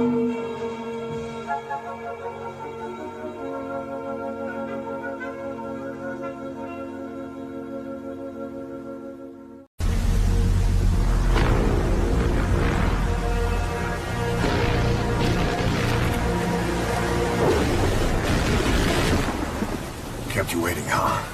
Kept you waiting, huh?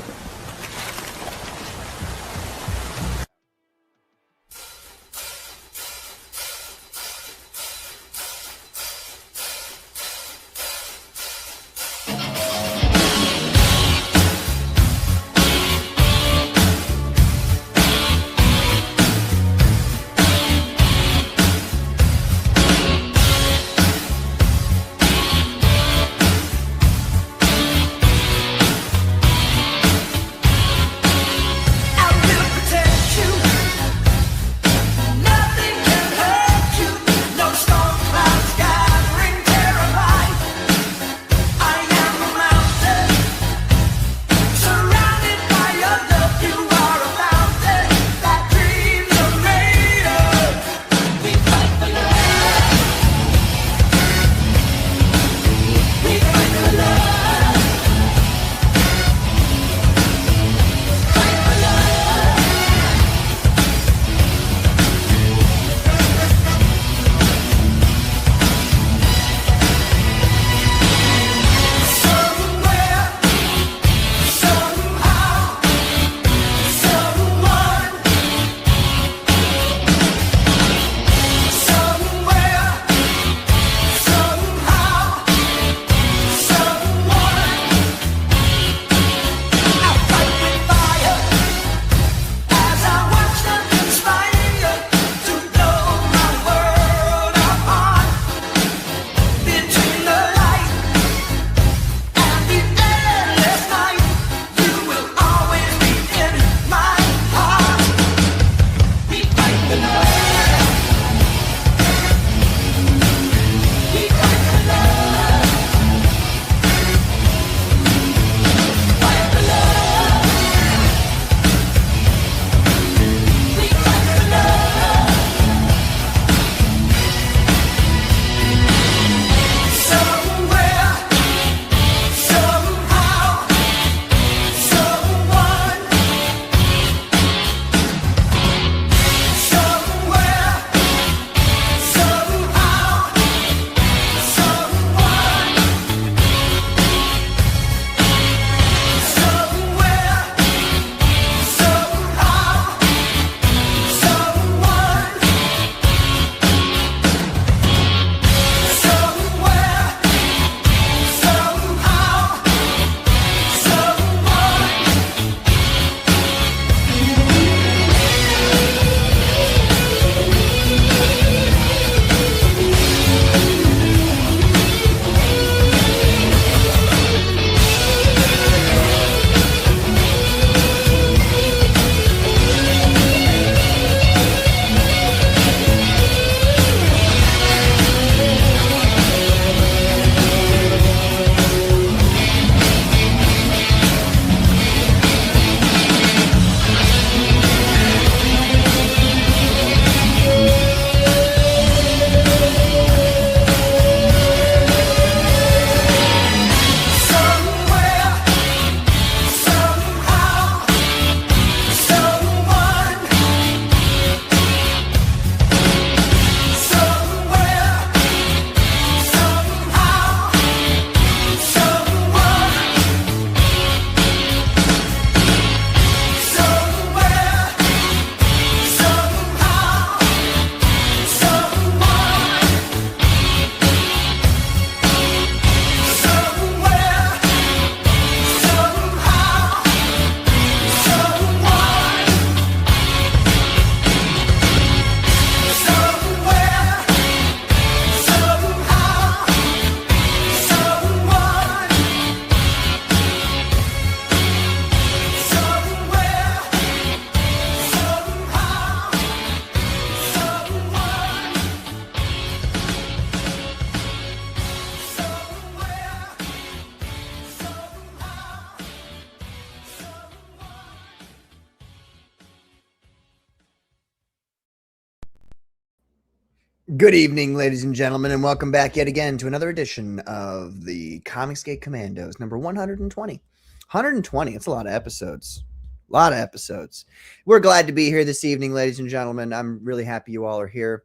Good evening, ladies and gentlemen, and welcome back yet again to another edition of the Comicsgate Commandos, number 120. 120, it's a lot of episodes. A lot of episodes. We're glad to be here this evening, ladies and gentlemen. I'm really happy you all are here.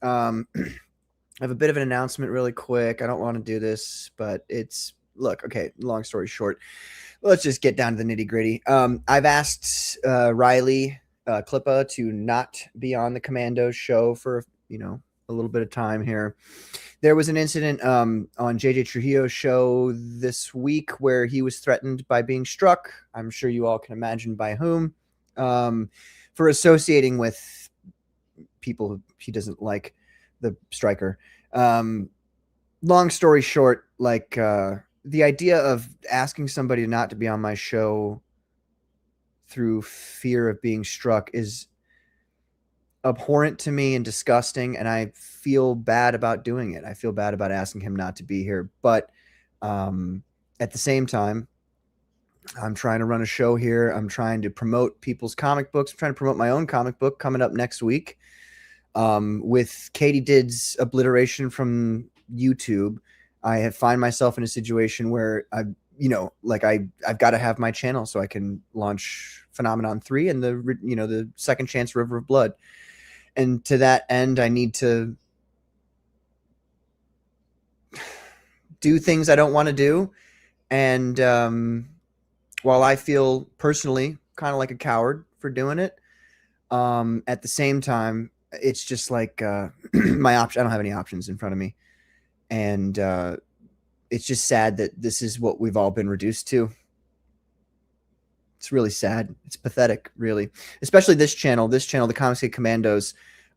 I have a bit of an announcement really quick. I don't want to do this, but look, okay, long story short, let's just get down to the nitty gritty. I've asked Riley Klippa to not be on the Commandos show for, a little bit of time here. There was an incident on JJ Trujillo's show this week where he was threatened by being struck. I'm sure you all can imagine by whom, for associating with people he doesn't like, the striker. Long story short, the idea of asking somebody not to be on my show through fear of being struck is abhorrent to me and disgusting, and I feel bad about doing it. I feel bad about asking him not to be here, but at the same time, I'm trying to run a show here. I'm trying to promote people's comic books. I'm trying to promote my own comic book coming up next week. With Katie Did's obliteration from YouTube, I have find myself in a situation where I've got to have my channel so I can launch Phenomenon 3 and the Second Chance River of Blood. And to that end, I need to do things I don't want to do. And while I feel personally kind of like a coward for doing it, at the same time, it's just like my option. I don't have any options in front of me. And it's just sad that this is what we've all been reduced to. It's really sad. It's pathetic, really. Especially this channel, the Comicsgate Commandos,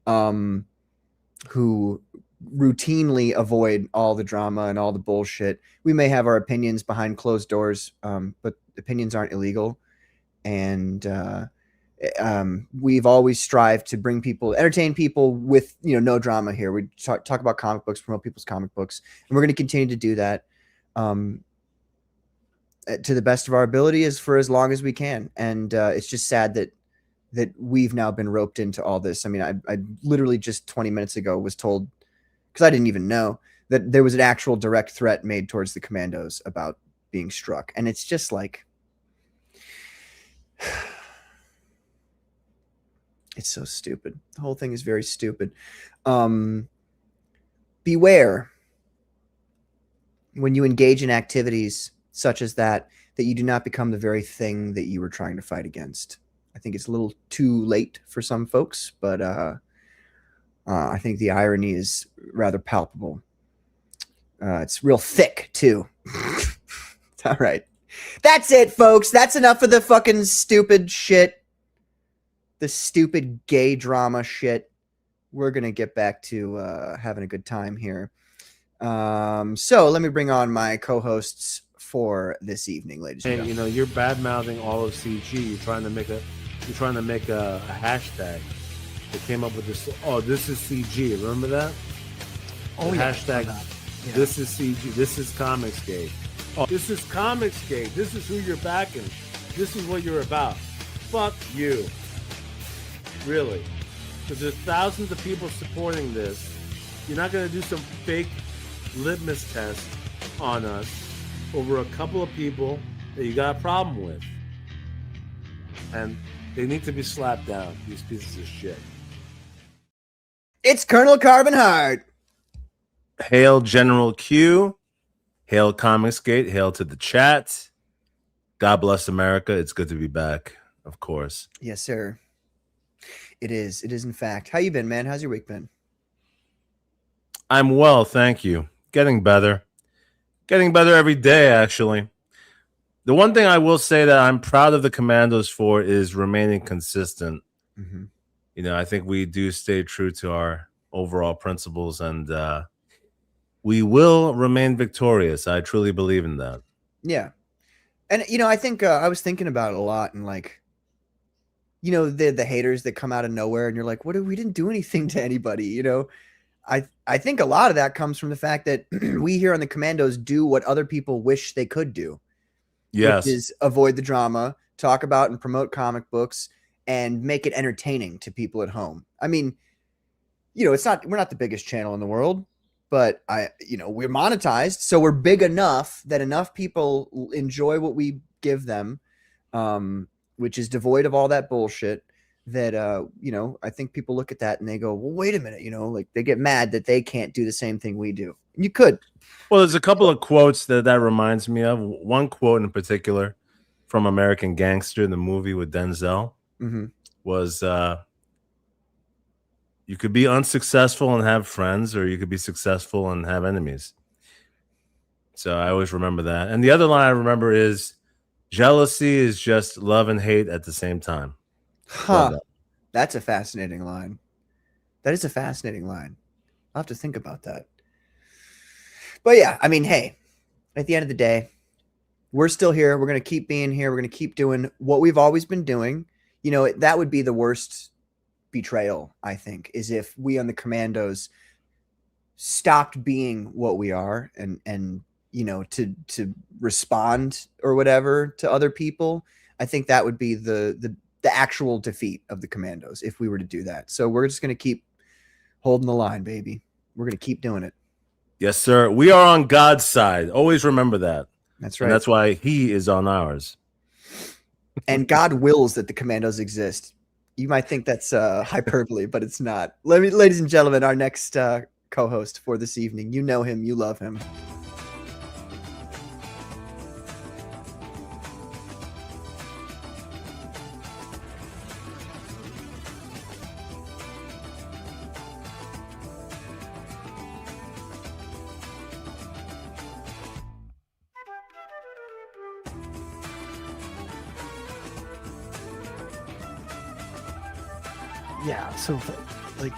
who routinely avoid all the drama and all the bullshit. We may have our opinions behind closed doors, but opinions aren't illegal. And we've always strived to entertain people with, no drama here. We talk about comic books, promote people's comic books, and we're going to continue to do that. To the best of our ability is for as long as we can. And it's just sad that we've now been roped into all this. I mean, I literally just 20 minutes ago was told, because I didn't even know, that there was an actual direct threat made towards the Commandos about being struck. And it's just like, it's so stupid. The whole thing is very stupid. Beware when you engage in activities such as that you do not become the very thing that you were trying to fight against. I think it's a little too late for some folks, but I think the irony is rather palpable. It's real thick, too. All right. That's it, folks. That's enough of the fucking stupid shit. The stupid gay drama shit. We're going to get back to having a good time here. So let me bring on my co-hosts for this evening, ladies and gentlemen. You're bad-mouthing all of CG. You're trying to make a hashtag that came up with this. Oh, this is CG. Remember that? Oh, yeah. Hashtag, yeah. This is CG. This is Comicsgate. Oh, this is Comicsgate. This is who you're backing. This is what you're about. Fuck you. Really. Because there's thousands of people supporting this. You're not going to do some fake litmus test on us over a couple of people that you got a problem with. And they need to be slapped down, these pieces of shit. It's Colonel Carbon Heart. Hail General Q. Hail Comicsgate. Hail to the chat. God bless America. It's good to be back, of course. Yes, sir. It is. It is, in fact. How you been, man? How's your week been? I'm well, thank you. Getting better. Getting better every day, actually. The one thing I will say that I'm proud of the Commandos for is remaining consistent. Mm-hmm. I think we do stay true to our overall principles, and we will remain victorious. I truly believe in that. Yeah. And, I think I was thinking about it a lot, and the haters that come out of nowhere, and you're like, we didn't do anything to anybody, I think a lot of that comes from the fact that we here on the Commandos do what other people wish they could do. Yes. Which is avoid the drama, talk about and promote comic books, and make it entertaining to people at home. I mean, we're not the biggest channel in the world, but we're monetized, so we're big enough that enough people enjoy what we give them, which is devoid of all that bullshit. That I think people look at that and they go, well, wait a minute, like they get mad that they can't do the same thing we do. You could. Well, there's a couple of quotes that reminds me of. One quote in particular from American Gangster, the movie with Denzel, was you could be unsuccessful and have friends, or you could be successful and have enemies. So I always remember that. And the other line I remember is, jealousy is just love and hate at the same time. Huh. That's a fascinating line. That is a fascinating line. I'll have to think about that. But yeah, I mean, hey, at the end of the day, we're still here. We're going to keep being here. We're going to keep doing what we've always been doing. That would be the worst betrayal, I think, is if we on the Commandos stopped being what we are and to respond or whatever to other people. I think that would be the actual defeat of the Commandos if we were to do that. So we're just going to keep holding the line, baby. We're going to keep doing it. Yes, sir. We are on God's side. Always remember that. That's right. And that's why he is on ours. And God wills that the Commandos exist. You might think that's hyperbole, but it's not. Ladies and gentlemen, our next co-host for this evening. You know him. You love him. Yeah, so like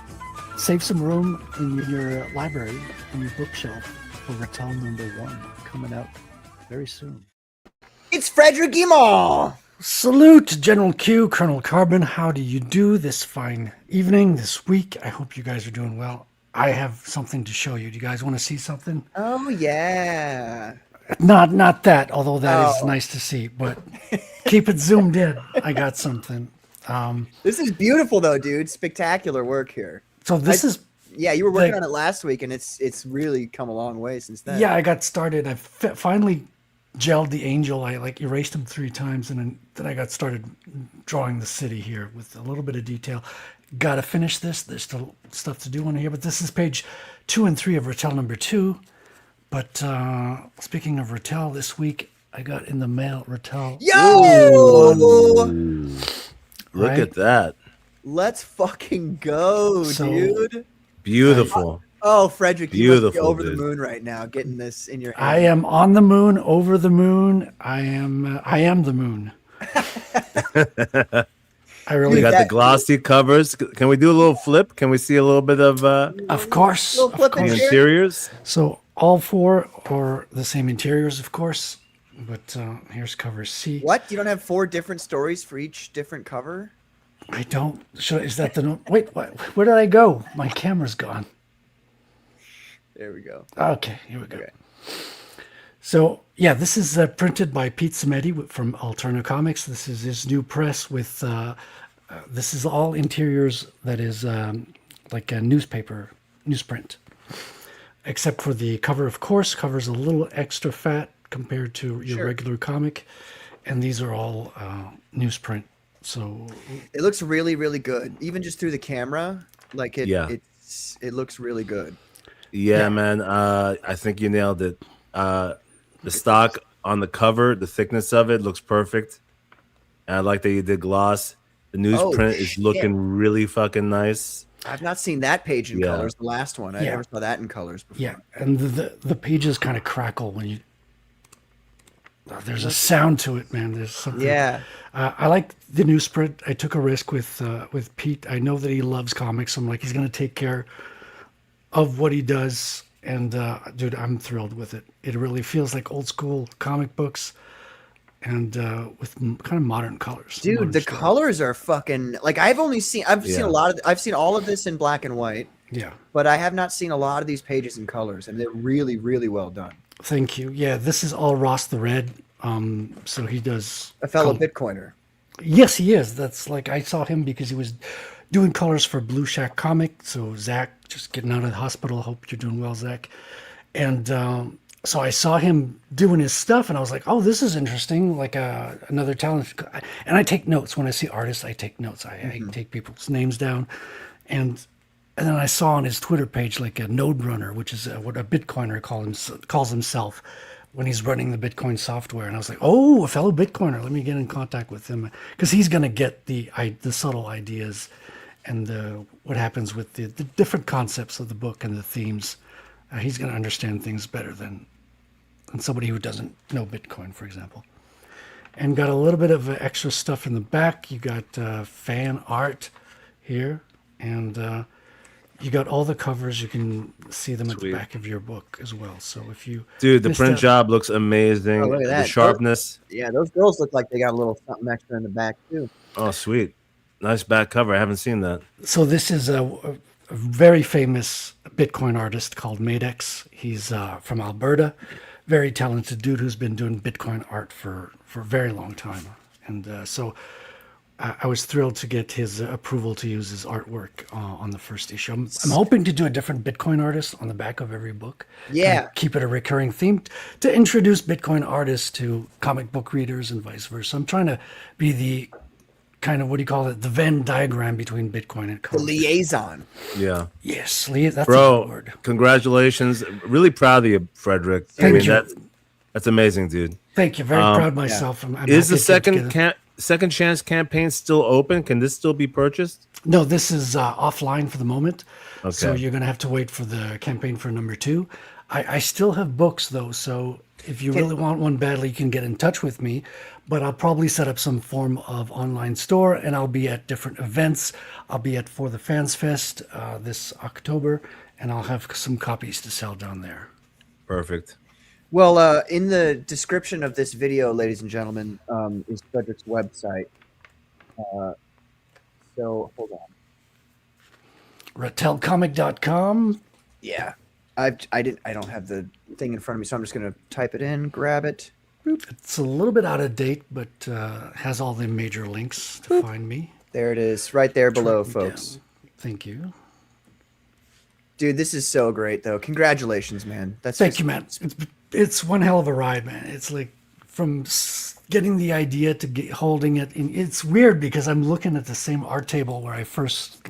save some room in your library, in your bookshelf for Rattel #1 coming out very soon. It's Frederick Guimond. Salute, General Q, Colonel Carbon. How do you do this fine evening, this week? I hope you guys are doing well. I have something to show you. Do you guys want to see something? Oh, yeah. Not that, although that is nice to see, but keep it zoomed in. I got something. This is beautiful, though, dude. Spectacular work here. So this is... Yeah, you were working on it last week, and it's really come a long way since then. Yeah, I got started. I finally gelled the angel. I erased him 3 times, and then I got started drawing the city here with a little bit of detail. Got to finish this. There's still stuff to do on here, but this is page 2 and 3 of Rattel #2. But speaking of Rattel, this week I got in the mail Rattel. Yo! Look at that. Let's fucking go, dude. Beautiful. Oh, Frederick, beautiful, you must be over the moon right now, getting this in your hand. I am on the moon, over the moon. I am the moon. I really got the glossy covers. Can we do a little flip? Can we see a little bit of course, the interiors? So all 4 are the same interiors, of course. But here's cover C. What? You don't have 4 different stories for each different cover? I don't. Is that the... Wait, what? Where did I go? My camera's gone. There we go. Okay, here we go. Okay. So, yeah, this is printed by Pete Samedi from Alterna Comics. This is his new press with... this is all interiors that is like a newsprint. Except for the cover, of course. Cover's a little extra fat compared to your regular comic, and these are all newsprint. So it looks really, really good, even just through the camera. Like it looks really good. Yeah, man. I think you nailed it. The stock on the cover, the thickness of it looks perfect. And I like that you did gloss. The newsprint is looking really fucking nice. I've not seen that page in colors. The last one, I never saw that in colors before. Yeah, and the pages kind of crackle when you. There's a sound to it, man. There's something. Yeah. I like the newsprint. I took a risk with Pete. I know that he loves comics. I'm like, he's going to take care of what he does. And, dude, I'm thrilled with it. It really feels like old school comic books and with kind of modern colors. Dude, the colors are fucking... Like, I've seen all of this in black and white. Yeah. But I have not seen a lot of these pages in colors. And they're really, really well done. Thank you. Yeah, this is all Ross the Red. So he does a fellow Bitcoiner. Yes, he is. That's like I saw him because he was doing colors for Blue Shack Comic. So Zach, just getting out of the hospital. Hope you're doing well, Zach. And so I saw him doing his stuff, and I was like, "Oh, this is interesting." Like another talent. And I take notes when I see artists. I take notes. I take people's names down, and then I saw on his Twitter page like a node runner, which is what a Bitcoiner calls himself when he's running the Bitcoin software. And I was like, "Oh, a fellow Bitcoiner. Let me get in contact with him because he's going to get the subtle ideas and what happens with the different concepts of the book and the themes." He's going to understand things better than somebody who doesn't know Bitcoin, for example. And got a little bit of extra stuff in the back. You got fan art here, and you got all the covers. You can see them at the back of your book as well. So if you the print job looks amazing. Oh, look at that. The sharpness. Those girls look like they got a little something extra in the back too. Oh, sweet. Nice back cover. I haven't seen that. So this is a very famous Bitcoin artist called Madex. He's from Alberta. Very talented dude who's been doing Bitcoin art for a very long time. And so I was thrilled to get his approval to use his artwork on the first issue. I'm hoping to do a different Bitcoin artist on the back of every book. Yeah. Kind of keep it a recurring theme to introduce Bitcoin artists to comic book readers and vice versa. I'm trying to be the kind of, what do you call it? The Venn diagram between Bitcoin and The comics. liaison. Yeah. Yes, that's Bro, a word. Congratulations. Really proud of you, Frederick. Thank you. That's amazing, dude. Thank you. Very proud of myself. I'm Is the happy second chance campaign still open? Can this still be purchased? No, this is offline for the moment. Okay. So you're going to have to wait for the campaign for number 2. I still have books, though. So if you really want one badly, you can get in touch with me. But I'll probably set up some form of online store, and I'll be at different events. I'll be at For the Fans Fest this October, and I'll have some copies to sell down there. Perfect. Well, in the description of this video, ladies and gentlemen, is Frederick's website. So hold on. Rattelcomic.com. Yeah, I don't have the thing in front of me, so I'm just gonna type it in, grab it. It's a little bit out of date, but has all the major links to find me. There it is, right there below, Track me folks. down. Thank you. Dude, this is so great, though. Congratulations, man. Thank you, man. It's one hell of a ride, man. It's like from getting the idea to holding it. It's weird because I'm looking at the same art table where I first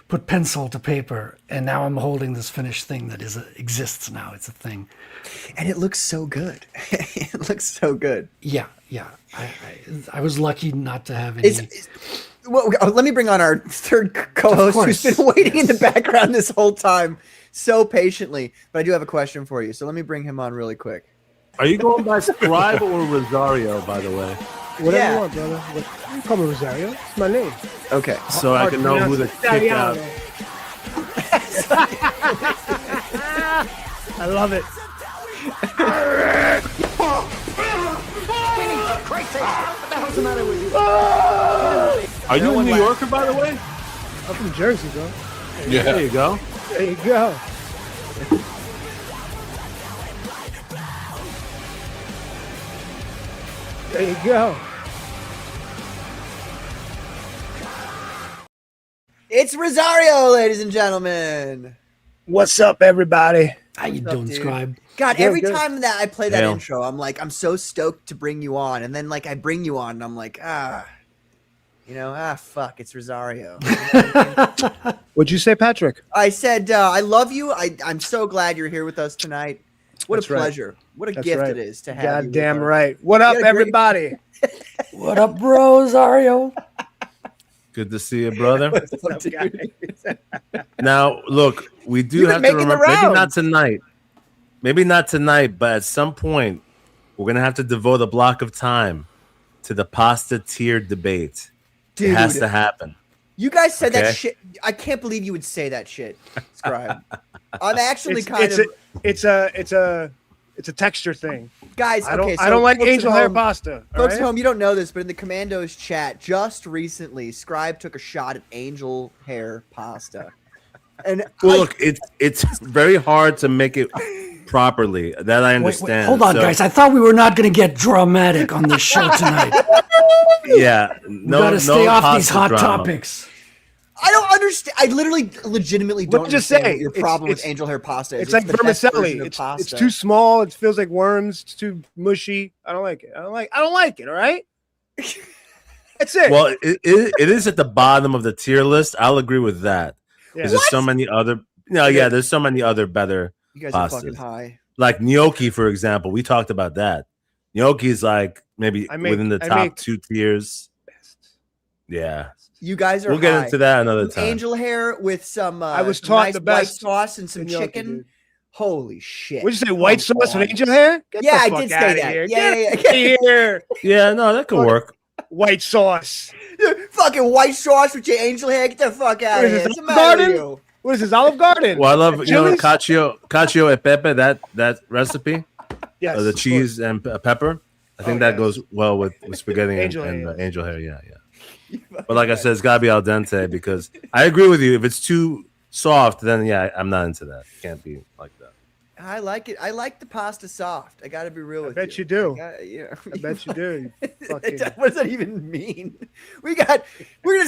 put pencil to paper, and now I'm holding this finished thing that exists now. It's a thing, and it looks so good. It looks so good. Yeah. I was lucky not to have any. Well, let me bring on our third co-host who's been waiting in the background this whole time so patiently. But I do have a question for you, so let me bring him on really quick. Are you going by Scribe or Rosario, by the way? Whatever you want, brother. You call me Rosario. It's my name. Okay. So I can know who to kick out. I love it. Are you a New Yorker, by the way? I'm from Jersey, bro. Yeah. There you go. There you go. There you go. It's Rosario, ladies and gentlemen. What's up, everybody? How you doing, dude? Scribe? God, Good, every good. time that I play that Hail. intro, I'm so stoked to bring you on, and then I bring you on, and I'm like, fuck, it's Rosario. You know what I mean? What'd you say, Patrick? I said, I love you. I'm so glad you're here with us tonight. What That's a right. pleasure. What a That's gift right. it is to have you. Goddamn with us. right. What up, You had a great- everybody? What up, Rosario? Good to see you, brother. What's up, dude? Now, look, we do You've been have to making the remember, rounds. maybe not tonight, but at some point, we're going to have to devote a block of time to the pasta tier debate. Dude, It has to happen. you guys said Okay. that shit. I can't believe you would say that shit, Scribe. I'm actually It's a texture thing. guys. I don't okay, I don't like folks at angel hair home- pasta. all Folks right? at home, you don't know this, but in the Commandos chat just recently, Scribe took a shot at angel hair pasta. And Well, look, it's very hard to make it properly. That I understand. Hold on, So, guys. I thought we were not going to get dramatic on this show tonight. Yeah, We no, got to stay no off these pasta hot drama. topics. I don't understand. I legitimately don't just understand say, what your it's- problem with it's- angel hair pasta is. It's like the best version vermicelli. of It's pasta. too small. It feels like worms. It's too mushy. I don't like it. I don't like it. All right. That's it. Well, it is at the bottom of the tier list. I'll agree with that. Yeah. Because there's so many other. No, yeah, there's so many other better You guys are fucking pastas. high. Like gnocchi, for example. We talked about that. Gnocchi is like maybe within the top 2 tiers. Yeah. You guys are We'll get high. into that another time. Angel hair with some I was some taught nice the white best sauce and some in gnocchi, chicken. dude. Holy shit. Would you say white Come sauce on. with angel hair? Get Yeah, the I fuck did outta say that. here. Yeah, Get yeah, outta here. Yeah, no, that could work. White sauce. Fucking white sauce with your angel hair. Get the fuck out What of is here. this, What's the Olive matter with Garden? you? What is this, Olive Garden? Well, I love Chili's? cacio e pepe, that recipe, Yes, the of cheese and pepper. I think that yes. goes well with spaghetti Angel and hair. Angel hair. Yeah. But like I said, it's gotta be al dente because I agree with you. If it's too soft, then yeah, I'm not into that. It can't be like that. I like it. I like the pasta soft. I got to be real with you. I bet you do. Yeah. I bet you do. You fucking... What does that even mean? We're gonna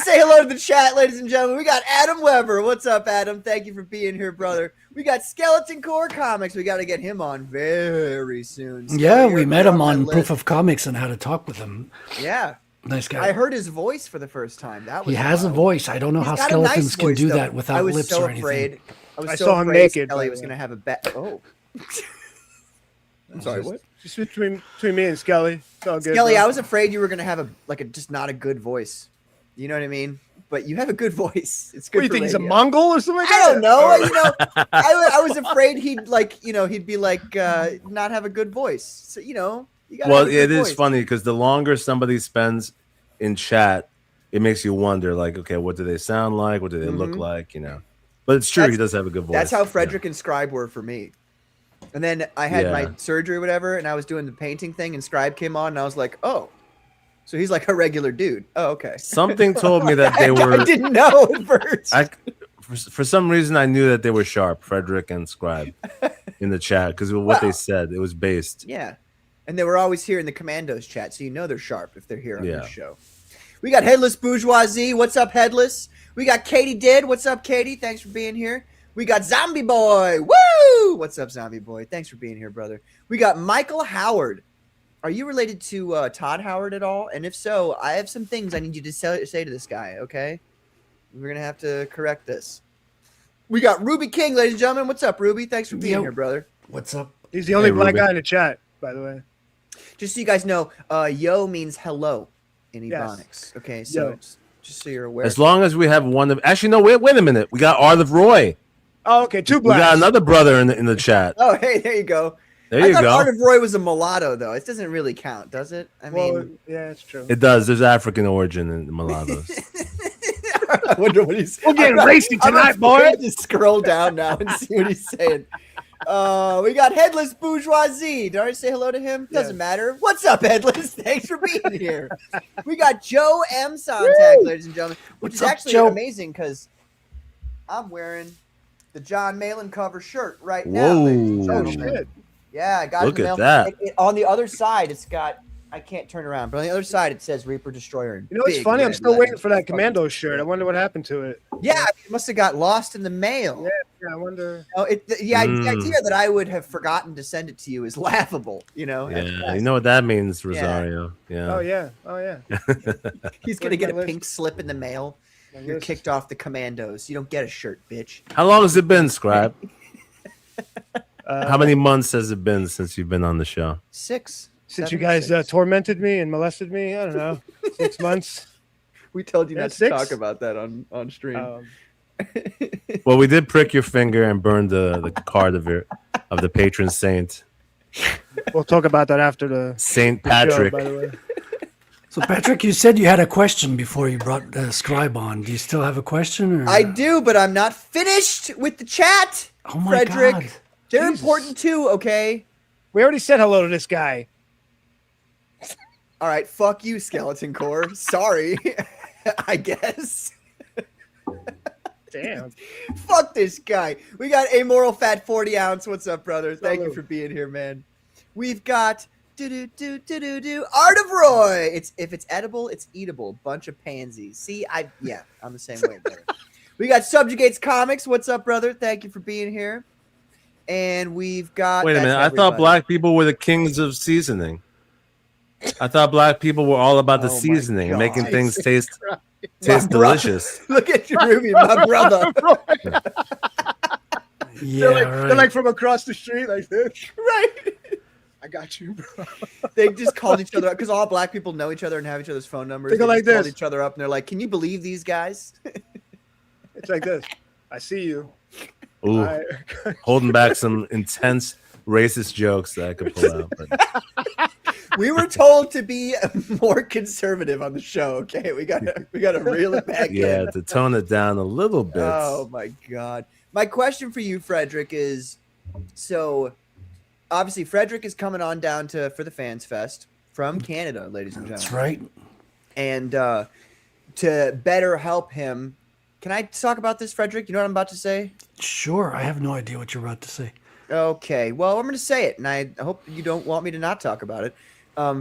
say hello to the chat, ladies and gentlemen. We got Adam Weber. What's up, Adam? Thank you for being here, brother. We got Skeleton Core Comics. We got to get him on very soon. Yeah, Skelly, we you're met him my on list. Proof of Comics and how to talk with him. Yeah, Nice guy. I heard his voice for the first time. That was He has a wild. voice. I don't know He's how got a nice skeletons can voice, do though. that without I was lips so or anything. afraid. I so saw him afraid naked, Skelly by was the way. gonna have a bet. Oh. I'm sorry. What? Just between me and Skelly. It's all good. Skelly, bro. I was afraid you were gonna have just not a good voice. You know what I mean? But you have a good voice. It's good. What do you for think? He's a radio. Mongol or something like I that? don't know. Or- You know, I was afraid he'd be like not have a good voice. So you know, you got. Well, it is funny because the longer somebody spends in chat, it makes you wonder, like, okay, what do they sound like? What do they look like? You know, but it's true. He does have a good voice. That's how Frederick and Scribe were for me. And then I had my surgery or whatever, and I was doing the painting thing, and Scribe came on, and I was like, oh, so he's like a regular dude. Oh, okay. Something told me that they were. I didn't know at first. For some reason, I knew that they were sharp, Frederick and Scribe, in the chat because what they said, it was based. Yeah. And they were always here in the Commandos chat, so you know they're sharp if they're here on Yeah. this show. We got Headless Bourgeoisie. What's up, Headless? We got Katie Did. What's up, Katie? Thanks for being here. We got Zombie Boy. Woo! What's up, Zombie Boy? Thanks for being here, brother. We got Michael Howard. Are you related to Todd Howard at all? And if so, I have some things I need you to say to this guy, okay? We're going to have to correct this. We got Ruby King, ladies and gentlemen. What's up, Ruby? Thanks for being Yo. here, brother. What's up? He's the only Hey, black Ruben. guy in the chat, by the way. Just so you guys know, yo means hello in Yes. Ebonics. Okay, so Yo. just so you're aware. As long as we have one of, actually, no, wait a minute. We got Art of Roy. Oh, okay. Two We got blacks. another brother in the chat. Oh, hey, there you go. There I you thought go. Art of Roy was a mulatto, though. It doesn't really count, does it? I mean, Well, yeah, it's true. It does. There's African origin in the mulattoes. I wonder what he's. We're getting I'm racy I'm tonight, afraid boy. to scroll down now and see what he's saying. We got Headless Bourgeoisie. Did I already say hello to him? Doesn't Yes. matter. What's up, Headless? Thanks for being here. We got Joe M. Sontag, ladies and gentlemen, which is What's up, actually Joe? amazing because I'm wearing the John Malin cover shirt right now. Ladies and Whoa. Oh, gentlemen. shit. Yeah, I got Look it in at the mail. that. On the other side, it's got. I can't turn around, but on the other side it says Reaper Destroyer. In You know what's big funny? I'm red still letters. waiting for that Fucking Commandos shirt. I sick. wonder what happened to it. Yeah, it must have got lost in the mail. Yeah, I wonder. No, the idea that I would have forgotten to send it to you is laughable. You know, at Yeah, best. you know what that means, Rosario. Oh, Yeah. yeah. Oh, yeah. He's gonna get a my list? pink slip in the mail. My You're list. kicked off the Commandos. You don't get a shirt, bitch. How long has it been, Scribe? Uh, How many months has it been since you've been on the show? 6. Since 7 you or guys 6. tormented me and molested me, I don't know, 6 months. We told you Yeah, not to 6. talk about that on stream. Well, we did prick your finger and burn the card of the patron saint, We'll talk about that after the Saint show, Patrick. by the way. So, Patrick, you said you had a question before you brought Scribe on. Do you still have a question? Or? I do, but I'm not finished with the chat. Oh my Frederick. God. They're Jesus. important too, okay? We already said hello to this guy. All right, fuck you, Skeleton Core. Sorry, I guess. Damn. Fuck this guy. We got Amoral Fat 40 ounce. What's up, brother? Thank you Salute. for being here, man. We've got Art of Roy. If it's edible, it's eatable. Bunch of pansies. See, I'm the same way, brother. We got Subjugates Comics. What's up, brother? Thank you for being here. And we've got. Wait a minute. I thought black people were the kings of seasoning. I thought black people were all about the seasoning and making things taste delicious. Look at you, Ruby, my brother. Yeah, they're like from across the street, like this. Right. I got you, bro. They just called each other up because all black people know each other and have each other's phone numbers. They go like this. Called each other up and they're like, "Can you believe these guys?" It's like this. I see you. Ooh, holding back some intense racist jokes that I could pull out. But. We were told to be more conservative on the show. Okay, we gotta reel it back. Yeah, to tone it down a little bit. Oh my god! My question for you, Frederick, is so obviously Frederick is coming on down for the Fans Fest from Canada, ladies and gentlemen. That's right. And to better help him, can I talk about this, Frederick? You know what I'm about to say? Sure. I have no idea what you're about to say. Okay, well, I'm going to say it, and I hope you don't want me to not talk about it.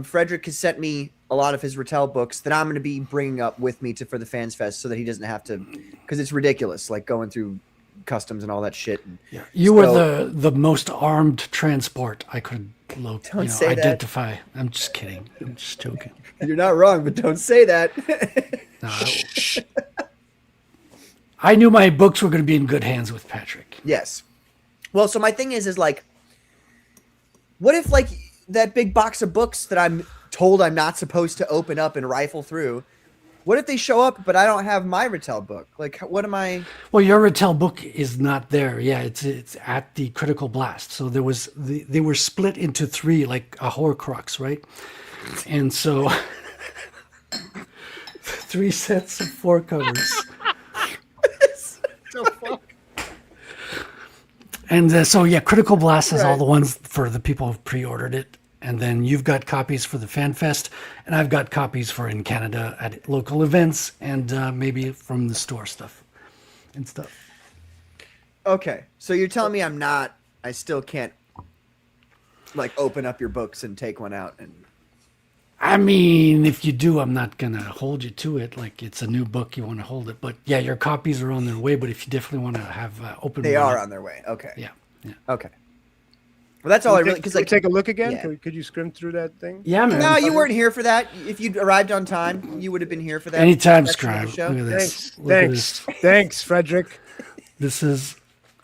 Frederick has sent me a lot of his Rattel books that I'm going to be bringing up with me for the Fans Fest so that he doesn't have to, because it's ridiculous, like going through customs and all that shit. Yeah, you were the most armed transport I could identify. That. I'm just kidding. I'm just joking. You're not wrong, but don't say that. I knew my books were going to be in good hands with Patrick. Yes. Well, so my thing is like, what if like that big box of books that I'm told I'm not supposed to open up and rifle through, what if they show up, but I don't have my Rattel book? Like, what am I? Well, your Rattel book is not there. Yeah, it's at the Critical Blast. So they were split into 3, like a Horcrux, right? And so 3 sets of 4 covers. So fuck. And Critical Blast has all the ones for the people who've pre-ordered it. And then you've got copies for the Fan Fest, and I've got copies for in Canada at local events and maybe from the store stuff and stuff. Okay, so you're telling me I still can't like open up your books and take one out and. I mean, if you do, I'm not going to hold you to it. Like, it's a new book, you want to hold it. But, yeah, your copies are on their way. But if you definitely want to have open... They are on their way. Okay. Yeah. Okay. Well, that's all I really... Can we take a look again? Yeah. Could you scrim through that thing? Yeah, man. No, you weren't here for that. If you'd arrived on time, you would have been here for that. Anytime, Scribe. Look at this. Thanks, Frederick. This is...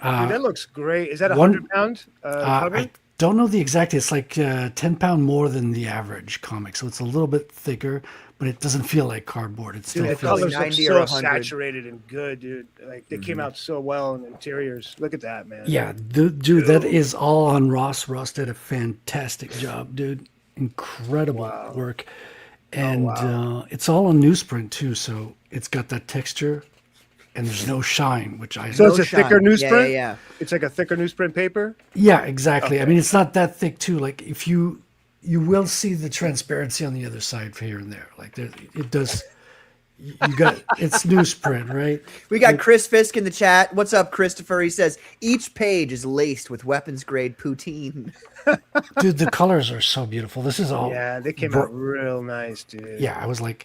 Dude, that looks great. Is that a 100-pound cover? I don't know the exact. It's like 10 pound more than the average comic, so it's a little bit thicker, but it doesn't feel like cardboard. It still the feels colors look so saturated and good, dude. Like they came out so well in interiors. Look at that, man. Yeah, dude, that is all on Ross. Ross did a fantastic job, dude. Incredible work, and it's all on newsprint too, so it's got that texture. And there's no shine, which I... So it's a thicker newsprint? Yeah. It's like a thicker newsprint paper? Yeah, exactly. Okay. I mean, it's not that thick, too. Like, if you will see the transparency on the other side for here and there. Like, it does... You got... It's newsprint, right? We got Chris Fisk in the chat. What's up, Christopher? He says, each page is laced with weapons-grade poutine. Dude, the colors are so beautiful. This is all... Yeah, they came out real nice, dude. Yeah, I was like...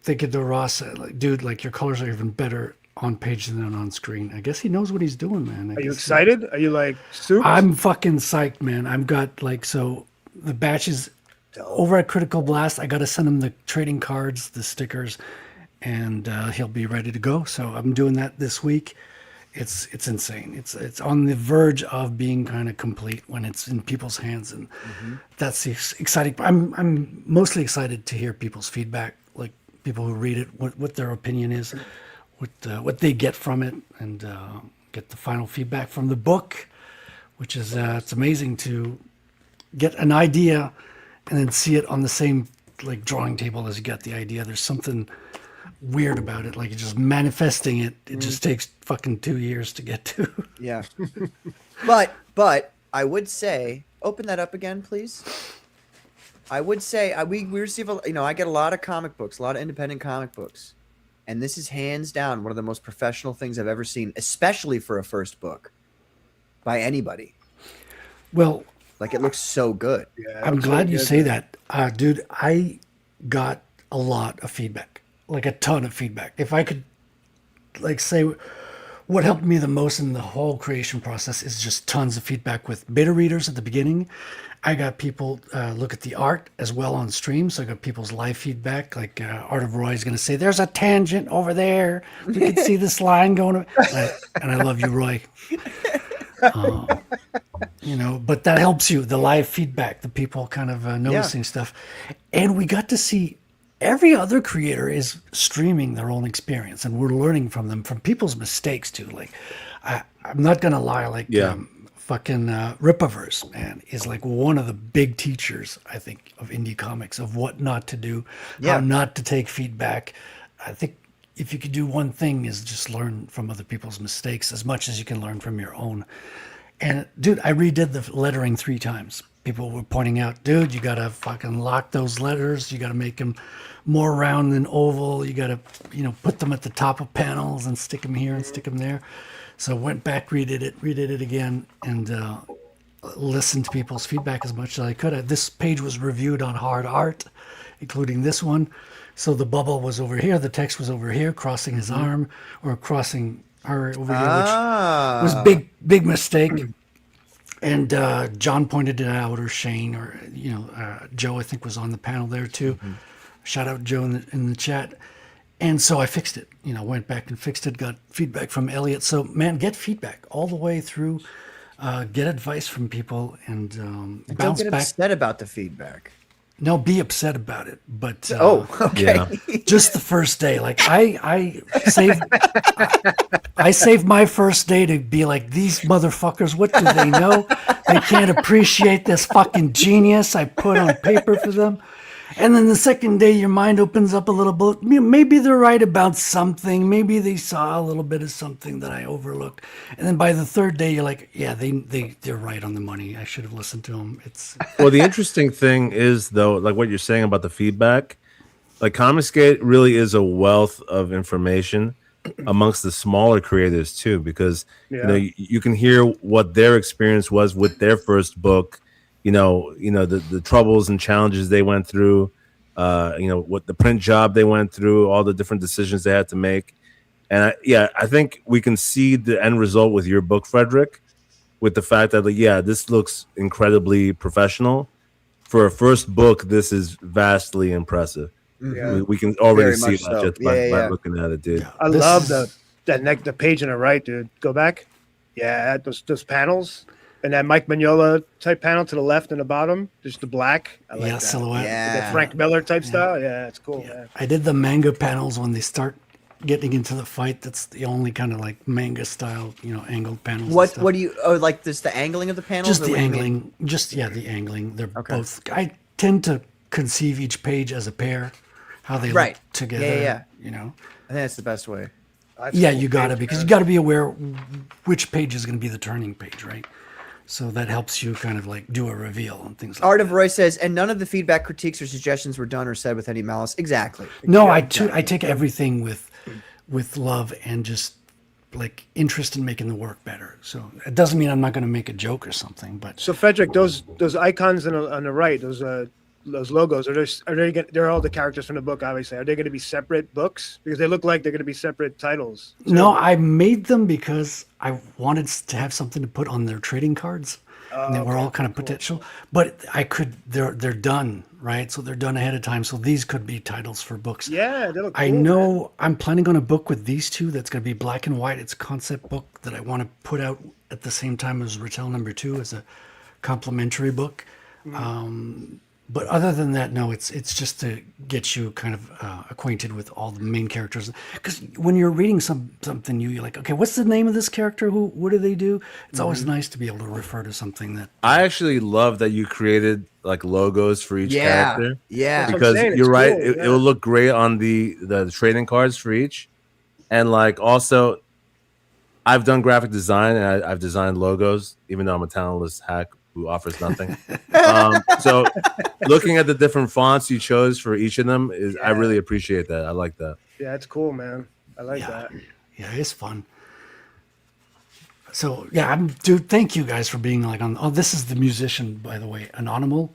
Thinking to Ross, like, dude, like your colors are even better on page than on screen. I guess he knows what he's doing, man. Are you excited? Are you like super? I'm fucking psyched, man. I've got like, so the batches over at Critical Blast, I got to send him the trading cards, the stickers, and he'll be ready to go. So I'm doing that this week. It's insane. It's on the verge of being kind of complete when it's in people's hands, and that's the exciting. I'm mostly excited to hear people's feedback, like people who read it, what their opinion is, what they get from it, and get the final feedback from the book, which is it's amazing to get an idea and then see it on the same like drawing table as you got the idea. There's something weird about it, like you're just manifesting it. It just takes fucking 2 years to get to. Yeah. but I would say, open that up again, please. I would say we receive I get a lot of comic books, a lot of independent comic books, and this is hands down one of the most professional things I've ever seen, especially for a first book by anybody. Well, Like it looks so good. Yeah, I'm that's glad really you good. say that, dude. I got a lot of feedback, like a ton of feedback. If I could, like, say what helped me the most in the whole creation process is just tons of feedback with beta readers at the beginning. I got people look at the art as well on stream, so I got people's live feedback. Like Art of Roy is going to say, "There's a tangent over there. We can see this line going." And I love you, Roy. But that helps you, the live feedback, the people kind of noticing stuff. And we got to see every other creator is streaming their own experience, and we're learning from them, from people's mistakes too. Like, I'm not going to lie, like, fucking Ripaverse, man, is like one of the big teachers, I think, of indie comics, of what not to do, how not to take feedback. I think if you could do one thing is just learn from other people's mistakes as much as you can learn from your own. And dude, I redid the lettering 3 times. People were pointing out, dude, you gotta fucking lock those letters. You gotta make them more round than oval. You gotta, put them at the top of panels and stick them here and stick them there. So I went back, redid it again, and listened to people's feedback as much as I could. This page was reviewed on Hard Art, including this one. So the bubble was over here, the text was over here, crossing his arm or crossing her over here, which was big mistake. And John pointed it out, or Shane, or Joe, I think, was on the panel there too. Shout out Joe in the chat. And so I fixed it. Went back and fixed it. Got feedback from Elliot. So man, get feedback all the way through. Get advice from people and bounce Don't get back. upset about the feedback. No, be upset about it. But okay. just the first day, like I saved my first day to be like, these motherfuckers, what do they know? They can't appreciate this fucking genius I put on paper for them. And then the second day, your mind opens up a little bit. Maybe they're right about something. Maybe they saw a little bit of something that I overlooked. And then by the third day, you're like, yeah, they're right on the money. I should have listened to them. Well, the interesting thing is, though, like what you're saying about the feedback, like Comicsgate really is a wealth of information amongst the smaller creators too, because you can hear what their experience was with their first book. The troubles and challenges they went through, what the print job they went through, all the different decisions they had to make. And I think we can see the end result with your book, Frederick, with the fact that, this looks incredibly professional. For a first book, this is vastly impressive. Yeah. We can already Very see much that so. just by looking at it, dude. Yeah. I love the page on the right, dude. Go back. Yeah, those panels. And that Mike Mignola type panel to the left and the bottom, just the black. I like that. Silhouette. That Frank Miller type style. Yeah, it's cool, man. I did the manga panels when they start getting into the fight. That's the only kind of like manga style, angled panels. What do you like this, the angling of the panels? Just or the what do you mean? angling. The angling. They're both. I tend to conceive each page as a pair, how they look together. Yeah. I think that's the best way. You got to, because you got to be aware which page is going to be the turning page, right? So that helps you kind of like do a reveal and things like that. Art of Roy says, and none of the feedback, critiques, or suggestions were done or said with any malice. Exactly. No, I take everything with love and just like interest in making the work better. So it doesn't mean I'm not going to make a joke or something, but So Frederick, those icons on the right, those logos, they're all the characters from the book, obviously. Are they going to be separate books? Because they look like they're going to be separate titles. no, I made them because I wanted to have something to put on their trading cards. And they were all kind of potential, but they're done, right? So they're done ahead of time. So these could be titles for books. Yeah, they look cool, I know I'm planning on a book with these two that's going to be black and white. It's a concept book that I want to put out at the same time as Retell #2 as a complimentary book. But other than that, no, it's just to get you kind of acquainted with all the main characters. Because when you're reading something new, you're like, okay, what's the name of this character? What do they do? It's always nice to be able to refer to something that. I actually love that you created like logos for each character. Yeah. Because saying, you're it's right, cool, it will look great on the trading cards for each. And like also, I've done graphic design and I've designed logos, even though I'm a talentless hack who offers nothing. So looking at the different fonts you chose for each of them I really appreciate that. I like that. Yeah, it's cool, man. I like that. Yeah, it's fun. So yeah, dude. Thank you guys for being like on. Oh, this is the musician, by the way, Anonymal.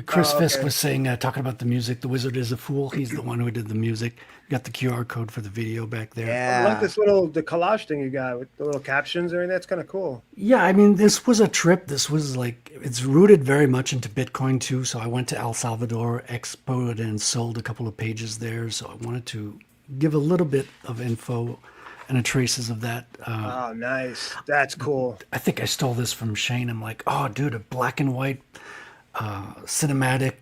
Chris Fisk was saying, talking about the music. The Wizard is a Fool. He's the one who did the music. Got the QR code for the video back there. I like this the collage thing you got with the little captions and everything. That's kind of cool. Yeah, I mean, this was a trip. This was like, it's rooted very much into Bitcoin too. So I went to El Salvador, expoed and sold a couple of pages there. So I wanted to give a little bit of info and a traces of that. Oh, nice. That's cool. I think I stole this from Shane. I'm like, oh, dude, a black and white cinematic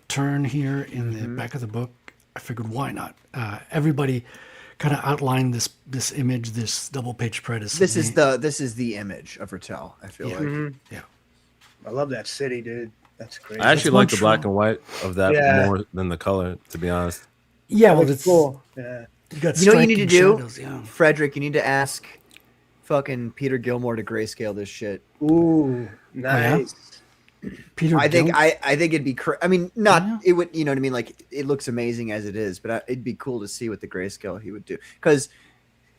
turn here in the back of the book. I figured, why not? Everybody kind of outlined this image, this double page spread. This is the image of Rattel. I feel like. Yeah. I love that city, dude. That's great. I actually like the Montreal. black and white of that more than the color, to be honest. Yeah, well, That's it's cool. Yeah. You got You know what you need to do, shadows, yeah. Frederick? You need to ask fucking Peter Gilmore to grayscale this shit. Ooh, nice. Peter, I think Gil- it'd be. I mean, not it would. You know what I mean? Like it looks amazing as it is, but it'd be cool to see what the grayscale he would do, because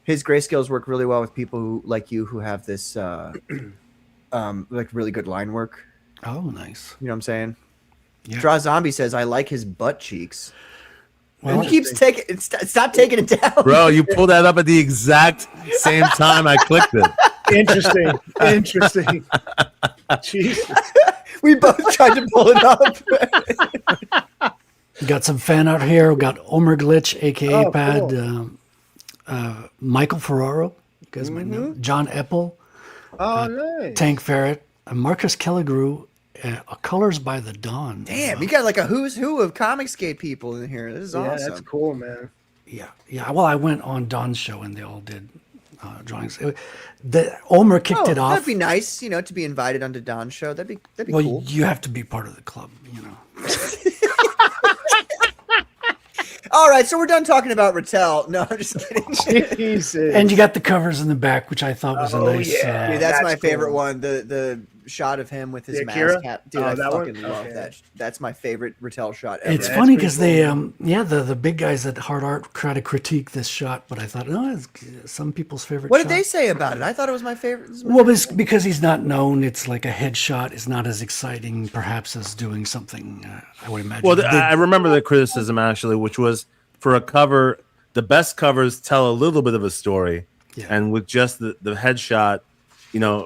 his grayscales work really well with people who like you who have this like really good line work. Oh, nice. You know what I'm saying? Yeah. Draw Zombie says, "I like his butt cheeks." Well, Who keeps taking it? Stop taking it down, Bro, you pulled that up at the exact same time I clicked it. Interesting. Jesus. We both tried to pull it up. we got some fan art here. We got Omer Glitch, aka Oh, Pad, cool. Michael Ferraro. You guys might know John Eppel, Oh, nice. Tank Ferret, Marcus Kelligrew, Colors by the Dawn. Damn, you got like a who's who of Comicsgate people in here. This is Yeah, awesome. that's cool, man. Yeah. Well, I went on Dawn's show and they all did drawings. Omer kicked it off. That'd be nice, to be invited onto Don's show. That'd be Well, cool. you have to be part of the club, you know. All right, so we're done talking about Rattel. No, I'm just kidding. Jesus. And you got the covers in the back, which I thought was a Oh, nice. yeah. Dude, that's my That's favorite cool. one. The shot of him with his The mask Akira? hat. Dude, Oh, I that one? fucking love Okay. that. That's my favorite Rattel shot ever. It's Yeah, funny that's because pretty they, the big guys at Hard Art try to critique this shot, but I thought, no, it's some people's favorite. What shot. did they say about it? I thought it was my favorite. This is my Well, it's because he's not known. It's like a headshot. It's not as exciting, perhaps, as doing something. I would imagine. Well, I remember the criticism actually, which was for a cover. The best covers tell a little bit of a story, and with just the headshot,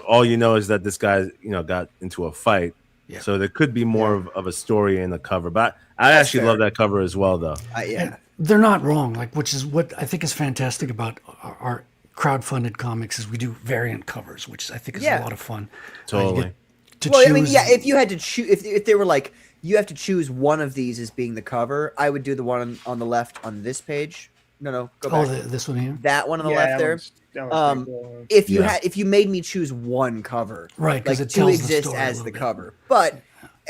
all you know is that this guy, got into a fight. Yeah. So there could be more of a story in the cover. But I actually fair. love that cover as well, though. yeah. They're not wrong. Like, which is what I think is fantastic about our crowdfunded comics is we do variant covers, which I think is a lot of fun. You Totally. get to Well, choose. I mean, yeah. If you had to choose, if they were like, you have to choose one of these as being the cover, I would do the one on the left on this page. No, go back. This one here. That one on the Yeah, left that there. one's pretty cool. If you made me choose one cover, Right, 'cause like it to tells the exist story a as little the bit. cover. But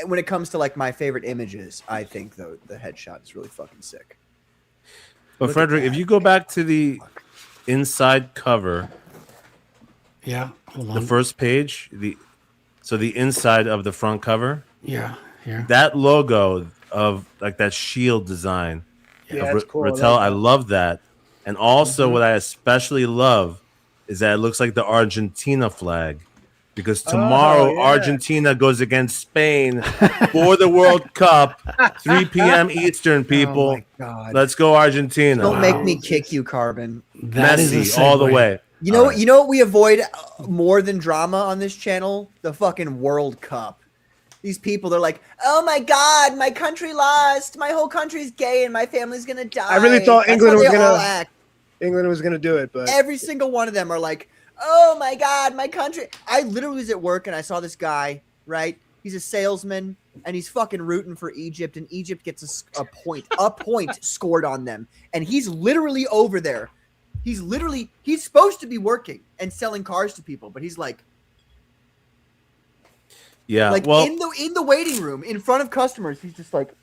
when it comes to like my favorite images, I think the headshot is really fucking sick. But Frederick, if you go back to the inside cover, Yeah. Hold the on. first page, the inside of the front cover, Yeah. Here. that logo of like that shield design Yeah, of that's cool. Rattel, I love that. And also, what I especially love is that it looks like the Argentina flag, because tomorrow yeah. Argentina goes against Spain for the World Cup, 3 p.m. Eastern. People, Oh my God. let's go Argentina! Don't make me kick you, Carbon. That is a Messi all the segue. way. You know what we avoid more than drama on this channel? The fucking World Cup. These people, they're like, oh my God, my country lost. My whole country's gay and my family's going to die. I really thought That's England how was they gonna- all act. England was going to do it, but Every single one of them are like, oh my God, my country. I literally was at work and I saw this guy, right? He's a salesman and he's fucking rooting for Egypt, and Egypt gets a point scored on them. And he's literally over there. He's supposed to be working and selling cars to people, but he's like Yeah, in the waiting room in front of customers. He's just like,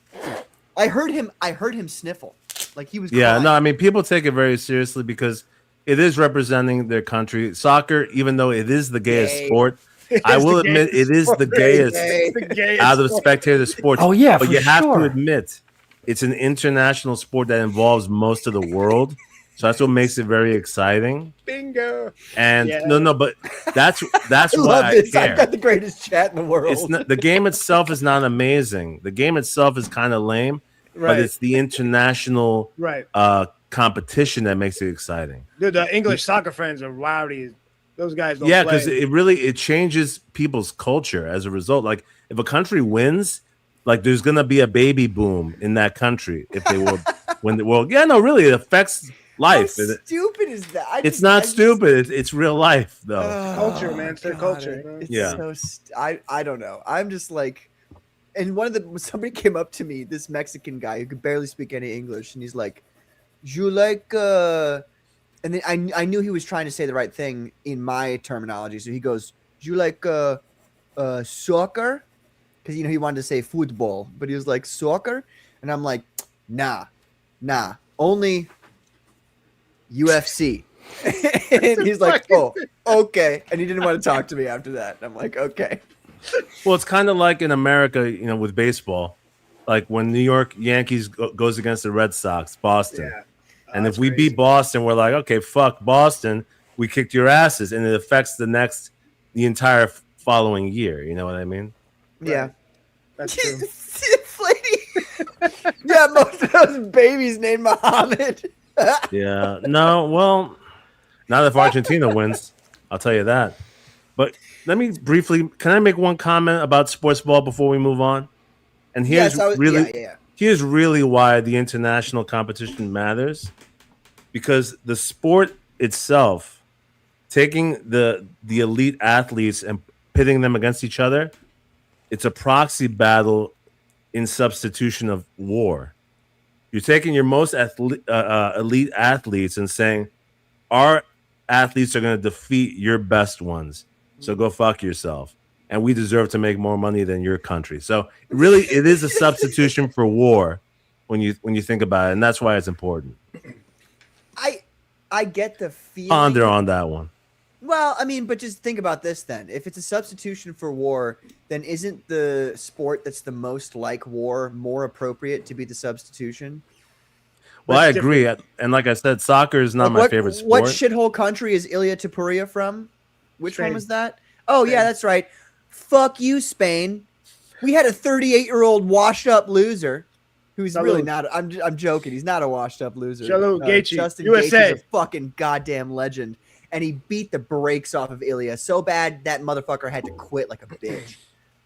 I heard him sniffle. Like he was yeah. crying. No, I mean, people take it very seriously because it is representing their country. Soccer, even though it is the gayest Gay. sport, It's I will the admit gayest it is the sport. gayest Gay. the gayest out of sport. spectator sports. Oh, yeah, but for you have sure. to admit it's an international sport that involves most of the world. So that's what makes it very exciting. Bingo. And Yeah. no, but that's I why love I this. care. I've got the greatest chat in the world. It's not, the game itself is not amazing. The game itself is kind of lame, Right. but it's the international Right. competition that makes it exciting. Dude, the English soccer fans are rowdy. Those guys don't Yeah, play. because it changes people's culture as a result. Like if a country wins, like there's gonna be a baby boom in that country if they will win the world. Yeah, no, really, it affects life. How stupid is that? It's not stupid. It's real life, though. Culture, man. It's their culture. You know? It's Yeah. I don't know. I'm just like, and somebody came up to me, this Mexican guy who could barely speak any English, and he's like, "You like," and then I knew he was trying to say the right thing in my terminology, so he goes, "You like soccer?" Because he wanted to say football, but he was like soccer, and I'm like, nah, only UFC. And he's like, oh, okay, and he didn't want to talk to me after that. And I'm like, okay. Well, it's kind of like in America, with baseball, like when New York Yankees goes against the Red Sox, Boston, Yeah. and That's if we crazy. beat Boston, we're like, okay, fuck Boston, we kicked your asses, and it affects the entire following year. You know what I mean? Yeah. That's true. Lady. Yeah, most of those babies named Muhammad. Yeah. No, well, not if Argentina wins, I'll tell you that. But let me briefly, can I make one comment about sports ball before we move on? And here's here's really why the international competition matters. Because the sport itself, taking the elite athletes and pitting them against each other, it's a proxy battle in substitution of war. You're taking your most elite athletes and saying, our athletes are going to defeat your best ones. So go fuck yourself. And we deserve to make more money than your country. So really, it is a substitution for war when you think about it. And that's why it's important. I get the feeling. Ponder on that one. Well, I mean, but just think about this then. If it's a substitution for war, then isn't the sport that's the most like war more appropriate to be the substitution? Well, I That's agree. And like I said, soccer is not my favorite sport. What shithole country is Ilya Tapuria from? Which Spain. one was that? Oh, yeah, that's right. Fuck you, Spain. We had a 38-year-old washed-up loser who's really not. I'm joking. He's not a washed-up loser. Salute, Gaethje, Justin USA. Gaethje is a fucking goddamn legend. And he beat the brakes off of Ilya so bad that motherfucker had to quit like a bitch.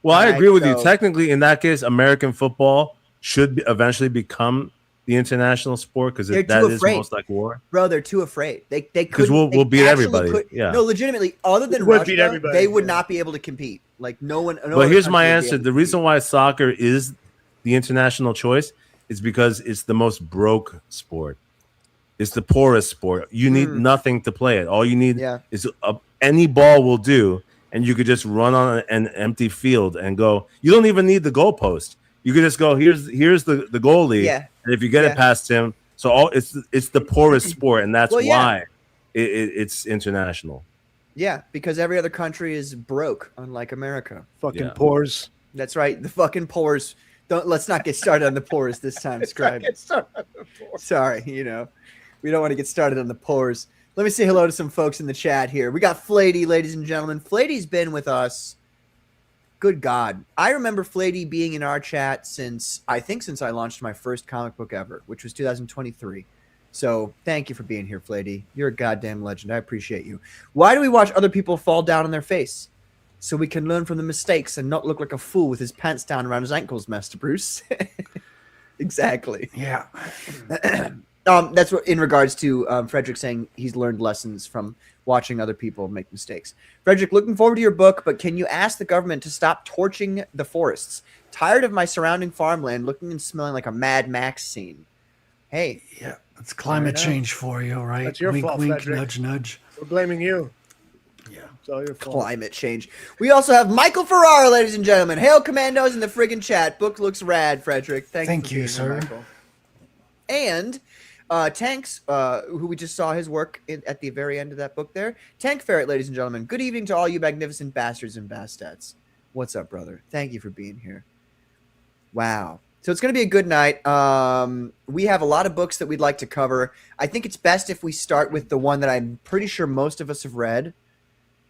Well, I Right, agree with you. so- Technically, in that case, American football should eventually become the international sport because They're that too is afraid. most like war. Bro, they're too afraid. They Because couldn't. we'll they beat actually everybody. Yeah. No, legitimately, other than We would Russia, beat everybody, they would yeah. not be able to compete. Like no one. No But other here's my country would be answer. able The to reason compete. why soccer is the international choice is because it's the most broke sport. It's the poorest sport. You need nothing to play it. All you need is any ball will do, and you could just run on an empty field and go. You don't even need the goalpost. You could just go. Here's the goalie. Yeah. And if you get it past him, so it's the poorest sport, and that's Well, yeah. why it's international. Yeah, because every other country is broke, unlike America. Fucking Yeah. pores. That's right. The fucking poors. Let's not get started on the poors this time, Scribe. Sorry, we don't want to get started on the poors. Let me say hello to some folks in the chat here. We got Flady, ladies and gentlemen. Flady's been with us. Good God. I remember Flady being in our chat since I launched my first comic book ever, which was 2023. So thank you for being here, Flady. You're a goddamn legend. I appreciate you. Why do we watch other people fall down on their face? So we can learn from the mistakes and not look like a fool with his pants down around his ankles, Master Bruce. Exactly. Yeah. That's what in regards to Frederick saying he's learned lessons from watching other people make mistakes. Frederick, looking forward to your book, but can you ask the government to stop torching the forests? Tired of my surrounding farmland looking and smelling like a Mad Max scene. Hey. Yeah. It's climate change for you, right? That's your wink, fault, wink, Frederick. nudge, nudge. We're blaming you. Yeah. It's all your fault. Climate change. We also have Michael Ferrara, ladies and gentlemen. Hail Commandos in the friggin' chat. Book looks rad, Frederick. Thank you, sir. Michael. And Tanks, who we just saw his work at the very end of that book there. Tank Ferret, ladies and gentlemen. Good evening to all you magnificent bastards and bastards. What's up, brother? Thank you for being here. Wow. So it's going to be a good night. We have a lot of books that we'd like to cover. I think it's best if we start with the one that I'm pretty sure most of us have read.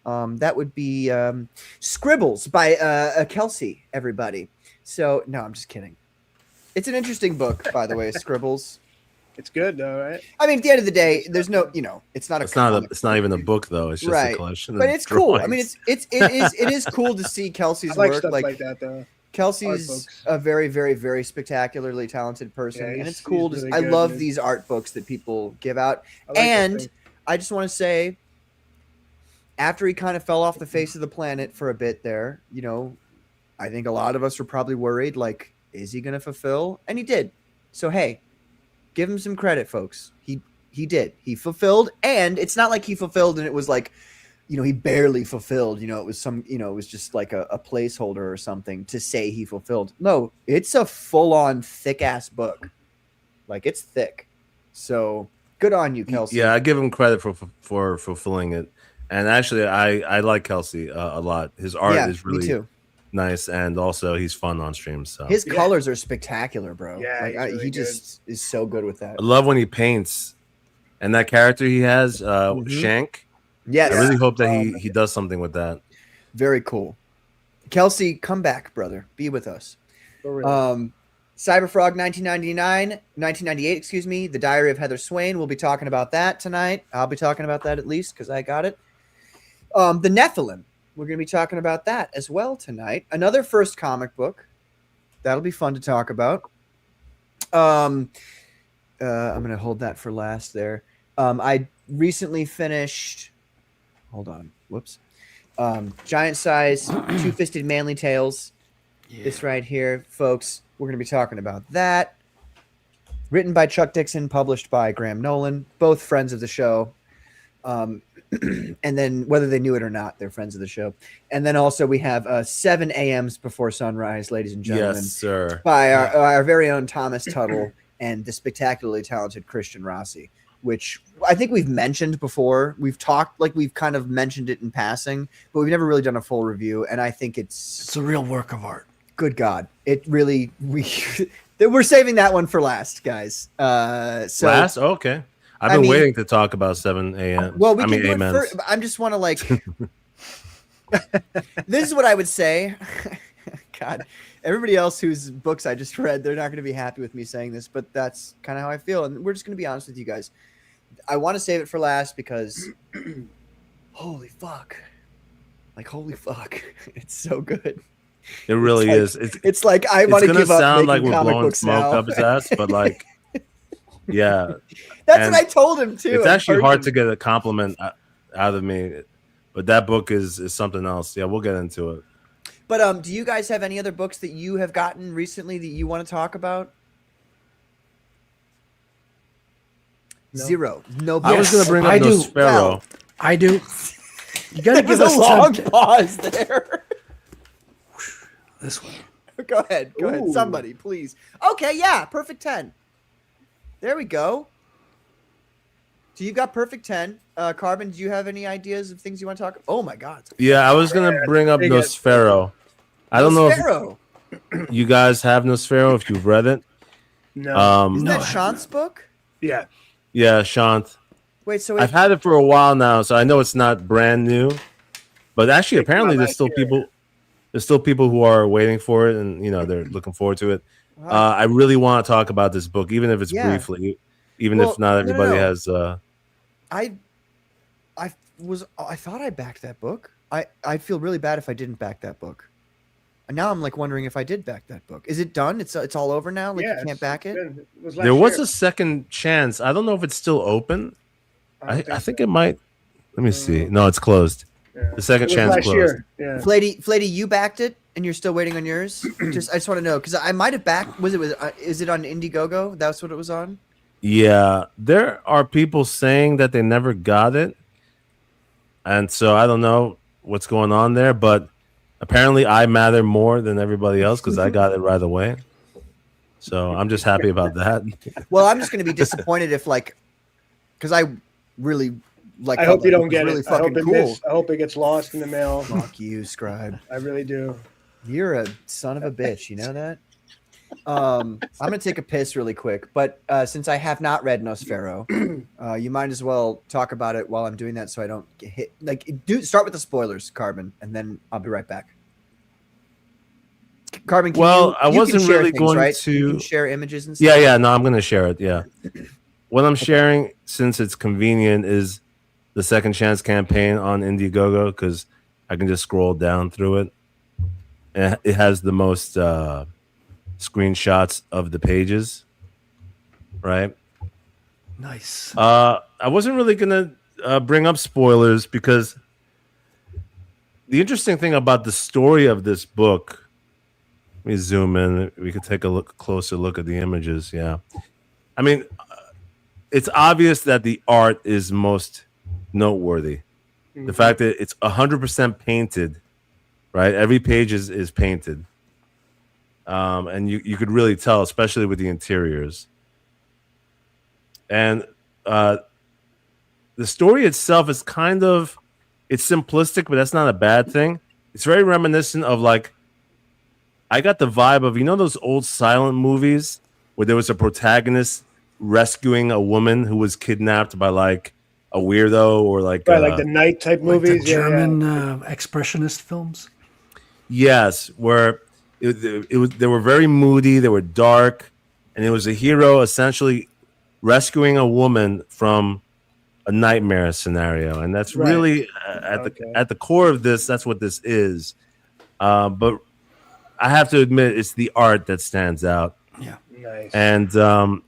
That would be Scribbles by Kelsey, everybody. So, no, I'm just kidding. It's an interesting book, by the way, Scribbles. It's good though, right? I mean, at the end of the day, there's no, it's not a It's not comic. it's not even a book though. It's just Right. a collection. But of it's cool. I drawings. mean, it is cool to see I Kelsey's like work. stuff Like like that though. Art Kelsey's books. a very, very, very spectacularly talented person, Yeah, and he's- it's cool. he's To, really I good, love man. these art books that people give out. I like that And thing. I just want to say, after he kind of fell off the face of the planet for a bit there, I think a lot of us were probably worried, like, is he going to fulfill? And he did. So, hey, give him some credit, folks. He did. He fulfilled, and it's not like he fulfilled and it was like, he barely fulfilled. It was it was just like a placeholder or something to say he fulfilled. No, it's a full-on thick-ass book. Like, it's thick. So, good on you, Kelsey. Yeah, I give him credit for fulfilling it. And actually, I like Kelsey a lot. His art is me really too. nice, and also he's fun on stream. So His colors are spectacular, bro. Yeah, like he's really he good. just is so good with that. I love when he paints, and that character he has, Shank. Yes, I really hope that he does something with that. very cool. Kelsey, come back, brother. Be with us. For real. Cyberfrog 1998, excuse me. The Diary of Heather Swain. We'll be talking about that tonight. I'll be talking about that at least because I got it. The Nephilim. We're going to be talking about that as well tonight. Another first comic book. That'll be fun to talk about. I'm going to hold that for last there. I recently finished... Hold on. Whoops. Giant size, two-fisted manly tales. Yeah. This right here, folks. We're going to be talking about that. Written by Chuck Dixon, published by Graham Nolan. Both friends of the show. And then, whether they knew it or not, they're friends of the show. And then also we have 7 a.m.s Before Sunrise, ladies and gentlemen. Yes, sir. By our very own Thomas Tuttle and the spectacularly talented Christian Rossi, which I think we've mentioned before. We've talked, like we've kind of mentioned it in passing, but we've never really done a full review. And I think It's a real work of art. good God, it really, we're saving that one for last, guys. So Last? Oh, okay. I've I been mean- waiting to talk about 7 a.m. well, we I can mean, do it amens. first. I just want to like, this is what I would say. God, everybody else whose books I just read, they're not going to be happy with me saying this, but that's kind of how I feel. And we're just going to be honest with you guys. I want to save it for last because holy fuck. Like, holy fuck. It's so good. It really It's is. It's like I It's want to gonna give up sound like making we're comic blowing books smoke now. up his ass, but like, yeah, That's and what I told him too. it's in actually hard to person. get a compliment out of me. But that book is something else. Yeah, we'll get into it. But do you guys have any other books that you have gotten recently that you want to talk about? No. Zero. No. I was books. going to bring up I do. Nosferatu. Well, I do. You got to There was give us a long time. pause there. This one. Go ahead. Go ahead. Ooh. Somebody, please. Okay, yeah, perfect 10. There we go. So you got perfect 10. Carbon, do you have any ideas of things you want to talk? Oh my God. Yeah, I was going to bring up big ass- Nosferatu. I don't know Nosferatu. if you guys have Nosferatu, if you've read it. No. Isn't No, that I Shant's book? Yeah. Yeah, Shant. Wait, so I've had it for a while now, so I know it's not brand new. But actually, It came apparently, out there's last still year. people. There's still people who are waiting for it, and they're looking forward to it. Wow. I really want to talk about this book, even if it's Yeah. briefly, even Well, if not no, everybody no. has. I thought I backed that book. I feel really bad if I didn't back that book. And now I'm like wondering if I did back that book. Is it done? It's all over now. Like Yeah, you can't back it. was There was last a second chance. I don't know if it's still open. year. I think it might. Let me see. No, it's closed. Yeah. The second It was chance last closed. year. Yeah. Flatey, you backed it, and you're still waiting on yours. I just want to know because I might have backed. Is it on Indiegogo? That's what it was on. Yeah, there are people saying that they never got it, and so I don't know what's going on there. But apparently, I matter more than everybody else because I got it right away. So I'm just happy about that. Well, I'm just going to be disappointed if because I really like. I hope you that don't book. It get was it. Really fucking cool. I hope it gets lost in the mail. Fuck you, Scribe. I really do. You're a son of a bitch. You know that? I'm gonna take a piss really quick, but since I have not read Nosfero, you might as well talk about it while I'm doing that, so I don't get hit. Like, start with the spoilers, Carbon, and then I'll be right back. Carbon, I you wasn't can share really things, going right? to. You can share images and Yeah, stuff. yeah. No, I'm gonna share it. Yeah. What I'm sharing, since it's convenient, is the Second Chance campaign on Indiegogo because I can just scroll down through it. And it has the most screenshots of the pages, right? Nice. I wasn't really gonna bring up spoilers because the interesting thing about the story of this book. Let me zoom in. We could take a closer look at the images. Yeah, I mean, it's obvious that the art is most noteworthy. The fact that it's 100% painted, right? Every page is painted, and you could really tell, especially with the interiors. And the story itself is it's simplistic, but that's not a bad thing. It's very reminiscent of like. I got the vibe of those old silent movies where there was a protagonist rescuing a woman who was kidnapped by like a weirdo or like like the night type Like movies. the German expressionist films. yes, where it was they were very moody, they were dark, and it was a hero essentially rescuing a woman from a nightmare scenario, and that's really at the core of this. That's what this is, but. I have to admit, it's the art that stands out. Yeah. Nice. And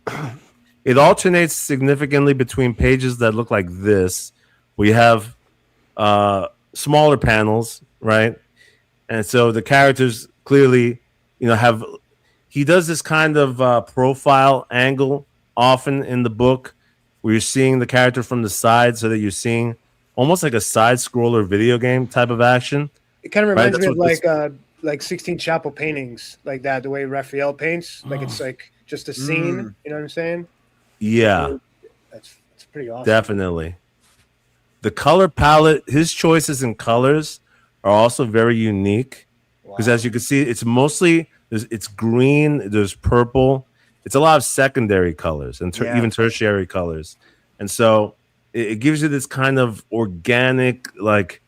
it alternates significantly between pages that look like this. We have smaller panels, right? And so the characters clearly, have. He does this kind of profile angle often in the book where you're seeing the character from the side so that you're seeing almost like a side scroller video game type of action. It kind of reminds me of like 16 Chapel paintings, like that, the way Raphael paints. Like it's like just a scene. You know what I'm saying? Yeah. That's pretty awesome. Definitely. The color palette, his choices in colors are also very unique. Because as you can see, it's mostly it's green, there's purple. It's a lot of secondary colors and even tertiary colors. And so it gives you this kind of organic, like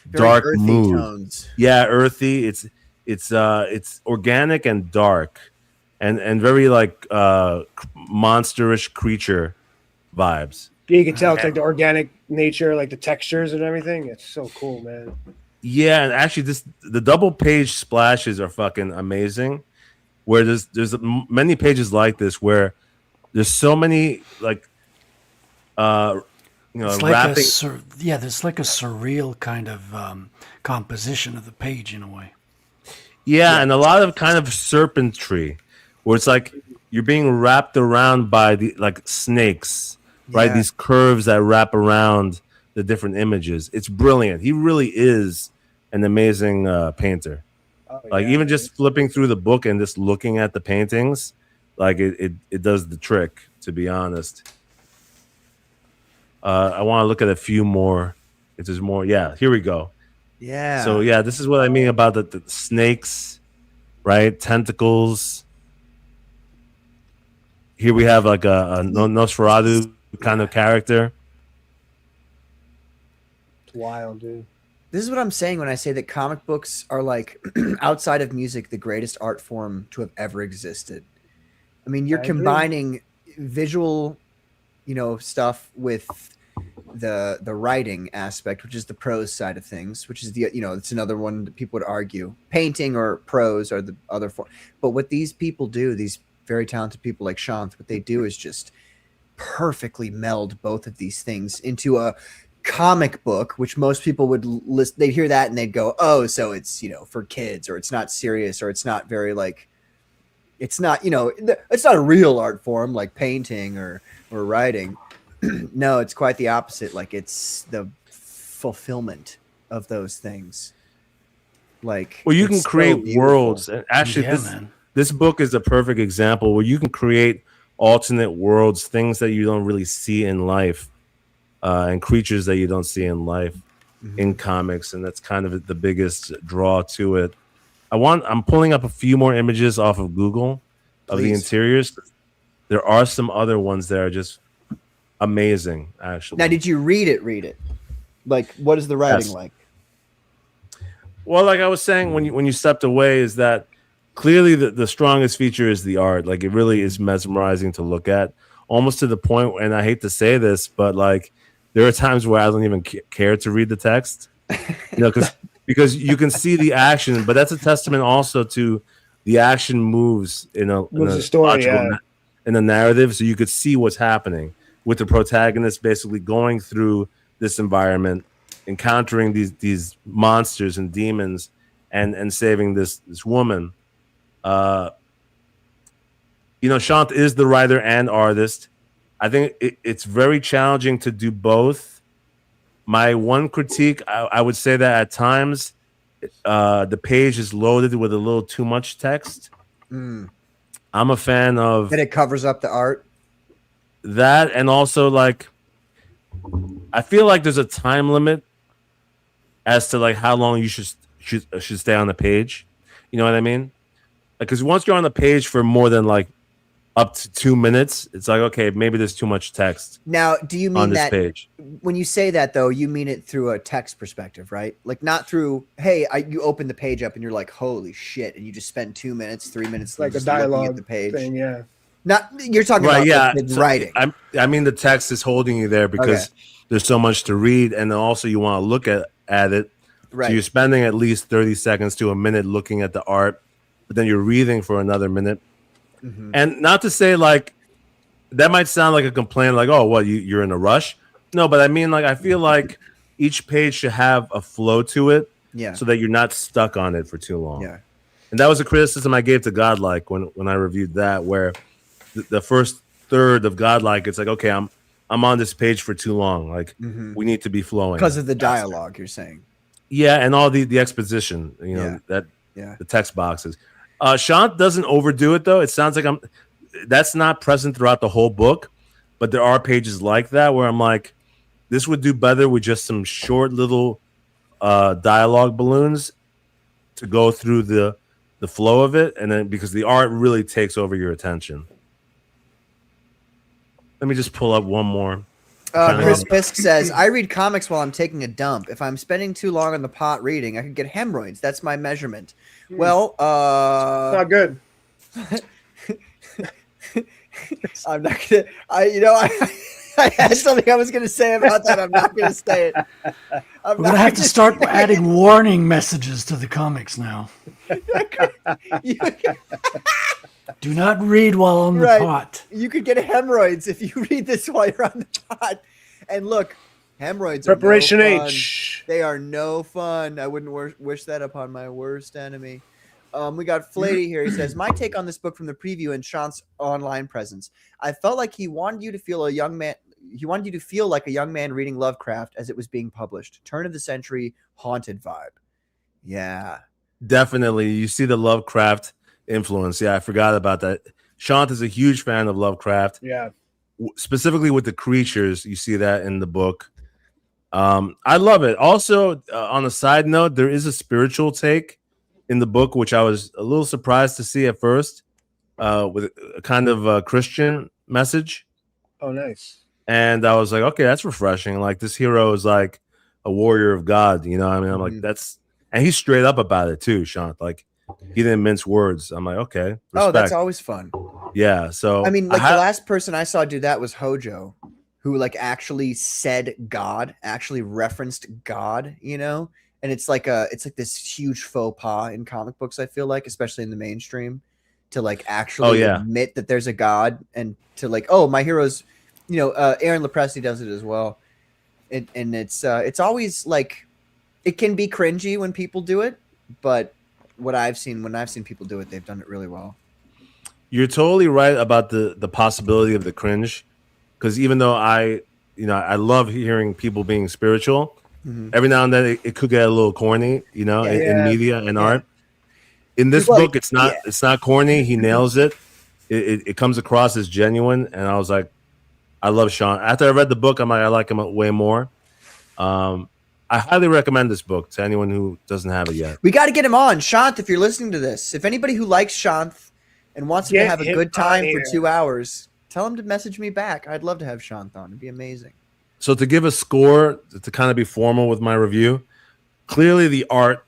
Very dark earthy mood. tones. Yeah, earthy. It's organic and dark, and very like monsterish creature vibes. Yeah, you can tell it's like the organic nature, like the textures and everything. It's so cool, man. Yeah, and actually, the double page splashes are fucking amazing. Where there's many pages like this where there's so many like It's like wrapping. there's like a surreal kind of composition of the page in a way. Yeah, and a lot of kind of serpentry, where it's like you're being wrapped around by the like snakes, right? Yeah. These curves that wrap around the different images. It's brilliant. He really is an amazing painter. Like even just flipping through the book and just looking at the paintings, like it does the trick. To be honest, I want to look at a few more. If there's more, yeah, here we go. Yeah. So yeah, this is what I mean about the snakes, right? Tentacles. Here we have like a Nosferatu kind of character. It's wild, dude. This is what I'm saying when I say that comic books are like outside of music, the greatest art form to have ever existed. I mean, you're combining visual, stuff with the writing aspect, which is the prose side of things, which is it's another one that people would argue. Painting or prose are the other form. But what these people do, these very talented people like Shanth, what they do is just perfectly meld both of these things into a comic book, which most people would list. They'd hear that and they'd go, oh, so it's, for kids, or it's not serious, or it's not very like, it's not, it's not a real art form like painting or writing. No, it's quite the opposite. Like it's the fulfillment of those things. Like, well, you can create worlds, and actually, this book is a perfect example where you can create alternate worlds, things that you don't really see in life, and creatures that you don't see in life in comics, and that's kind of the biggest draw to it. I'm pulling up a few more images off of Google of the Please. interiors. There are some other ones that are just amazing, actually. Now, did you read it? Like, what is the writing Yes. like? Well, like I was saying, when you stepped away, is that clearly the strongest feature is the art. Like, it really is mesmerizing to look at, almost to the point. And I hate to say this, but like there are times where I don't even care to read the text, because you can see the action. But that's a testament also to the action moves in a story, in a narrative, so you could see what's happening with the protagonist basically going through this environment, encountering these monsters and demons, and saving this woman. Shant is the writer and artist. I think it's very challenging to do both. My one critique, I would say that at times the page is loaded with a little too much text. I'm a fan of that. It covers up the art. That, and also like I feel like there's a time limit as to like how long you should stay on the page. You know what I mean? Because once you're on the page for more than like up to 2 minutes, it's like, okay, maybe there's too much text. Now, do you mean on this that page? When you say that, though, you mean it through a text perspective, right? Like not through, hey, you open the page up and you're like, holy shit, and you just spend 2 minutes, 3 minutes, like a just looking dialogue at the page thing, yeah. Not you're talking Right, about yeah. the writing. I mean, the text is holding you there because there's so much to read, and then also you want to look at it. Right. So you're spending at least 30 seconds to a minute looking at the art, but then you're reading for another minute. And not to say like that might sound like a complaint, like, oh, well, you're in a rush. No, but I mean, like, I feel like each page should have a flow to it, so that you're not stuck on it for too long. Yeah. And that was a criticism I gave to Godlike when I reviewed that, where the first third of Godlike, it's like, okay, I'm on this page for too long. Like, we need to be flowing because of the dialogue. You're saying, yeah, and all the exposition, the text boxes. Shant doesn't overdo it though. It sounds like that's not present throughout the whole book, but there are pages like that where I'm like, this would do better with just some short little dialogue balloons to go through the flow of it, and then because the art really takes over your attention. Let me just pull up one more. Chris Fisk says, I read comics while I'm taking a dump. If I'm spending too long on the pot reading, I could get hemorrhoids. That's my measurement. Well, not good. I'm not gonna. I had something I was gonna say about that. I'm not gonna say it. We're gonna have to start adding warning messages to the comics now. Do not read while on the pot. You could get hemorrhoids if you read this while you're on the pot. And look, hemorrhoids Preparation are no fun. H. They are no fun. I wouldn't wish that upon my worst enemy. We got Flatey here. He says, my take on this book from the preview and Shant's online presence. I felt like he wanted you to feel a young man. He wanted you to feel like a young man reading Lovecraft as it was being published. Turn of the century haunted vibe. Yeah. Definitely. You see the Lovecraft influence. Yeah, I forgot about that. Shant is a huge fan of Lovecraft. Yeah. Specifically with the creatures. You see that in the book. I love it. Also, on a side note, there is a spiritual take in the book, which I was a little surprised to see at first, with a kind of a Christian message. Oh, nice. And I was like, okay, that's refreshing. Like, this hero is like a warrior of God, you know what I mean? I'm like, and he's straight up about it too, Shant. Like, he didn't mince words. I'm like, okay, respect. Oh, that's always fun. Yeah, so I mean, like the last person I saw do that was Hojo, who like actually said God, actually referenced God, and it's like this huge faux pas in comic books. I feel like, especially in the mainstream, to like actually admit that there's a God and to like, oh, my hero's, Aaron Lepresti does it as well, and it's always like, it can be cringy when people do it, but when I've seen people do it, they've done it really well. You're totally right about the possibility of the cringe, because even though I love hearing people being spiritual, every now and then it could get a little corny, in media and art. In this book, it's not corny. He nails it. It comes across as genuine, and I was like, I love Sean. After I read the book, I'm like, I like him way more. I highly recommend this book to anyone who doesn't have it yet. We got to get him on. Shant, if you're listening to this, if anybody who likes Shant and wants him to have a good time for 2 hours, tell him to message me back. I'd love to have Sean on. It'd be amazing. So to give a score, to kind of be formal with my review, clearly the art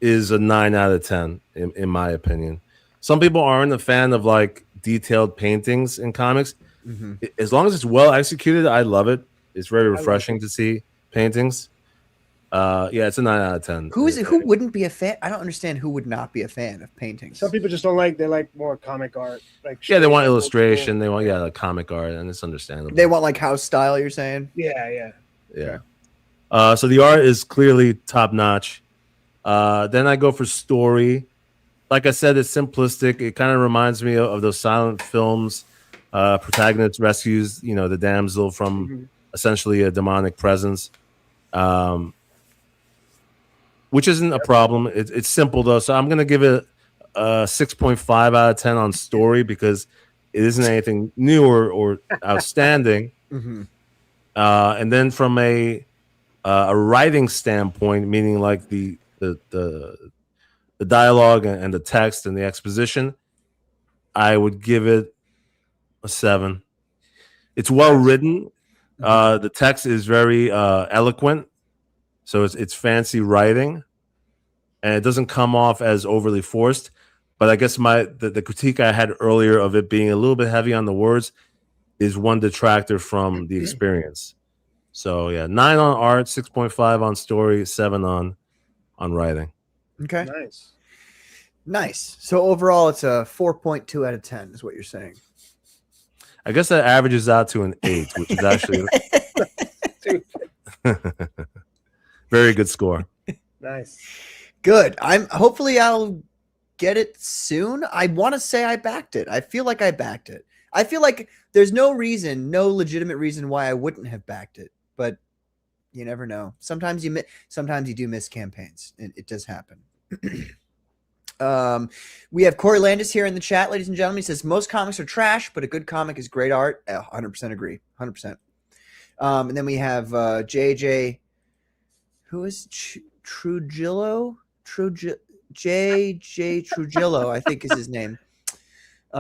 is a 9 out of 10 in my opinion. Some people aren't a fan of like detailed paintings in comics. As long as it's well executed, I love it. It's very refreshing to see paintings. Yeah, it's a 9 out of 10. Who wouldn't be a fan? I don't understand who would not be a fan of paintings. Some people just don't like. They like more comic art. Like they want illustration. They want like comic art, and it's understandable. They want like house style. You're saying? Yeah. So the art is clearly top notch. Then I go for story. Like I said, it's simplistic. It kind of reminds me of those silent films. Protagonist rescues, the damsel from essentially a demonic presence, which isn't a problem. It's simple though, so I'm gonna give it a 6.5 out of 10 on story because it isn't anything new or outstanding. And then from a writing standpoint, meaning like the dialogue and the text and the exposition, I would give it a 7. It's well written. The text is very eloquent, so it's fancy writing, and it doesn't come off as overly forced. But I guess the critique I had earlier of it being a little bit heavy on the words is one detractor from the experience. So yeah, 9 on art, 6.5 on story, 7 on writing. Okay, Nice. So overall, it's a 4.2 out of 10, is what you're saying. I guess that averages out to an 8, which is actually very good score. Nice. Good. Hopefully I'll get it soon. I want to say I backed it. I feel like I backed it. I feel like there's no legitimate reason why I wouldn't have backed it, but you never know. Sometimes you do miss campaigns. It does happen. We have Corey Landis here in the chat, ladies and gentlemen. He says most comics are trash, but a good comic is great art. 100% agree. 100%. And then we have JJ, who is Trujillo? JJ Trujillo, I think is his name.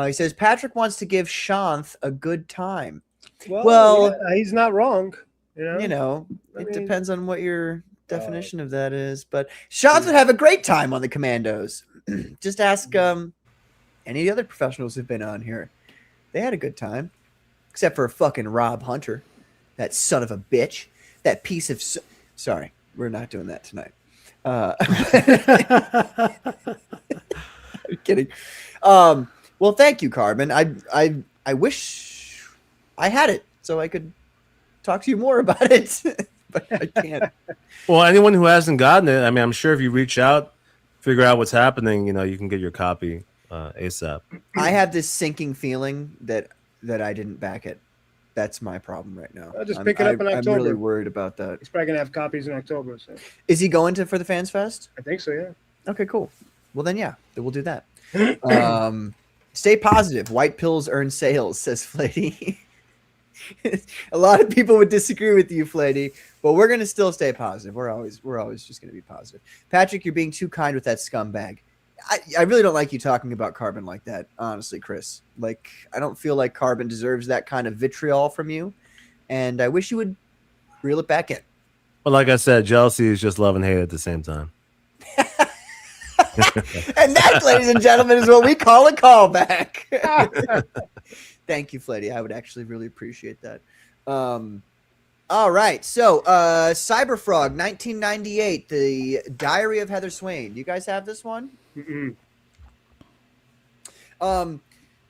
He says Patrick wants to give Shanth a good time. Well, he's not wrong. It depends on what your definition of that is, but Shanth would have a great time on the Commandos. Just ask any of the other professionals who've been on here. They had a good time, except for fucking Rob Hunter, that son of a bitch, that piece of. Sorry, we're not doing that tonight. I'm kidding. Well, thank you, Carbon. I wish I had it so I could talk to you more about it, but I can't. Well, anyone who hasn't gotten it, I mean, I'm sure if you reach out, figure out what's happening, you can get your copy ASAP. I have this sinking feeling that I didn't back it. That's my problem right now. I'll just pick it up in October. I'm really worried about that. He's probably gonna have copies in October. So. Is he going for the Fans Fest? I think so. Yeah. Okay, cool. Well, then we'll do that. Stay positive. White pills earn sales, says Flatey. A lot of people would disagree with you, Flatey, but we're gonna still stay positive. We're always just gonna be positive. Patrick, you're being too kind with that scumbag. I really don't like you talking about Carbon like that, honestly, Chris. Like, I don't feel like Carbon deserves that kind of vitriol from you, and I wish you would reel it back in. But like I said, jealousy is just love and hate at the same time. And that, ladies and gentlemen, is what we call a callback. Thank you, Fleddy. I would actually really appreciate that. All right. So, Cyberfrog, 1998, The Diary of Heather Swain. Do you guys have this one?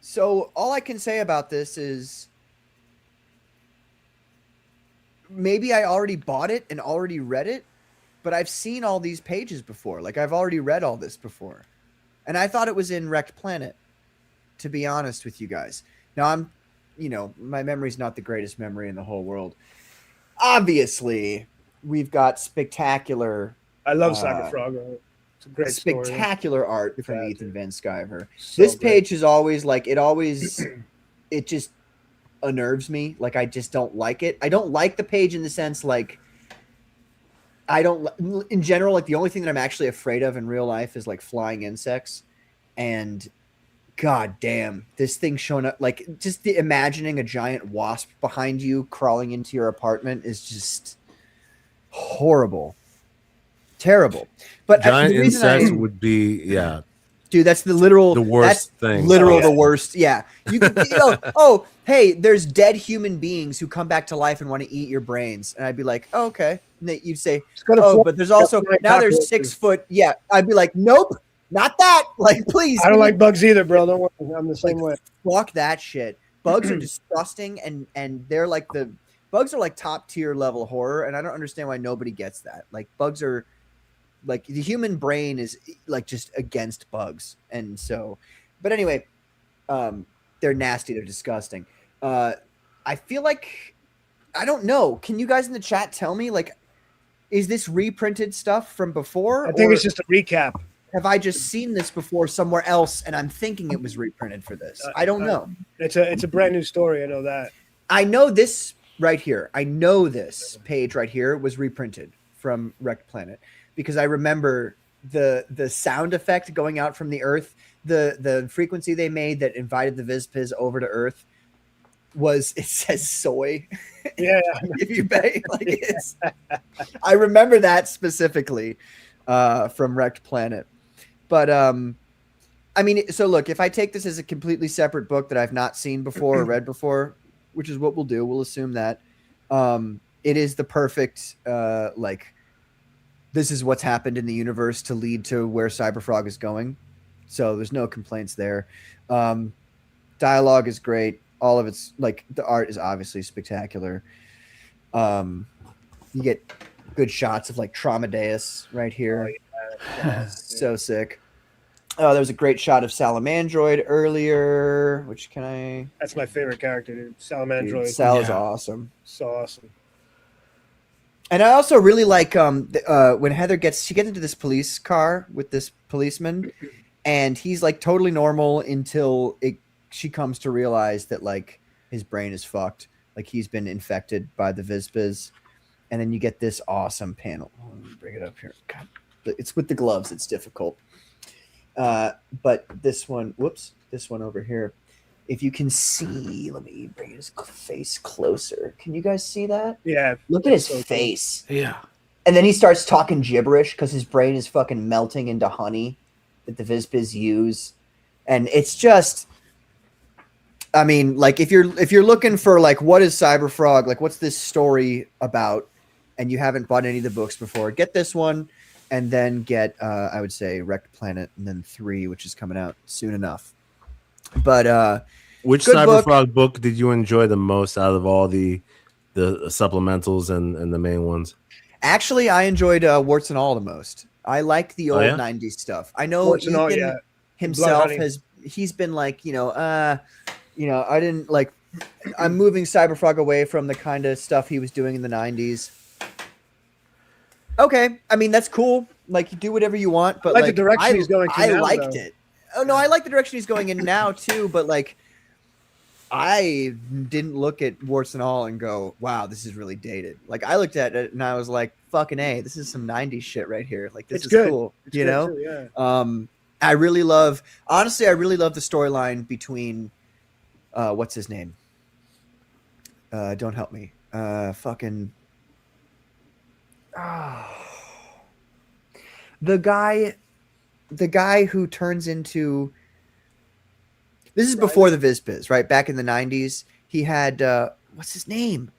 So all I can say about this is maybe I already bought it and already read it, but I've seen all these pages before. Like, I've already read all this before. And I thought it was in Wrecked Planet, to be honest with you guys. Now, my memory's not the greatest memory in the whole world. Obviously, we've got spectacular. I love Cyberfrog. It's a great spectacular story. Art from Ethan Van Sciver. So this great. page is always like it just unnerves me. Like, I just don't like it. I don't like the page in the sense like in general, like the only thing that I'm actually afraid of in real life is like flying insects, and God damn, this thing showing up, like just imagining a giant wasp behind you crawling into your apartment is just horrible, terrible. But Giant the reason insects would be dude, that's the literal, the worst that's thing. literal Oh, the yeah. worst. Yeah, you could, oh, hey, there's dead human beings who come back to life and want to eat your brains, and I'd be like, oh, okay. And then you'd say, It's gonna oh, fly- but there's also fly now there's cockroaches. 6 foot. Yeah, I'd be like, nope, not that. Like, please, I don't give me- like bugs either, bro. Don't worry. I'm the same way. fuck that shit. Bugs are disgusting, and they're like bugs are like top tier level horror, and I don't understand why nobody gets that. Like bugs are like the human brain is like just against bugs, and so. But anyway, they're nasty. They're disgusting. I feel like I don't know. Can you guys in the chat tell me, like, is this reprinted stuff from before? I think or it's just a recap. have I just seen this before somewhere else and I'm thinking it was reprinted for this? I don't know. It's a brand new story. I know that. I know this right here. I know this page right here was reprinted from Wrecked Planet because I remember the sound effect going out from the Earth, the frequency they made that invited the Vizpiz over to Earth was, it says soy. Yeah. If you pay, like it's, I remember that specifically from Wrecked Planet. But I mean, so look, if I take this as a completely separate book that I've not seen before or read before, which is what we'll do, we'll assume that it is the perfect like this is what's happened in the universe to lead to where Cyberfrog is going. So there's no complaints there. Dialogue is great. All of it's like the art is obviously spectacular. You get good shots of like Traumadeus right here. So sick. Oh, there was a great shot of Salamandroid earlier. Which can I? That's my favorite character, dude. Salamandroid. Sal is Yeah. awesome. So awesome. And I also really like when Heather gets into this police car with this policeman, and he's like totally normal until she comes to realize that like his brain is fucked, like he's been infected by the Vizpiz, and then you get this awesome panel. Let me bring it up here. God, it's with the gloves. It's difficult. But this one over here, if you can see, let me bring his face closer. Can you guys see that? Yeah. Look at his So cool. face. Yeah. And then he starts talking gibberish because his brain is fucking melting into honey that the Vizpiz use. And it's just, I mean, like if you're looking for like what is Cyberfrog, like what's this story about, and you haven't bought any of the books before, get this one, and then get I would say Wrecked Planet, and then 3, which is coming out soon enough. But which good Cyberfrog book did you enjoy the most out of all the supplementals and the main ones? actually, I enjoyed Warts and All the most. I like the old yeah? 90s stuff. I know Warts and All, Ethan yeah. himself Blood he's been like, I didn't like, I'm moving Cyberfrog away from the kind of stuff he was doing in the 90s. Okay, I mean that's cool. Like you do whatever you want, but I like the direction he's going to I now, liked though. it. Oh no, I like the direction he's going in now too. But like, I didn't look at Warts and All and go, "Wow, this is really dated." Like I looked at it and I was like, "Fucking A, this is some '90s shit right here." Like this It's is good. cool, It's you good know. too, yeah. I really love the storyline between what's his name? Don't help me. The guy who turns into, this is before the Vizpiz, right? Back in the 90s, he had what's his name?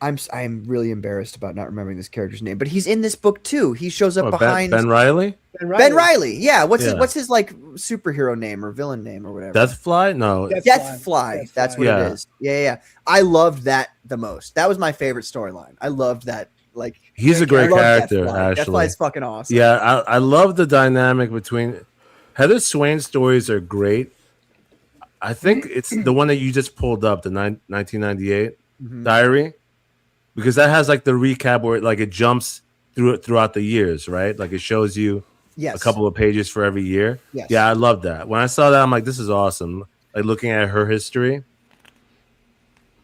I'm really embarrassed about not remembering this character's name, but he's in this book too. He shows up behind Ben Riley? Ben Riley. Yeah. What's Yeah. his like superhero name or villain name or whatever? Deathfly? No. Deathfly. That's what Yeah. it is. Yeah. I loved that the most. That was my favorite storyline. I loved that. Like He's a I great love character, Deathfly. actually. Deathfly's fucking awesome. Yeah, I love the dynamic between Heather Swain's stories are great. I think it's the one that you just pulled up, the 1998 diary, because that has like the recap where it jumps throughout the years, right? Like it shows you a couple of pages for every year. Yes. Yeah, I love that. When I saw that, I'm like, this is awesome. Like looking at her history.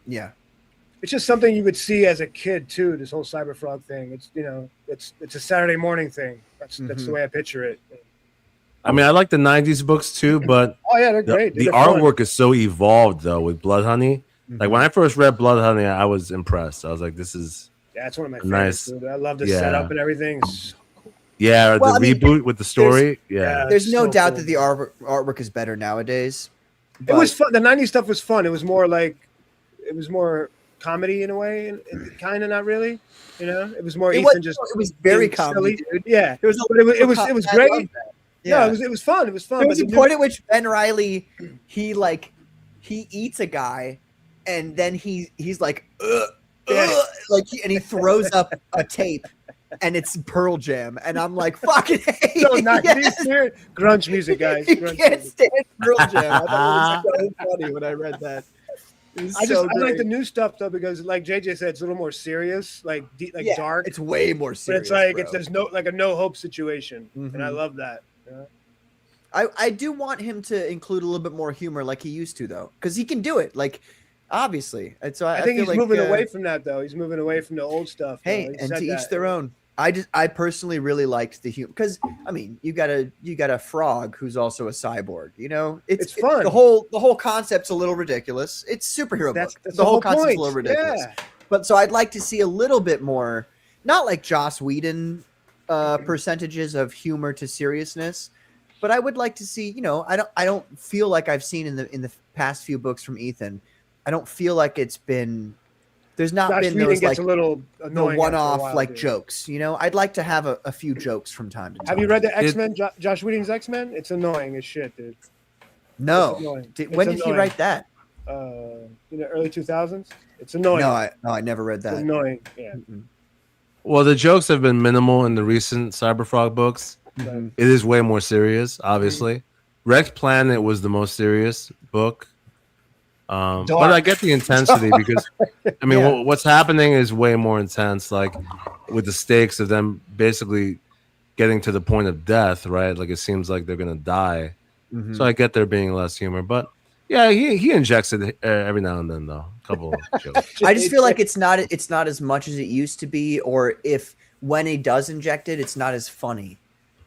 Yeah. It's just something you would see as a kid too. This whole Cyberfrog thing. It's it's a Saturday morning thing. That's the way I picture it. I mean, I like the '90s books too, but Oh yeah, they're great. the They're fun. artwork is so evolved though with Blood Honey. Like when I first read Blood Honey, I was impressed. I was like, "This is Yeah, it's one of my nice." favorites. Dude. I love the Yeah. setup and everything. Yeah, Well, the I mean, reboot with the story. Yeah. There's no so doubt cool. that the artwork is better nowadays. It was fun. The '90s stuff was fun. It was more like, it was more comedy in a way, and kind of not really. You know, it was more Ethan just. It was very being comedy, silly. dude. Yeah, It was. but it was I great. love that. Yeah, it was fun. It was fun. There was but a the point at which Ben Reilly, he eats a guy, and then he's like, and he throws up a tape, and it's Pearl Jam, and I'm like, fucking hey, so nice. yes. Grunge music, guys. You Grunge can't music. stand Pearl Jam. I thought it was so funny when I read that. It was I so like great. the new stuff though, because like JJ said, it's a little more serious, like Yeah, dark. It's way more But serious. it's like bro. there's no hope situation, and I Mhm. love that. Yeah. I do want him to include a little bit more humor like he used to though, because he can do it. Like obviously, and so I think feel he's like, moving away from that though. He's moving away from the old stuff. Hey, though. He and said to each that. their own. I personally really liked the humor because I mean you got a frog who's also a cyborg. You know, It's fun. The whole concept's a little ridiculous. It's superhero That's book. The whole concept's a little point. ridiculous. Yeah. But so I'd like to see a little bit more, not like Joss Whedon percentages of humor to seriousness, but I would like to see. You know, I don't feel like I've seen in the past few books from Ethan. I don't feel like it's been. There's not Josh been Whedon those gets like a little the annoying one-off after a while, like dude. jokes. You know, I'd like to have a few jokes from time to time. Have you read the X-Men? Josh Whedon's X-Men? It's annoying as shit, dude. No. It's annoying. When It's did he annoying. write that? In the early 2000s. It's annoying. No, I never read It's that. annoying. Yeah. Well, the jokes have been minimal in the recent Cyberfrog books. Mhm. It is way more serious, obviously. Wrecked Planet was the most serious book. But I get the intensity because, I mean, Yeah. what's happening is way more intense, like with the stakes of them basically getting to the point of death, right? Like it seems like they're going to die. Mhm. So I get there being less humor. But yeah, he injects it every now and then, though. A couple of jokes. I just feel like it's not as much as it used to be, or if when he does inject it, it's not as funny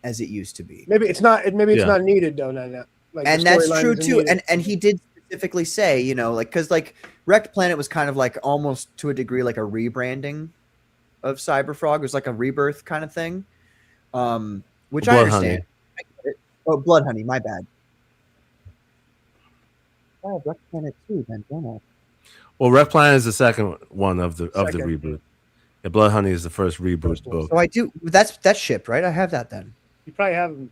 as it used to be. Maybe it's not. Maybe it's Yeah. not needed though. Not like And the that's storyline true isn't too. needed. And he did specifically say, you know, like because like Wrecked Planet was kind of like almost to a degree like a rebranding of Cyberfrog. It was like a rebirth kind of thing, which I Blood understand. Honey. I get it. Oh, Blood Honey, my bad. Oh, Wrecked Planet too, then don't I? Well, Wrecked Planet is the second one of the Second. reboot. Yeah, Blood Honey is the first reboot First one. book. So I do. That's shipped, right? I have that then. You probably have them.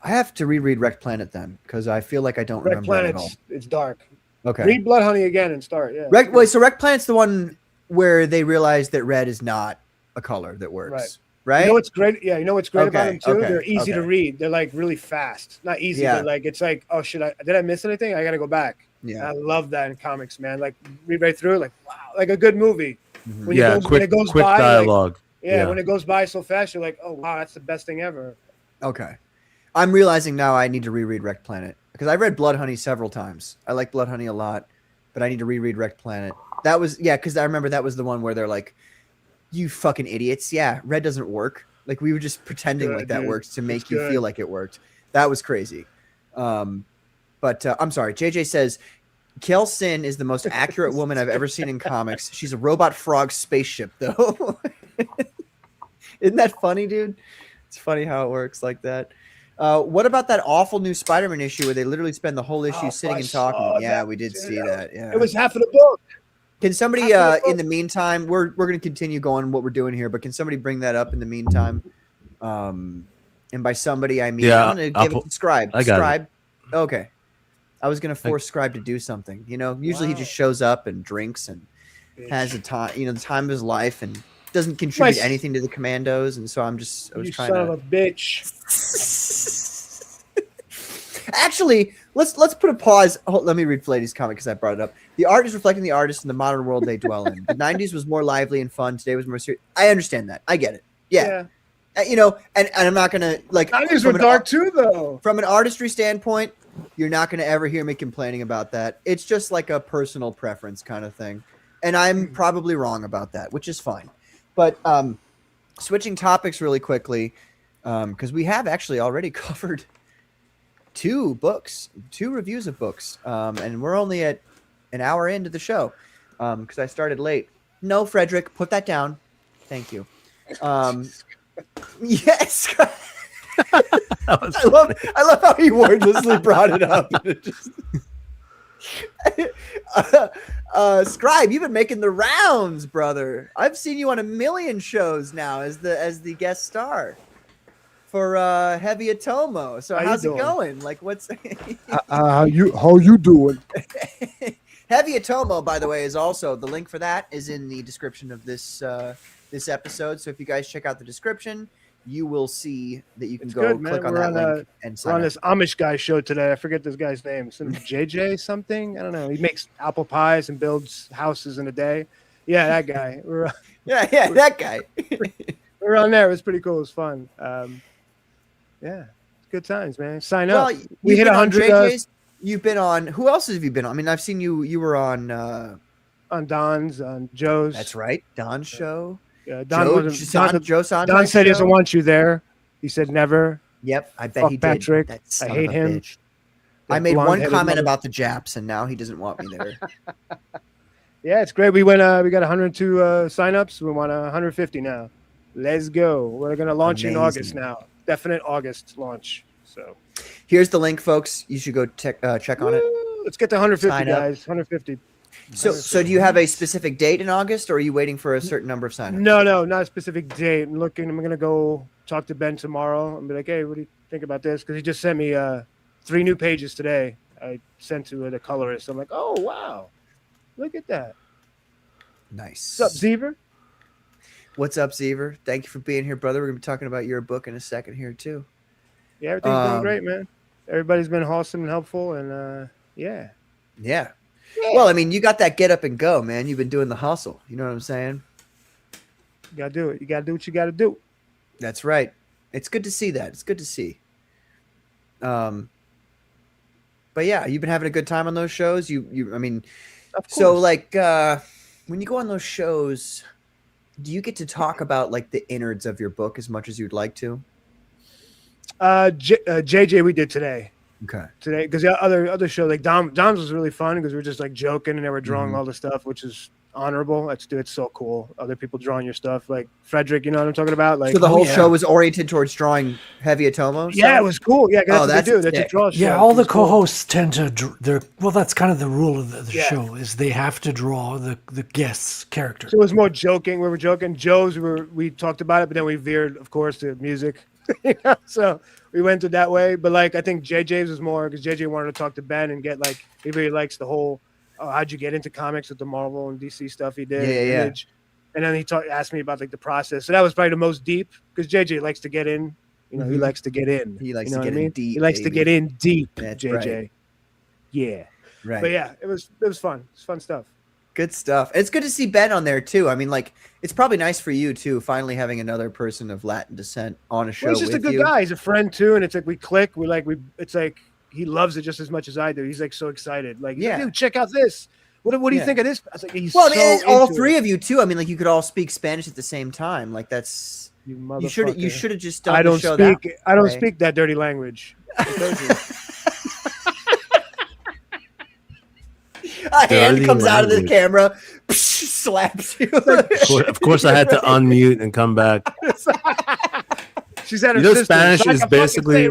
I have to reread Wrecked Planet then because I feel like I don't Red remember that at all. Planets. It's dark. Okay. Read Blood Honey again and start. Yeah. Wait, so Wrecked Planet's the one where they realize that red is not a color that works, right? You know what's great? Yeah, you know what's great about Okay, them too? okay, They're easy to okay. read. They're like really fast. Not easy, Yeah. but like it's like, oh shit, did I miss anything? I gotta go back. Yeah. I love that in comics, man. Like read right through, like wow, like a good movie. Mhm. When Yeah, it goes, when it quick goes by, like- dialogue. yeah, when it goes by so fast, you're like, oh wow, that's the best thing ever. Okay. I'm realizing now I need to reread Wrecked Planet because I've read Blood Honey several times. I like Blood Honey a lot, but I need to reread Wrecked Planet. That was because I remember that was the one where they're like, "You fucking idiots! Yeah, red doesn't work." Like we were just pretending Good, like that dude. works to make It's you good. feel like it worked. That was crazy. But I'm sorry. JJ says Kel Sin is the most accurate woman I've ever seen in comics. She's a robot frog spaceship, though. Isn't that funny, dude? It's funny how it works like that. What about that awful new Spider-Man issue where they literally spend the whole issue Oh, sitting I and talking? saw Yeah, that, we did dude. see that. Yeah. It was half of the book. Can somebody half of the in the meantime, we're going to continue going what we're doing here, but can somebody bring that up in the meantime? And by somebody I mean Yeah, I'm going to I'll give it put- to Scribe. I got it. Scribe. Okay. I was going to force Scribe to do something. You know, usually he Wow. just shows up and drinks and Bitch. has a time, the time of his life and doesn't contribute Nice. anything to the Commandos. And so I was You trying son to. of a bitch. Actually, let's put a pause. Let me read Flady's comment because I brought it up. The art is reflecting the artists in the modern world they dwell in. The 90s was more lively and fun. Today was more serious. I understand that. I get it. Yeah. And I'm not going to like. 90s from were an dark too, though. From an artistry standpoint, you're not going to ever hear me complaining about that. It's just like a personal preference kind of thing. And I'm probably wrong about that, which is fine. But switching topics really quickly, because we have actually already covered 2 reviews of books, and we're only at an hour into the show because I started late. No, Frederick, put that down. Thank you. Yes. I love how he wordlessly brought it up. Scribe, you've been making the rounds, brother. I've seen you on a million shows now as the guest star for Heavy Atomo. So how's it going? Like, what's how you doing? Heavy Atomo, by the way, is also the link for that is in the description of this episode. So if you guys check out the description, you will see that you can click on that link and sign up. We're on up. this Amish guy show today. I forget this guy's name. Some JJ something. I don't know. He makes apple pies and builds houses in a day. Yeah, that guy. That guy. We're on there. It was pretty cool. It was fun. Yeah, good times, man. Sign up. We hit 100. You've been on. Who else have you been on? I mean, I've seen you. You were on Don's, on Joe's. That's right, Don's show. Yeah, Joe said he doesn't want you there. He said never. Yep, I bet Fuck he did. Patrick. That I hate him. I made one comment about the Japs, and now he doesn't want me there. Yeah, it's great. We got 102 signups. We want 150 now. Let's go. We're gonna launch in August now. Definite August launch. So here's the link, folks. You should go check on it. Let's get to 150, guys. 150. So do you have a specific date in August, or are you waiting for a certain number of signups? No, not a specific date. I'm gonna go talk to Ben tomorrow and be like, hey, what do you think about this? Because he just sent me 3 new pages today. I sent to the colorist. I'm like, oh wow, look at that. Nice. What's up, Zever? What's up, Zever? Thank you for being here, brother. We're gonna be talking about your book in a second here too. Yeah, everything's going great, man. Everybody's been awesome and helpful, and yeah. Well, I mean, you got that get up and go, man. You've been doing the hustle. You know what I'm saying? You gotta do it. You gotta do what you gotta do. That's right. It's good to see that. It's good to see. But yeah, you've been having a good time on those shows. I mean, so like when you go on those shows, do you get to talk about like the innards of your book as much as you'd like to? JJ, we did today. Okay. Today, because the other show, like Dom's was really fun because we were just like joking and they were drawing all the stuff, which is honorable. It's so cool. Other people drawing your stuff, like Frederick, you know what I'm talking about? Like, so the whole show was oriented towards drawing Heavy Atomo. Yeah, it was cool. Yeah, that's what they do. That's a draw show. Yeah, all the co-hosts tend to. That's kind of the rule of the show is they have to draw the guest's character. So it was more joking. We were joking. Joe's, we talked about it, but then we veered, of course, to music. So we went to that way. But like, I think JJ's was more because JJ wanted to talk to Ben and get like, he really likes the whole, how'd you get into comics with the Marvel and DC stuff he did? Yeah. And then he asked me about like the process. So that was probably the most deep because JJ likes to get in. You know, he likes to get in. He likes to get in deep. He likes to get in deep. That's JJ. Right. Yeah. Right. But yeah, it was fun. It's fun stuff. Good stuff. It's good to see Ben on there too. I mean, like, it's probably nice for you too, finally having another person of Latin descent on a show. He's just a good guy. He's a friend too, and it's like we click. It's like he loves it just as much as I do. He's like so excited. Like, yeah, dude, check out this. What do you think of this? I was like, he's well, so I mean, all three of you too. I mean, like, you could all speak Spanish at the same time. Like, that's you should have just done. I don't speak that dirty language. A hand comes out of the camera, slaps you. Of course, I had to unmute and come back. She's at her sister. Spanish is basically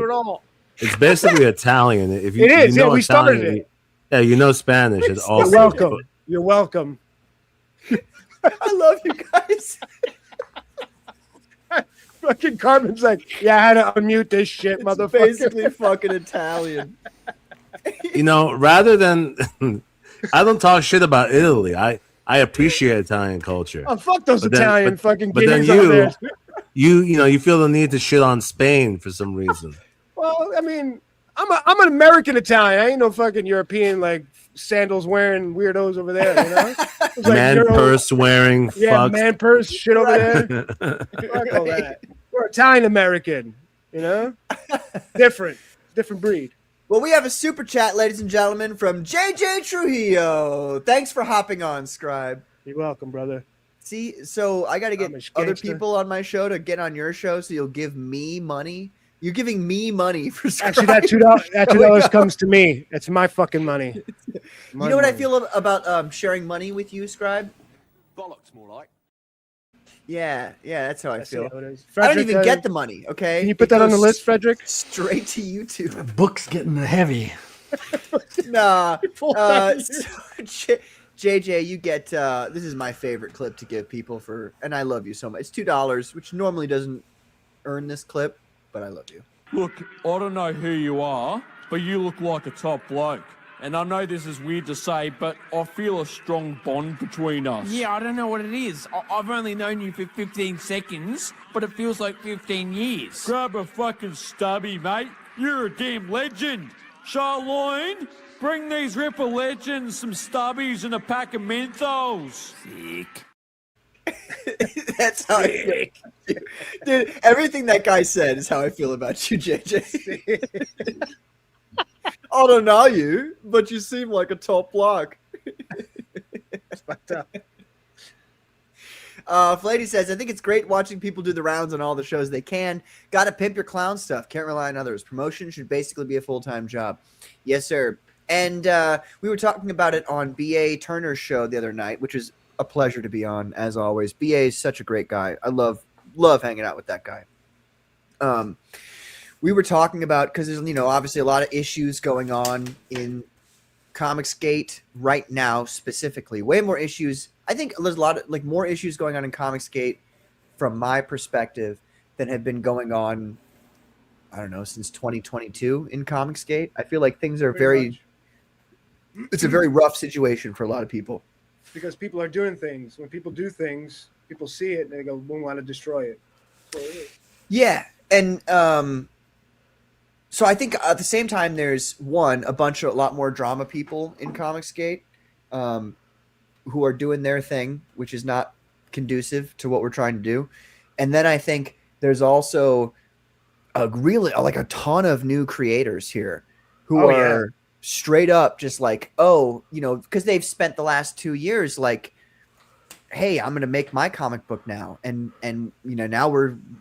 Italian. If you, it is. we started it. Yeah, you know Spanish. It's also welcome. You're welcome. I love you guys. Fucking Carmen's like, yeah, I had to unmute this shit, motherfucker. Basically, fucking Italian. You know, rather than. I don't talk shit about Italy. I appreciate Italian culture. Oh, fuck those Italian fucking But then you feel the need to shit on Spain for some reason. Well, I mean, I'm an American Italian. I ain't no fucking European like sandals wearing weirdos over there. You know, like man purse wearing. Yeah, man purse shit over there. Fuck all that. We're Italian American. You know, different breed. Well, we have a super chat, ladies and gentlemen, from JJ Trujillo. Thanks for hopping on, Scribe. You're welcome, brother. See, so I got to get Amish other gangster. people on my show to get on your show, so you'll give me money. You're giving me money for Actually, that $2 comes to me. It's my fucking money. You know what I feel about sharing money with you, Scribe? Bollocks, more like. Yeah, that's how I feel. How it is. I don't Frederick, even get the money. Okay, Can you put It that on the goes list, Frederick? Straight to YouTube. The book's getting heavy. Nah. Full time JJ, you get this is my favorite clip to give people for, and I love you so much. It's $2, which normally doesn't earn this clip, but I love you. Look, I don't know who you are, but you look like a top bloke. And I know this is weird to say, but I feel a strong bond between us. Yeah, I don't know what it is. I've only known you for 15 seconds, but it feels like 15 years. Grab a fucking stubby, mate. You're a damn legend. Charlene, bring these Ripper legends some stubbies and a pack of Menthos. Sick. That's how I feel. Dude, everything that guy said is how I feel about you, JJ. I don't know you, but you seem like a top bloke. That's fucked up. Flady says, I think it's great watching people do the rounds on all the shows they can. Got to pimp your clown stuff. Can't rely on others. Promotion should basically be a full-time job. Yes, sir. And we were talking about it on B.A. Turner's show the other night, which is a pleasure to be on, as always. B.A. is such a great guy. I love hanging out with that guy. We were talking about, because there's, obviously a lot of issues going on in Comicsgate right now, specifically. Way more issues. I think there's a lot of more issues going on in Comicsgate from my perspective than have been going on, I don't know, since 2022 in Comicsgate. I feel like things are it's a very rough situation for a lot of people. Because people are doing things. When people do things, people see it and they go, we want to destroy it. That's what it is. Yeah. And so I think at the same time, there's a lot more drama people in Comicsgate who are doing their thing, which is not conducive to what we're trying to do. And then I think there's also a ton of new creators here who are straight up just like, because they've spent the last 2 years like, hey, I'm going to make my comic book now. And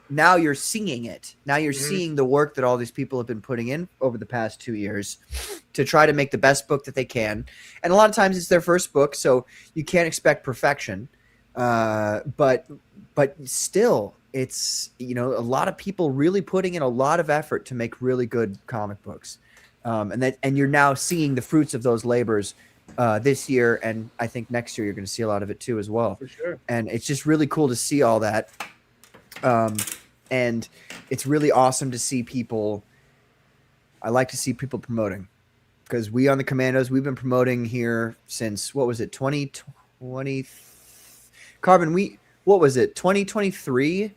now you're seeing it. Now you're seeing the work that all these people have been putting in over the past 2 years to try to make the best book that they can. And a lot of times it's their first book, so you can't expect perfection. But still, it's, a lot of people really putting in a lot of effort to make really good comic books. And you're now seeing the fruits of those labors this year, and I think next year you're going to see a lot of it too as well. For sure. And it's just really cool to see all that. And it's really awesome to see people. I like to see people promoting, because we on the Commandos, we've been promoting here since, 2020? Carbon, what was it, 2023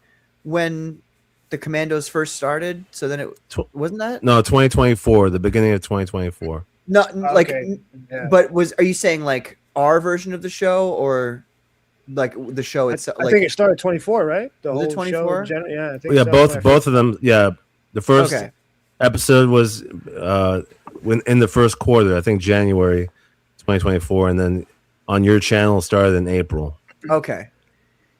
when the Commandos first started? So then wasn't that? No, 2024, the beginning of 2024. No, Okay. Yeah. but are you saying like our version of the show, or like the show itself? I think it started 24, right? The Was it whole 24? show. Yeah, I think Yeah, so. both of them. Yeah, the first Okay. episode was when in the first quarter, I think January 2024, and then on your channel started in April. Okay.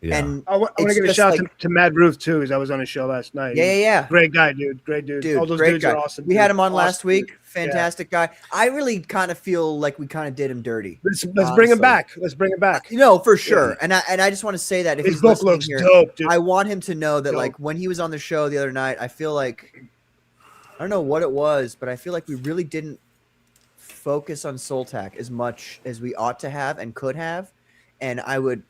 Yeah. And I want to it's give a just shout like- to Mad Ruth too, because I was on his show last night. Yeah. Great guy, dude. Great dude. Dude, All those great dudes guy. are awesome. We dude. had him on last Awesome, week. dude. Fantastic guy. I really kind of feel like we kind of did him dirty. Let's bring him honestly. back. Let's bring him back. For sure. And I just want to say that if His he's book listening looks here, dope, dude. I want him to know that Dope. like when he was on the show the other night, I feel like, I don't know what it was, but I feel like we really didn't focus on Soltak as much as we ought to have and could have. And I would,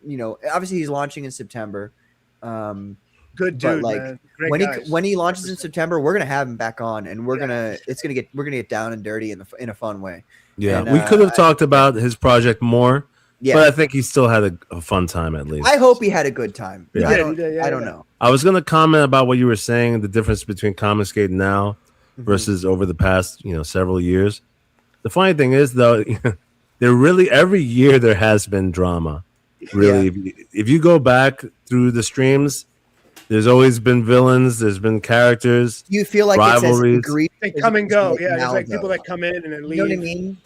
obviously he's launching in September. Good But dude, like man. Great when guys. he launches in September, we're gonna have him back on, and we're gonna get down and dirty in a fun way. Yeah, And, we could have talked about his project more, Yeah, but I think he still had a fun time at least. I hope he had a good time. Yeah. I don't, He did, yeah, I don't yeah. know. I was going to comment about what you were saying, the difference between Comicsgate now versus over the past, several years. The funny thing is, though, there really every year there has been drama. Really, if you go back through the streams, there's always been villains. There's been characters. Do you feel like Rivalries. it's as egregious They as come it and is go. right Yeah, now, there's like though? people that come in and then leave. You know what I mean?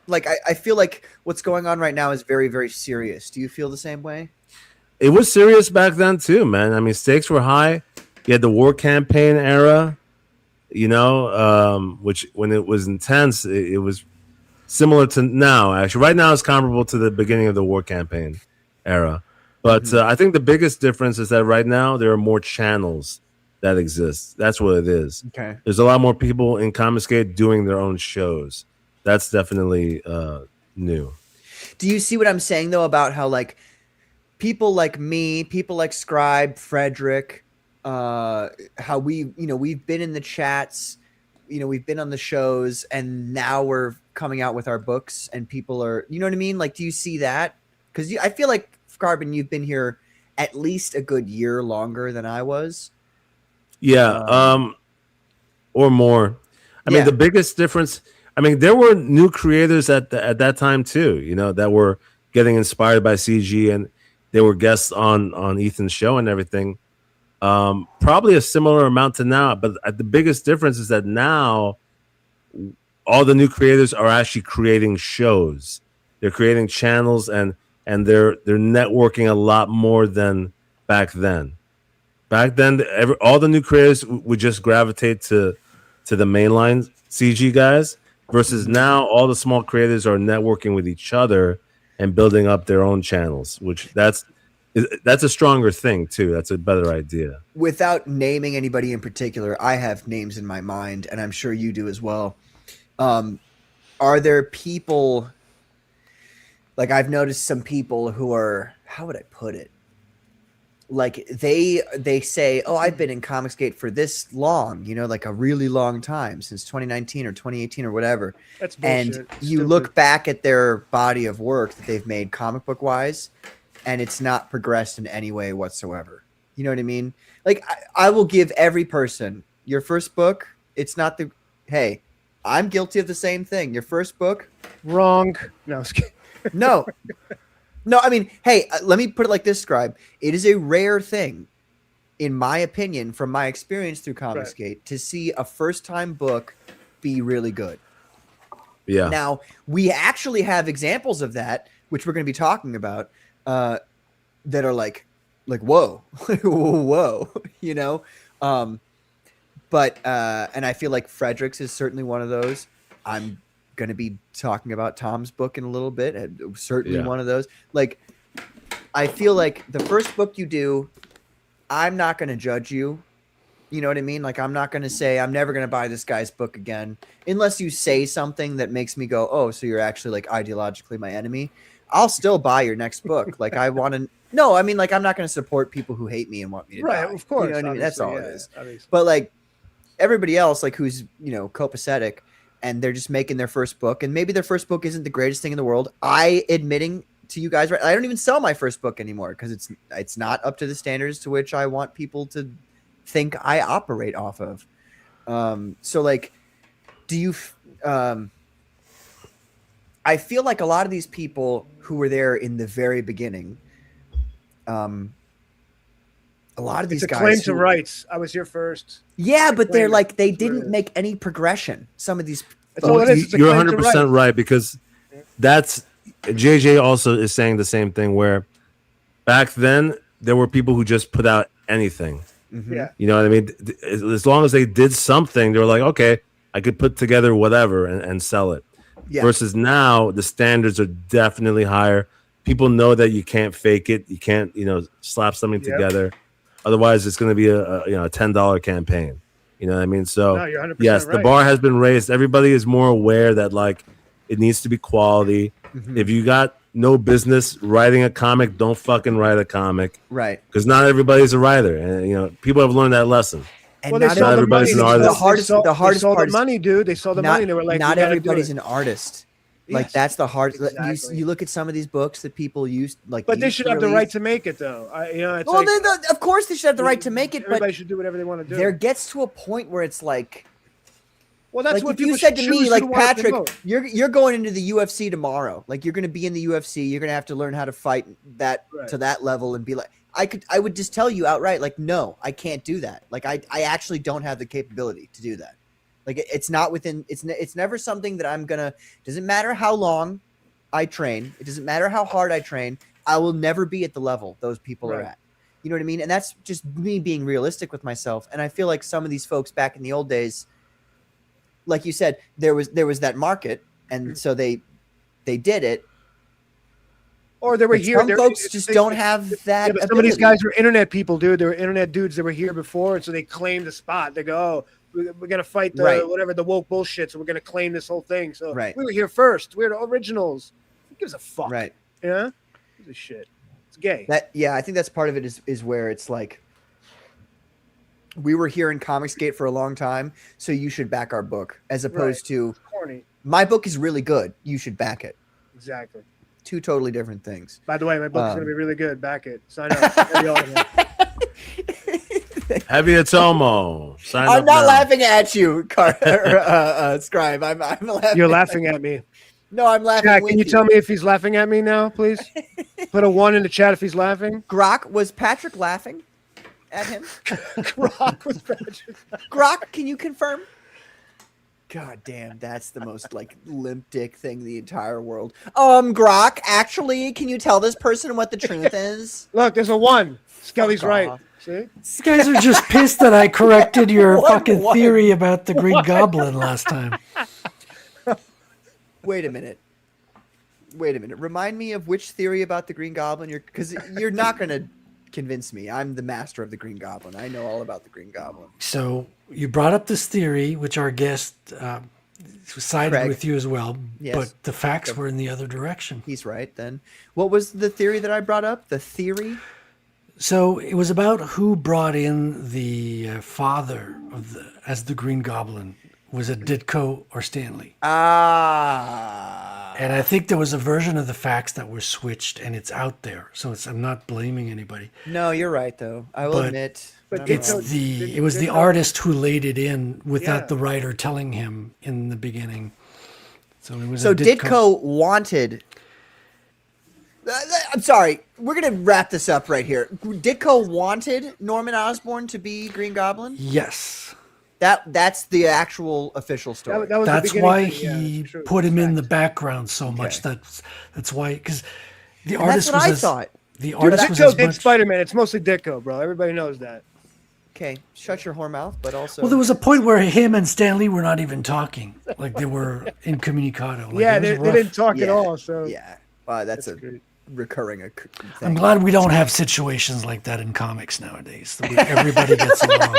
Like I feel like what's going on right now is very, very serious. Do you feel the same way? it was serious back then too, man. I mean, stakes were high. You had the war campaign era, which when it was intense, it was similar to now. Actually, right now it's comparable to the beginning of the war campaign era. But I think the biggest difference is that right now there are more channels that exist. That's what it is. Okay. There's a lot more people in Comicsgate doing their own shows. That's definitely new. Do you see what I'm saying though about how like people like me, people like Scribe, Frederick, how we've been in the chats, we've been on the shows, and now we're coming out with our books, and people are, you know what I mean? Like, do you see that? Because I feel like Carbon, you've been here at least a good year longer than I was. Yeah, or more. I mean, the biggest difference. I mean, there were new creators at that time too. That were getting inspired by CG, and they were guests on Ethan's show and everything. Probably a similar amount to now, but the biggest difference is that now all the new creators are actually creating shows. They're creating channels, and they're networking a lot more than back then. Back then, all the new creators would just gravitate to the mainline CG guys, versus now all the small creators are networking with each other and building up their own channels, which that's a stronger thing too. That's a better idea. Without naming anybody in particular, I have names in my mind, and I'm sure you do as well. Are there people, like I've noticed some people who are, how would I put it? Like they say, oh, I've been in Comicsgate for this long, like a really long time, since 2019 or 2018 or whatever. That's bullshit. And you look back at their body of work that they've made comic book wise, and it's not progressed in any way whatsoever. You know what I mean? Like I will give every person your first book. It's not hey, I'm guilty of the same thing. Your first book. Wrong. No, no. No, I mean, hey, let me put it like this, Scribe. It is a rare thing, in my opinion, from my experience through Comicsgate, to see a first-time book be really good. Yeah. Now, we actually have examples of that, which we're going to be talking about, that are like whoa, whoa, But and I feel like Frederick's is certainly one of those. I'm going to be talking about Tom's book in a little bit, and certainly one of those. Like, I feel like the first book you do, I'm not going to judge you. You know what I mean? Like, I'm not going to say I'm never going to buy this guy's book again, unless you say something that makes me go, oh, so you're actually like ideologically my enemy. I'll still buy your next book. Like, I want to. No, I mean, like, I'm not going to support people who hate me and want me to die. Of course. You know what I mean? That's all it is. Obviously. But like everybody else, like who's copacetic, and they're just making their first book, and maybe their first book isn't the greatest thing in the world. Admitting to you guys, right? I don't even sell my first book anymore because it's not up to the standards to which I want people to think I operate off of. So like, do you? I feel like a lot of these people who were there in the very beginning, a lot of these guys claim to rights. I was here first. Yeah, but they're like they didn't make any progression. Some of these. You're 100% right, because that's JJ also is saying the same thing, where back then there were people who just put out anything. Mm-hmm. Yeah. You know what I mean? As long as they did something, they were like, okay, I could put together whatever and sell it. Yeah. Versus now, the standards are definitely higher. People know that you can't fake it. You can't, slap something together. Otherwise, it's going to be a $10 campaign. You know what I mean? So no, you're 100% yes, right. the bar has been raised. Everybody is more aware that like it needs to be quality. Mm-hmm. If you got no business writing a comic, don't fucking write a comic. Right. Because not everybody's a writer, and people have learned that lesson. And not everybody's an artist. The hardest part is the money, dude. They saw the money. They were like, not everybody's an artist. Like Yes, that's the hard. exactly. You look at some of these books that people use, like. But they should have the right to make it, though. It's well, of course they should have the right to make it. Everybody but should do whatever they want to do. There gets to a point where it's like. Well, that's like what if you said to me, like Patrick, you're going into the UFC tomorrow. Like you're going to be in the UFC. You're going to have to learn how to fight that to that level and be like. I would just tell you outright, like, no, I can't do that. Like I actually don't have the capability to do that. Like it's not within. It's never something that I'm gonna. Doesn't matter how long I train. It doesn't matter how hard I train. I will never be at the level those people are Right. at. You know what I mean? And that's just me being realistic with myself. And I feel like some of these folks back in the old days, like you said, there was that market, and so they did it. Or they were But here. some folks just don't have that. Yeah, but some of these ability. guys were internet people, dude. They were internet dudes that were here before, and so they claimed the spot. They go, "Oh, we're gonna fight the Right. whatever the woke bullshit, so we're gonna claim this whole thing." So Right. we were here first. We're the originals. Who gives a fuck? Right. Yeah. Who gives a shit? It's gay. I think that's part of it is where it's like we were here in Comicsgate for a long time, so you should back our book, as opposed to Corny. my book is really good. You should back it. Exactly. Two totally different things. By the way, my book's gonna be really good. Back it. Sign up. Maybe all of them. Heavy Atomo. Sign I'm up not now. laughing at you, Scribe. I'm laughing. You're laughing at me. No, I'm laughing. Jack, with can you tell me if he's laughing at me now, please? Put a 1 in the chat if he's laughing. Grok, was Patrick laughing at him? Grok was Patrick. Grok, can you confirm? God damn, that's the most like limp dick thing in the entire world. Grok, actually, can you tell this person what the truth is? Look, there's a 1. Skelly's Fuck right. off. See? These guys are just pissed that I corrected your What? fucking What? theory about the Green Goblin last time. Wait a minute. Remind me of which theory about the Green Goblin because you're not gonna convince me. I'm the master of the Green Goblin. I know all about the Green Goblin. So you brought up this theory, which our guest sided Craig. with you as well, Yes. but the facts were in the other direction. He's right then. What was the theory that I brought up? The theory? So it was about who brought in the father as the Green Goblin. Was it Ditko or Stanley? Ah. And I think there was a version of the facts that were switched, and it's out there. So I'm not blaming anybody. No, you're right though. I will But- admit. But I'm It's wrong. it was the artist who laid it in without Yeah. the writer telling him in the beginning. So it was So a Ditko wanted. I'm sorry. We're gonna wrap this up right here. Ditko wanted Norman Osborn to be Green Goblin. Yes. That's the actual official story. That was the That's beginning why thing, yeah, he for sure. put him in the Fact. background so much. Okay. That's why, because the And artist that's what was I thought. the Dude, artist was Ditko as did much. Spider-Man. It's mostly Ditko, bro. Everybody knows that. Okay, shut your whore mouth. But also, Well, there was a point where him and Stanley were not even talking, like they were incommunicado. Like, Yeah, it was they rough. didn't talk at Yeah. all. So yeah, that's a great. recurring thing. I'm glad we don't have situations like that in comics nowadays. Everybody gets along.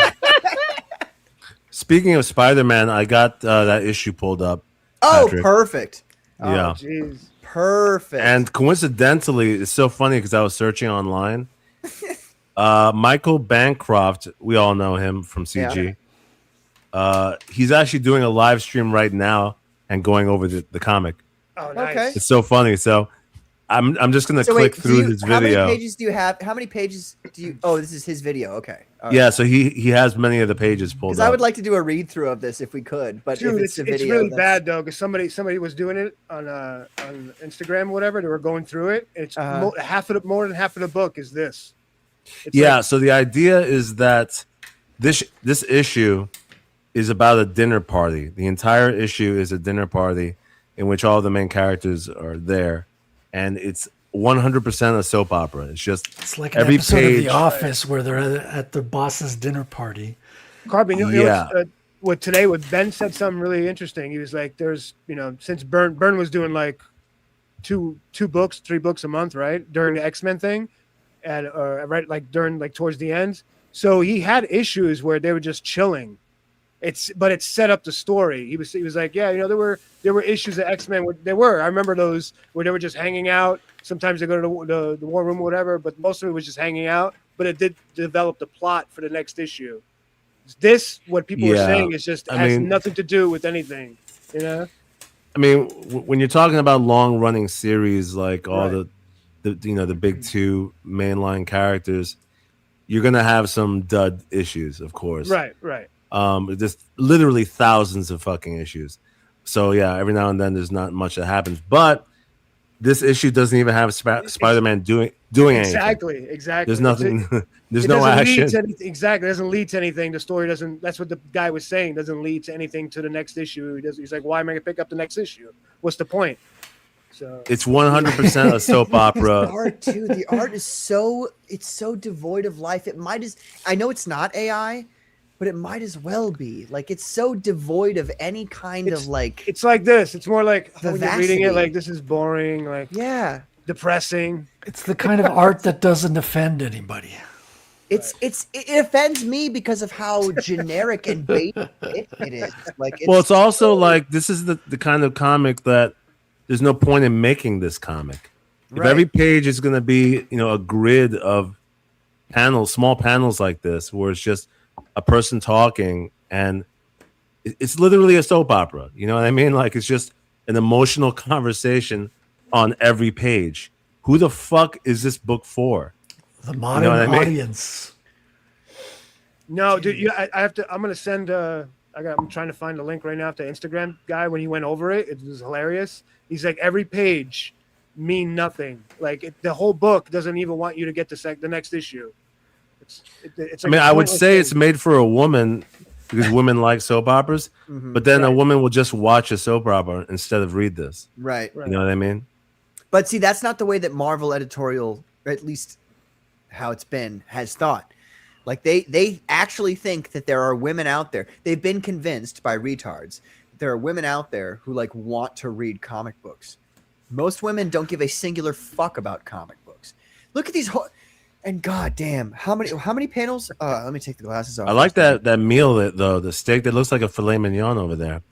Speaking of Spider-Man, I got that issue pulled up. Oh, Patrick. perfect. Yeah. jeez. Perfect. And coincidentally, it's so funny because I was searching online. Michael Bancroft, we all know him from CG. He's actually doing a live stream right now and going over the comic. Oh, nice. Okay. It's so funny. So I'm just gonna So click wait, through his how video. many pages do you have? How many pages do you? Oh, this is his video. Okay. All right. Yeah, so he has many of the pages pulled Because up. I would like to do a read through of this if we could, but Dude, if it's it's a video, really that's- bad though, because somebody was doing it on Instagram, or whatever. They were going through it. It's Uh-huh. more than half of the book is this. It's Yeah, like- so the idea is that this issue is about a dinner party. The entire issue is a dinner party in which all the main characters are there, and it's 100% a soap opera. It's just It's like an every episode of page. The Office where they're at the boss's dinner party. Carbon, you know Yeah. what today? What Ben said something really interesting. He was like, "There's, since Byrne was doing like two books, 3 books a month, right, during the X-Men thing, and right like during like towards the end. So he had issues where they were just chilling. But it set up the story. He was like, yeah, there were issues that X-Men I remember those where they were just hanging out. Sometimes they go to the war room or whatever, but most of it was just hanging out. But it did develop the plot for the next issue. What people were Yeah. saying is just I has mean- nothing to do with anything. I mean, when you're talking about long running series like all Right. the big two mainline characters, you're gonna have some dud issues, of course. Right. Just literally thousands of fucking issues. So yeah, every now and then there's not much that happens, but this issue doesn't even have Spider-Man doing anything. Exactly. There's nothing. There's It no doesn't action. lead to anything. Exactly. It doesn't lead to anything. The story doesn't. That's what the guy was saying. Doesn't lead to anything to the next issue. He's like, why am I going to pick up the next issue? What's the point? So It's 100% a soap The opera. art too. The art is so devoid of life. It might as I know it's not AI, but it might as well be. Like it's so devoid of any kind of like it's like this. It's more like when you're reading it, vivacity. like this is boring, like yeah. depressing. It's the kind of art that doesn't offend anybody. It offends me because of how generic and basic it is. Like It's also like this is the kind of comic that there's no point in making this comic. If Right. every page is going to be, a grid of panels, small panels like this, where it's just a person talking, and it's literally a soap opera. You know what I mean? Like it's just an emotional conversation on every page. Who the fuck is this book for? The modern what I mean? audience. No, dude, I have to. I'm gonna send. I'm trying to find the link right now to Instagram guy when he went over it. It was hilarious. He's like every page mean nothing. Like the whole book doesn't even want you to get to the next issue. It's like I would say it's made for a woman because women like soap operas, but then a woman will just watch a soap opera instead of read this. right. You know what I mean? But see, that's not the way that Marvel editorial, or at least how it's been, has thought. Like they actually think that there are women out there. They've been convinced by retards. There are women out there who like want to read comic books. Most women don't give a singular fuck about comic books. Look at these and goddamn, how many panels? Let me take the glasses off. I like that meal the steak that looks like a filet mignon over there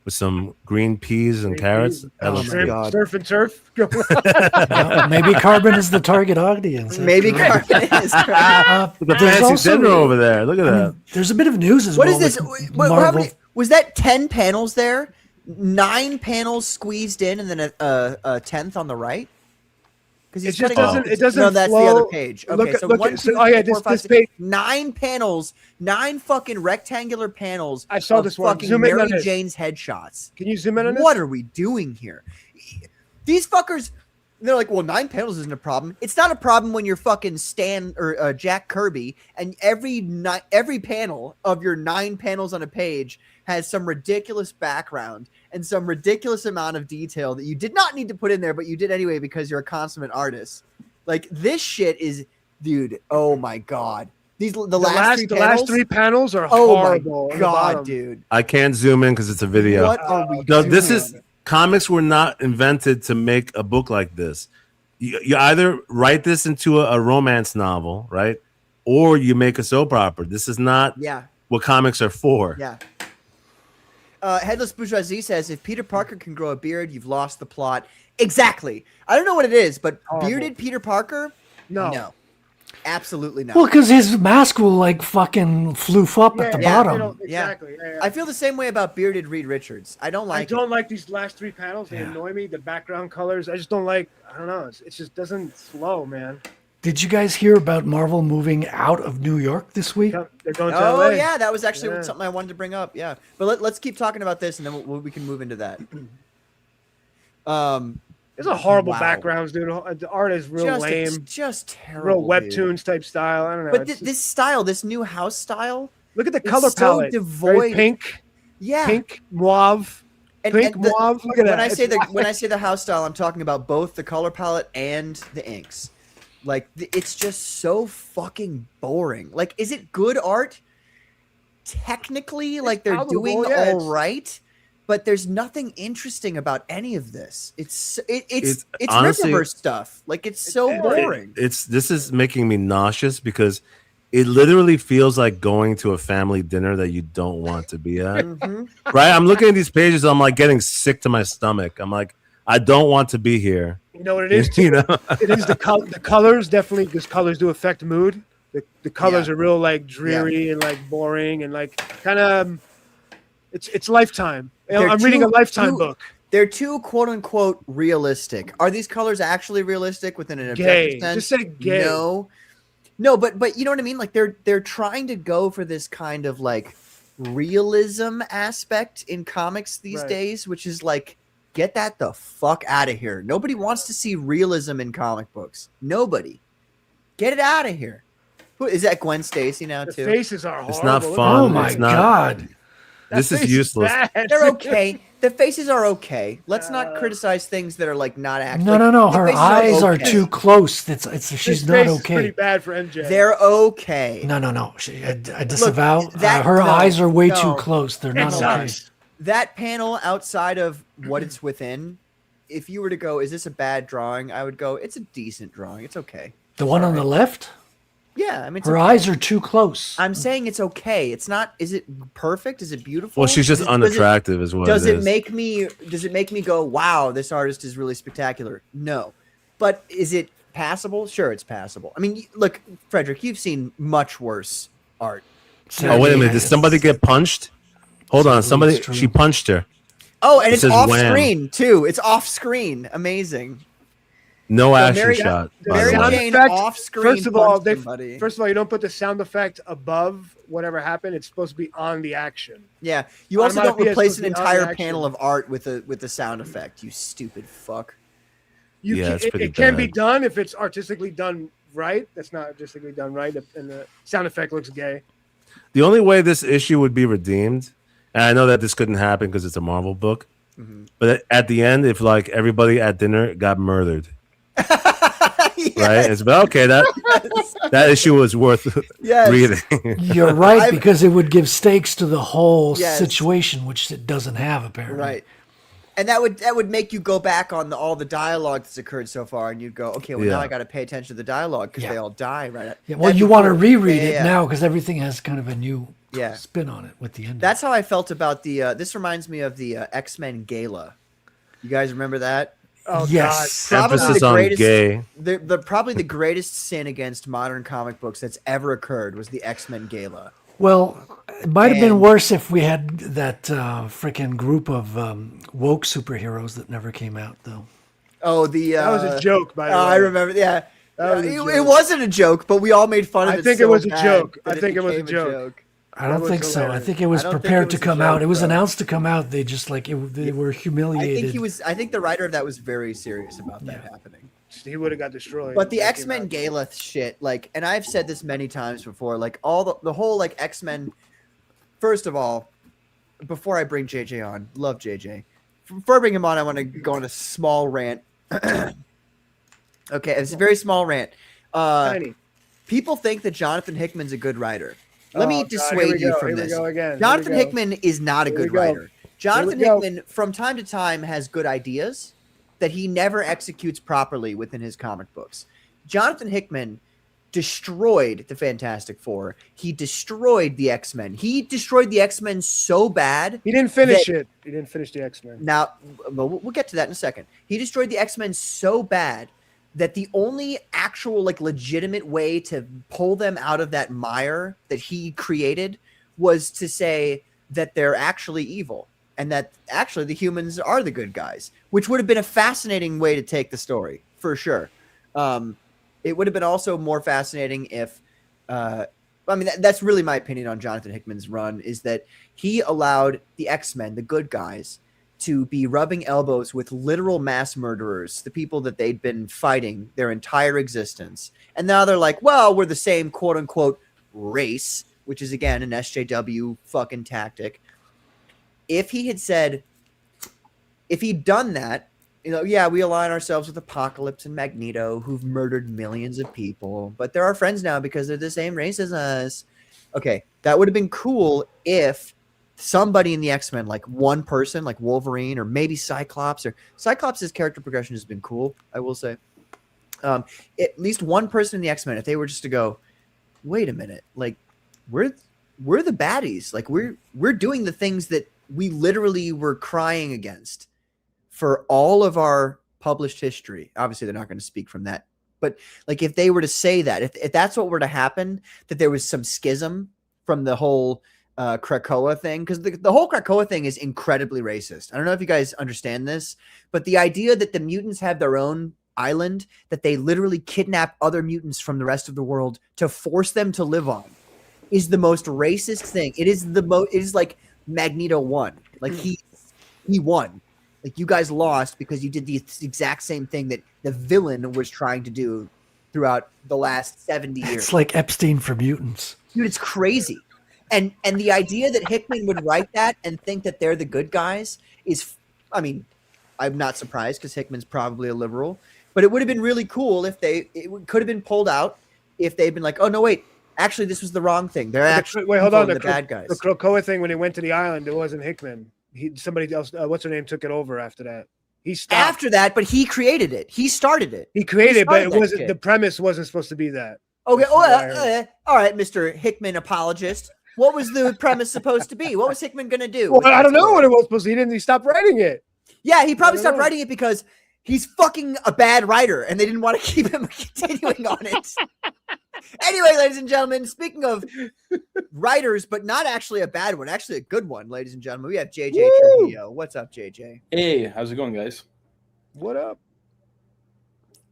with some green peas and carrots. That looks my good. God. Surf and turf. Maybe Carbon is the target audience. Maybe Carmen is. The There's fancy also- dinner over there. Look at that. There's a bit of news as What well. is this? with How Marvel. many, was that 10 panels there? 9 panels squeezed in, and then a 10th on the right. Because It just doesn't. It doesn't. No, that's flow. the other page. Okay, Look at- so look 1, at- 2, oh yeah, 3, 4, this 5, 6, page. 9 panels, 9 fucking rectangular panels. I saw of this one. fucking Zoom in Mary on this. Jane's headshots. Can you zoom in on this? What are we doing here? These fuckers, they're like, well, 9 panels isn't a problem. It's not a problem when you're fucking Stan or Jack Kirby, and every panel of your 9 panels on a page has some ridiculous background and some ridiculous amount of detail that you did not need to put in there, but you did anyway because you're a consummate artist. Like this shit is, dude. Oh my god. The last 3 panels are Oh horrible. my on the god, bottom. dude. I can't zoom in because it's a video. What are we No, doing? this is comics were not invented to make a book like this. You either write this into a romance novel, right? Or you make a soap opera. This is not Yeah. what comics are for. Yeah. Headless Bourgeoisie says, if Peter Parker can grow a beard, you've lost the plot. Exactly. I don't know what it is, but bearded Peter Parker? No. Absolutely not. Well, because his mask will like fucking floof up at the yeah, bottom. Exactly. Yeah. I feel the same way about bearded Reed Richards. I don't I like don't like these last 3 panels. They annoy me. The background colors. I just don't like. I don't know. It just doesn't flow, man. Did you guys hear about Marvel moving out of New York this week? They're going to Oh LA. yeah, that was actually Yeah. something I wanted to bring up. Yeah, but let's keep talking about this, and then we can move into that. There's a horrible Wow. backgrounds, dude. The art is real It's lame. just terrible. Real dude. webtoons type style. I don't know. But It's just- this style, this new house style, look at the it's color so palette. devoid- Very pink, yeah. pink, mauve. Pink mauve. Look at when that. I say It's when I say the house style, I'm talking about both the color palette and the inks. Like it's just so fucking boring. Like, is it good art? Technically, like they're palatable, doing yeah, it's- all right, but there's nothing interesting about any of this. It's honestly- Riververse stuff. Like it's so boring. This is making me nauseous because it literally feels like going to a family dinner that you don't want to be at. Right? I'm looking at these pages, I'm like getting sick to my stomach. I'm like, I don't want to be here. You know what it is? You know? It is the colors definitely, because colors do affect mood. The colors are real like dreary and like boring and like kind of it's Lifetime. They're I'm reading a too- Lifetime too- book. They're too quote unquote realistic. Are these colors actually realistic within an Gay. objective sense? Just say gay. No, but you know what I mean? Like they're trying to go for this kind of like realism aspect in comics these Right. days, which is like, get that the fuck out of here. Nobody wants to see realism in comic books. Nobody. Get it out of here. Who is that? Gwen Stacy now The too? faces are horrible. It's not Look at fun. Oh my It's not- god. that This is face useless. bad. They're okay. The faces are okay. Let's not criticize things that are like not actually. No. The Her faces eyes are okay. too close. She's His not face is pretty okay. bad for MJ. They're okay. No. I disavow. that- Her no, eyes are way no. too close. They're not okay. That panel outside of what it's within, if you were to go, is this a bad drawing? I would go, it's a decent drawing. It's okay. The one on the left, Yeah, I mean, it's her okay. eyes are too close. I'm saying it's okay. It's not. Is it perfect? Is it beautiful? Well, she's just unattractive, is what Does it it is. make me? Does it make me go, "Wow, this artist is really spectacular"? No, but is it passable? Sure, it's passable. I mean, look, Frederick, you've seen much worse art. Oh, wait a minute. Did somebody get punched? Hold on. Somebody. It's true. She punched her. Oh, and It it's says off wham. screen too. It's off screen. Amazing. No action Mary- shot. The by the Mary sound way. Jane effect, off-screen first of all, punched somebody. you don't put the sound effect above whatever happened. It's supposed to be on the action. Yeah, you also don't Onomatopoeia is replace an supposed to be entire on action. panel of art with a sound effect. You stupid fuck. Yeah, it's pretty It can be bad. done if it's artistically done right. That's not artistically done right, and the sound effect looks gay. The only way this issue would be redeemed, and I know that this couldn't happen because it's a Marvel book, but at the end, if like everybody at dinner got murdered, right? It's about okay. That issue was worth Yes. reading. You're right, because it would give stakes to the whole Yes. situation, which it doesn't have apparently. Right. And that would make you go back on all the dialogue that's occurred so far, and you'd go, okay, well now Yeah. I got to pay attention to the dialogue because Yeah. they all die right. Yeah, well, That'd you be want to cool. reread Yeah, it yeah. now because everything has kind of a new Yeah. spin on it with the ending. That's how I felt about the. This reminds me of the X-Men Gala. You guys remember that? Oh Yes. Probably Emphasis the on greatest- gay. The probably the greatest sin against modern comic books that's ever occurred was the X-Men Gala. Well, it might have been And- worse if we had that freaking group of woke superheroes that never came out, though. Oh, the God, that was a joke. By the way, I remember. Yeah, That was a it joke. wasn't a joke, but we all made fun of I it. think it so was a bad joke. that I think it was a became joke. I don't was think so. I hilarious. think it was I don't think prepared it to was a come out. joke, It was though. announced to come out. They just they were I humiliated. think he was. I think the writer of that was very serious about that happening. He would have got destroyed. But the Thinking X-Men about it. Gala shit, like, and I've said this many times before, like all the whole like X-Men. First of all, before I bring JJ on, love JJ. Before I bring him on, I want to go on a small rant. Okay, it's a very small rant. Tiny. People think that Jonathan Hickman's a good writer. Let me Oh, God, dissuade here we you go, from here we this. go again, here Jonathan we go. Hickman is not a Here we good go. writer. Jonathan Here we go. Hickman, from time to time, has good ideas that he never executes properly within his comic books. Jonathan Hickman destroyed the Fantastic Four. He destroyed the X-Men. He destroyed the X-Men so bad. He didn't finish it. He didn't finish the X-Men. Now, we'll get to that in a second. He destroyed the X-Men so bad that the only actual, like, legitimate way to pull them out of that mire that he created was to say that they're actually evil and that actually the humans are the good guys, which would have been a fascinating way to take the story, for sure. It would have been also more fascinating if, I mean, that's really my opinion on Jonathan Hickman's run, is that he allowed the X-Men, the good guys, to be rubbing elbows with literal mass murderers, the people that they'd been fighting their entire existence. And now they're like, well, we're the same quote unquote race, which is again an SJW fucking tactic. If he had said, if he'd done that, you know, yeah, we align ourselves with Apocalypse and Magneto, who've murdered millions of people, but they're our friends now because they're the same race as us. Okay, that would have been cool if somebody in the X-Men, like one person, like Wolverine or maybe Cyclops, or Cyclops' character progression has been cool, I will say. At least one person in the X-Men, if they were just to go, wait a minute, like we're the baddies, like we're doing the things that we literally were crying against for all of our published history. Obviously, they're not going to speak from that, but like if they were to say that, if that's what were to happen, that there was some schism from the whole Krakoa thing, because the whole Krakoa thing is incredibly racist. I don't know if you guys understand this, but the idea that the mutants have their own island that they literally kidnap other mutants from the rest of the world to force them to live on is the most racist thing. It is it is like Magneto won. Like he won. Like you guys lost because you did the exact same thing that the villain was trying to do throughout the last 70 years. It's like Epstein for mutants. Dude, it's crazy. And the idea that Hickman would write that and think that they're the good guys is, I mean, I'm not surprised because Hickman's probably a liberal, but it would have been really cool if could have been pulled out if they'd been like, oh no, wait, actually this was the wrong thing. They're actually hold on, the bad guys. The Krakoa thing when he went to the island, it wasn't Hickman. Somebody else. What's her name took it over after that. He stopped after that, but he created it. He started it. He created it, but it wasn't. The premise wasn't supposed to be that. Okay. All right, Mr. Hickman apologist. What was the premise supposed to be? What was Hickman going to do? Well, I don't know what it was supposed to be. He stopped writing it. Yeah, he probably stopped writing it because he's fucking a bad writer and they didn't want to keep him continuing on it. Anyway, ladies and gentlemen, speaking of writers, but not actually a bad one, actually a good one, ladies and gentlemen, we have JJ Trujillo. What's up, JJ? Hey, how's it going, guys? What up?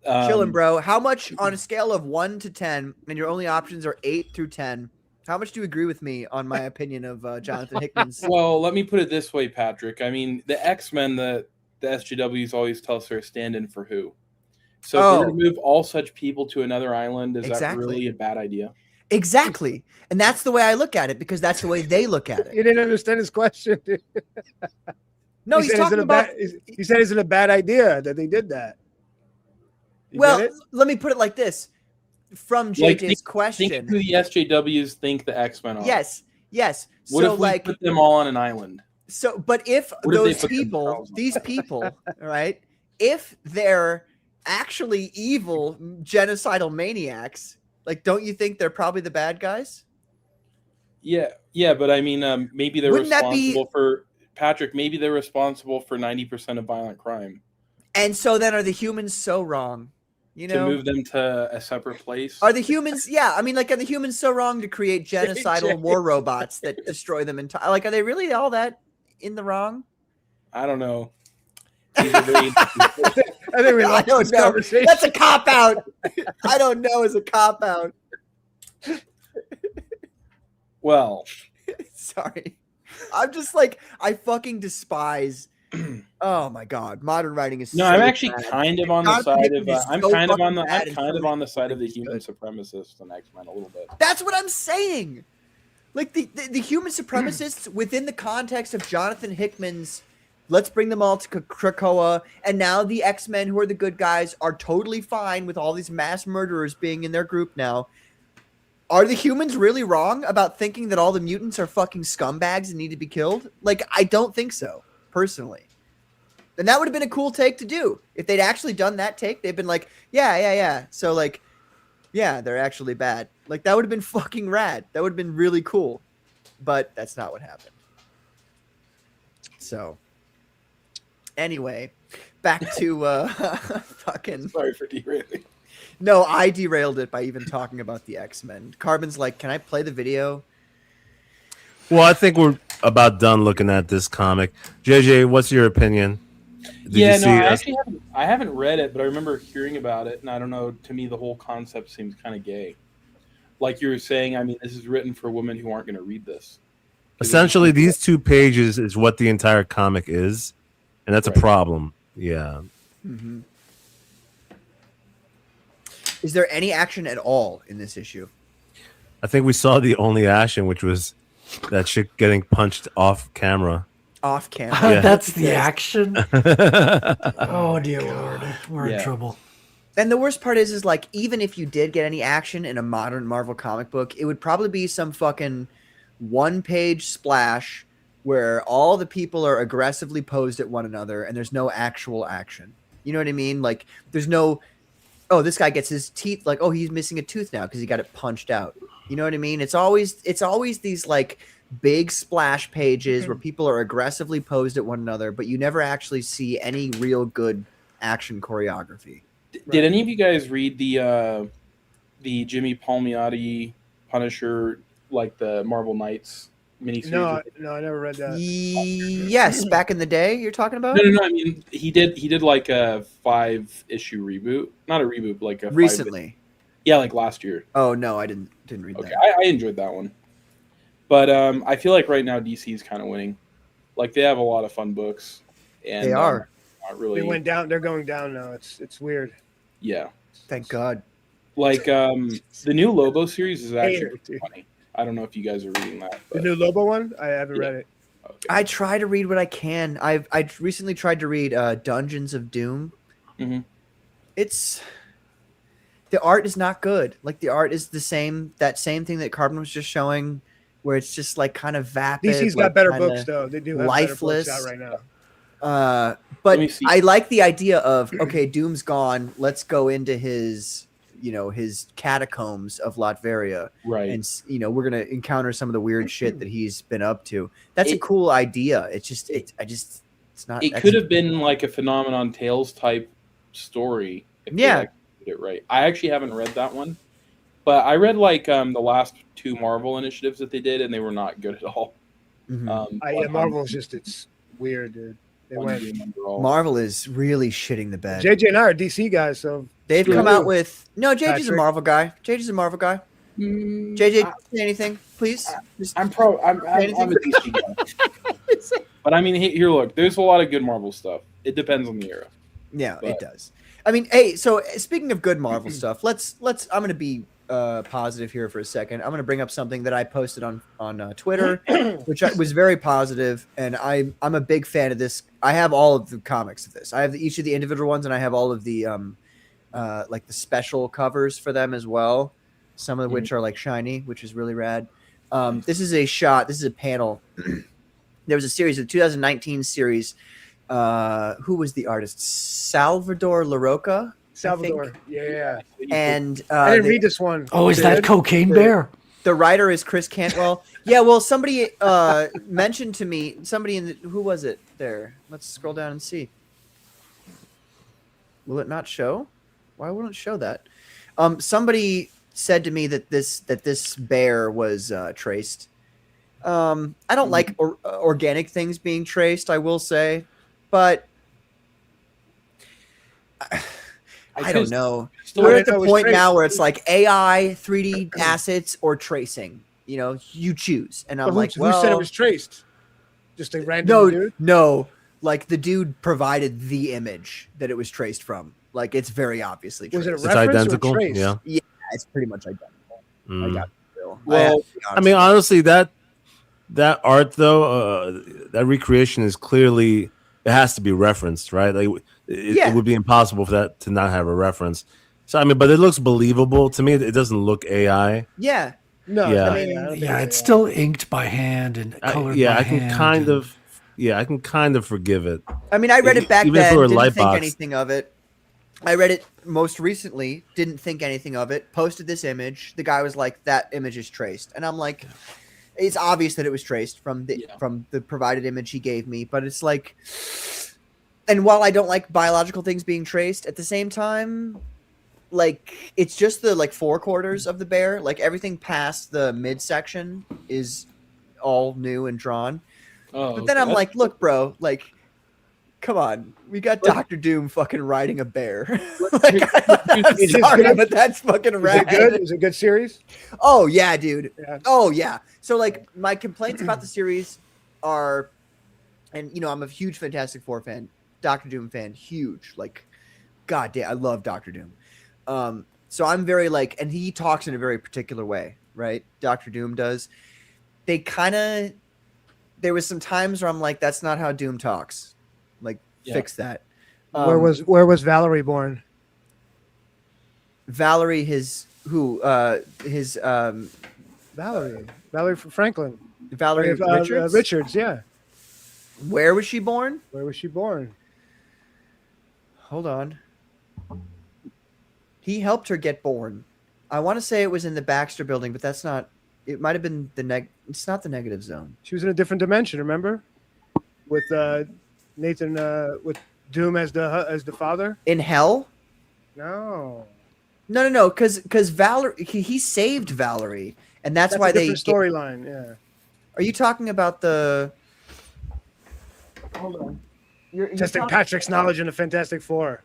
Chilling, bro. How much on a scale of 1 to 10, and your only options are 8 through 10, how much do you agree with me on my opinion of Jonathan Hickman's? Well, let me put it this way, Patrick. I mean, the X-Men, the SJWs always tell us they're stand-in for who. So if we're going to move all such people to another island, is that really a bad idea? Exactly. And that's the way I look at it because that's the way they look at it. You didn't understand his question. No, he's talking about... He said it's a bad idea that they did that. Well, let me put it like this. From JJ's question. Think who the SJWs think the X-Men are. Yes. What if we put them all on an island? So, but if those people, these people, all right, if they're actually evil, genocidal maniacs, like, don't you think they're probably the bad guys? Yeah, but I mean, maybe they're responsible for Patrick. Maybe they're responsible for 90% of violent crime. And so then, are the humans so wrong? You know, to move them to a separate place. Are the humans? Yeah, I mean, like, are the humans so wrong to create genocidal war robots that destroy them entirely? Like, are they really all that in the wrong? I don't know. I think we lost this conversation. That's a cop out. I don't know is a cop out. Well, sorry. I'm just like, I fucking despise. Oh my god, modern writing is. No, so I'm actually bad. kind of on the side of. I'm kind of on the side of the human good. supremacists and X-Men a little bit. That's what I'm saying. Like the human supremacists within the context of Jonathan Hickman's. Let's bring them all to Krakoa, and now the X-Men, who are the good guys, are totally fine with all these mass murderers being in their group now. Are the humans really wrong about thinking that all the mutants are fucking scumbags and need to be killed? Like, I don't think so, personally. And that would have been a cool take to do. If they'd actually done that take, they'd been like, yeah. So, like, yeah, they're actually bad. Like, that would have been fucking rad. That would have been really cool. But that's not what happened. So... Anyway, back to fucking... Sorry for derailing. No, I derailed it by even talking about the X-Men. Carbon's like, can I play the video? Well, I think we're about done looking at this comic. JJ, what's your opinion? I haven't read it, but I remember hearing about it, and I don't know, to me the whole concept seems kind of gay. Like you were saying, I mean, this is written for women who aren't going to read this. Essentially, these 2 pages is what the entire comic is. And that's a problem. Yeah. Mm-hmm. Is there any action at all in this issue? I think we saw the only action, which was that chick getting punched off camera. Off camera. Yeah. That's the action? Oh, dear Lord. We're in trouble. And the worst part is like, even if you did get any action in a modern Marvel comic book, it would probably be some fucking 1-page splash where all the people are aggressively posed at one another and there's no actual action. You know what I mean? Like, there's no, oh, this guy gets his teeth, like, oh, he's missing a tooth now because he got it punched out. You know what I mean? It's always these like big splash pages where people are aggressively posed at one another, but you never actually see any real good action choreography. Did any of you guys read the Jimmy Palmiotti Punisher, like the Marvel Knights miniseries? No, I never read that. Yes, back in the day, you're talking about? No. I mean, he did like a 5-issue reboot, not a reboot, but like a recently. Yeah, like last year. Oh no, I didn't read that. Okay, I enjoyed that one, but I feel like right now DC is kind of winning. Like they have a lot of fun books, and they are not really. They went down. They're going down now. It's weird. Yeah. Thank God. Like the new Lobo series is actually funny. I don't know if you guys are reading that. The But, new Lobo one? I haven't read it. okay. I try to read what I can. I recently tried to read Dungeons of Doom. Mhm. It's the art is not good. Like the art is that same thing that Carbon was just showing, where it's just like kind of vapid. DC's like, got better kinda books though. They do have lifeless. better books out right now. But me see. I like the idea of okay, Doom's gone. Let's go into his his catacombs of Latveria, Right. and we're gonna encounter some of the weird shit that he's been up to. That's a cool idea. It's just it's not. It could have been like a Phenomenon Tales type story. If they Yeah. actually did it right. I actually haven't read that one, but I read like the last 2 Marvel initiatives that they did, and they were not good at all. Mhm. Marvel is just it's weird, dude. They went. Marvel is really shitting the bed. JJ and I are DC guys, so They've screw come you. out with JJ's a Patrick. Marvel guy. JJ's a Marvel guy. JJ, say anything, please. I'm a DC guy. But I mean, here, look. There's a lot of good Marvel stuff. It depends on the era. Yeah, But- it does. I mean, hey, so speaking of good Marvel stuff, let's. I'm going to be positive here for a second. I'm going to bring up something that I posted on Twitter, which was very positive, and I'm a big fan of this. I have all of the comics of this. I have each of the individual ones, and I have all of the like the special covers for them as well. Some of which are like shiny, which is really rad. This is a shot. This is a panel. There was a series, the 2019 series. Who was the artist? Salvador Larroca. Salvador. Yeah. And I didn't read this one. Oh, is that Cocaine Bear? The writer is Chris Cantwell. Yeah, well, somebody mentioned to me, who was it there? Let's scroll down and see. Will it not show? Why wouldn't it show that? Somebody said to me that this bear was traced. I don't like organic things being traced, I will say, but I don't know. We're at the point now where it's like AI, 3D assets, or tracing. You choose. And I'm like, who said it was traced? Just a random dude? No. Like the dude provided the image that it was traced from. Like it's very obviously traced. Was it a It's reference identical. or trace? Yeah. Yeah, it's pretty much identical. I got it, Bill. Well, I mean, honestly, that art though, that recreation is clearly it has to be referenced, right? Like it would be impossible for that to not have a reference. So I mean, but it looks believable to me. It doesn't look AI. Yeah. No, Yeah. I mean, I don't think Yeah, it's still inked by hand and colored by I hand. can kind of forgive it. I mean, I read it back Even if then, it were a didn't light think box. anything of it. I read it most recently, didn't think anything of it, posted this image. The guy was like, that image is traced. And I'm like, it's obvious that it was traced from the provided image he gave me. But it's like, and while I don't like biological things being traced, at the same time, like, it's just the like 4 quarters of the bear. Like everything past the midsection is all new and drawn. Oh, But then I'm like, look, bro, like, come on, we got Dr. Doom fucking riding a bear. Like, I'm Is it sorry, good? but that's fucking Is rad. it good? Is it a good series? Oh yeah, dude. Yeah. Oh yeah. So like, my complaints about the series are, and I'm a huge Fantastic Four fan, Dr. Doom fan, huge. Like, god damn, I love Dr. Doom. So I'm very like, and he talks in a very particular way, right? Dr. Doom does. There was some times where I'm like, that's not how Doom talks. Like, fix that. Where was Valerie born? Valerie? Valerie Franklin. Valerie Richards? Richards, yeah. Where was she born? Where was she born? Hold on. He helped her get born. I want to say it was in the Baxter building, but that's not. It might have been it's not the negative zone. She was in a different dimension, remember? With Nathan, with Doom as the father. In hell? No. No. Because Valerie, he saved Valerie, and that's why a different storyline. Yeah. Are you talking about the? Hold on. You're testing Patrick's knowledge in the Fantastic Four.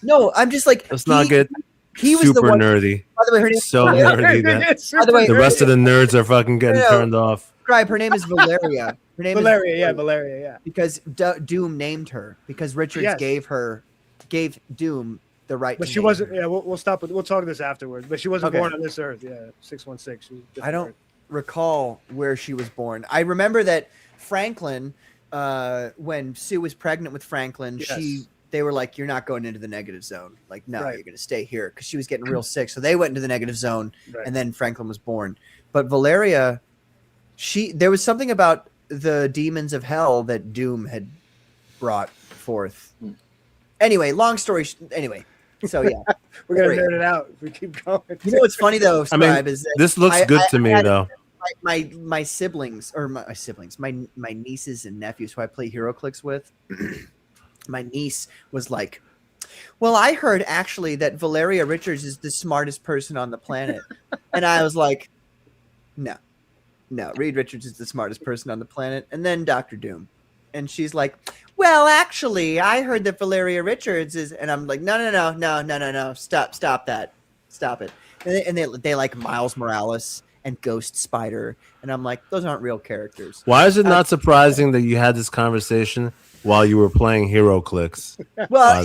No, I'm just like. Let's not get He was super the one. nerdy. By the way, her name. So nerdy that By the way, the rest of the nerds are fucking getting turned off. Scribe, her name is Valeria. Her name Valeria, is yeah, Valeria, yeah. Because Doom named her because Richards gave Doom the right. But to she name wasn't. her. Yeah, we'll stop. We'll talk this afterwards. But she wasn't born on this earth. Yeah, 616. I don't. recall where she was born. I remember that Franklin, when Sue was pregnant with Franklin, they were like, "You're not going into the negative zone. Like, no, you're going to stay here," because she was getting real sick. So they went into the negative zone, and then Franklin was born. But Valeria, there was something about the demons of hell that Doom had brought forth. Anyway, long story. Anyway, so yeah, we're gonna nerd it out if we keep going. You know what's funny though, Scribe, is that this looks good to me though. My siblings, or my siblings, my nieces and nephews who I play HeroClix with. My niece was like, "Well, I heard actually that Valeria Richards is the smartest person on the planet," and I was like, "No, Reed Richards is the smartest person on the planet, and then Dr. Doom." And she's like, "Well, actually, I heard that Valeria Richards is," and I'm like, no, stop that, stop it. And they like Miles Morales and Ghost Spider, and I'm like, those aren't real characters. Why is it not surprising that you had this conversation while you were playing HeroClix? Well,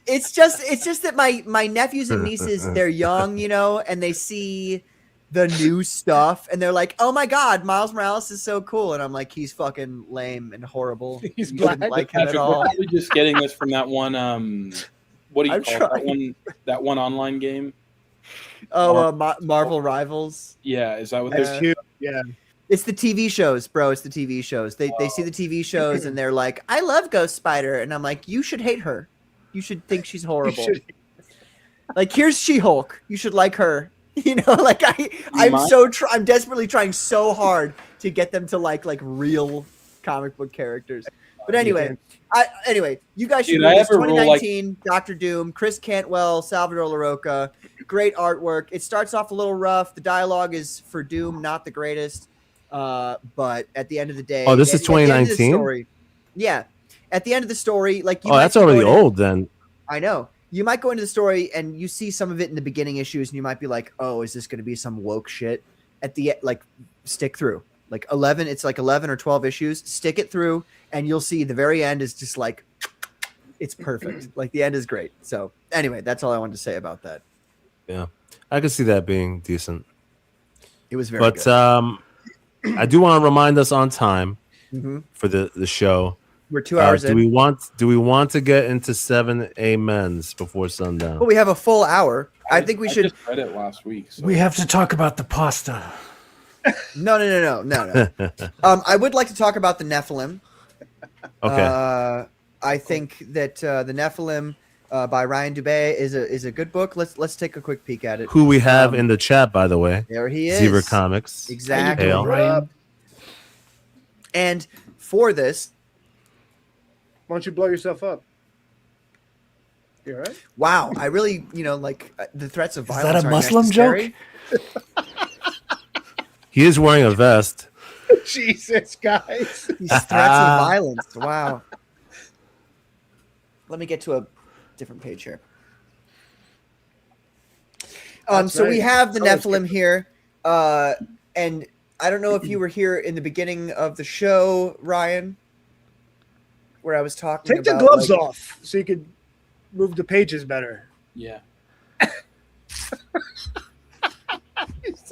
it's just that my nephews and nieces, they're young, and they see the new stuff and they're like, "Oh my god, Miles Morales is so cool," and I'm like, he's fucking lame and horrible. He's you black. shouldn't like him at all. We're probably just getting this from that one what do you call it? That one online game? Marvel Rivals. Yeah, is that what this is? Yeah. It's the TV shows, bro. It's the TV shows. They see the TV shows and they're like, "I love Ghost Spider," and I'm like, "You should hate her. You should think she's horrible." Like, here's She-Hulk. You should like her. Like I'm desperately trying so hard to get them to like real comic book characters. But anyway, you guys should read this. 2019, Dr. Doom, Chris Cantwell, Salvador LaRocca. Great artwork. It starts off a little rough. The dialogue is for Doom, not the greatest. But at the end of the day, this is 2019. Yeah, at the end of the story, like that's already old then. I know. You might go into the story and you see some of it in the beginning issues, and you might be like, "Oh, is this going to be some woke shit?" At the stick through. Like 11, it's like 11 or 12 issues. Stick it through, and you'll see the very end is just like, it's perfect. Like the end is great. So anyway, that's all I wanted to say about that. Yeah, I could see that being decent. It was very good. I do want to remind us on time for the show. We're 2 hours in. Do we want to get into 7 amens before sundown? Well, we have a full hour. I think we should. I just read it last week. So. We have to talk about the pasta. No. I would like to talk about the Nephilim. Okay. I think that the Nephilim by Ryan Dubé is a good book. Let's take a quick peek at it. Who we have in the chat, by the way. There he is. Zebra Comics. Exactly. Ryan. And for this, why don't you blow yourself up? You all right? Wow, I really, the threats of violence. Is that a Muslim joke? He is wearing a vest. Jesus, guys. These threats of violence. Wow. Let me get to a different page here. So we have the Nephilim here. And I don't know if you were here in the beginning of the show, Ryan, where I was talking about... Take the gloves off so you could move the pages better. Yeah.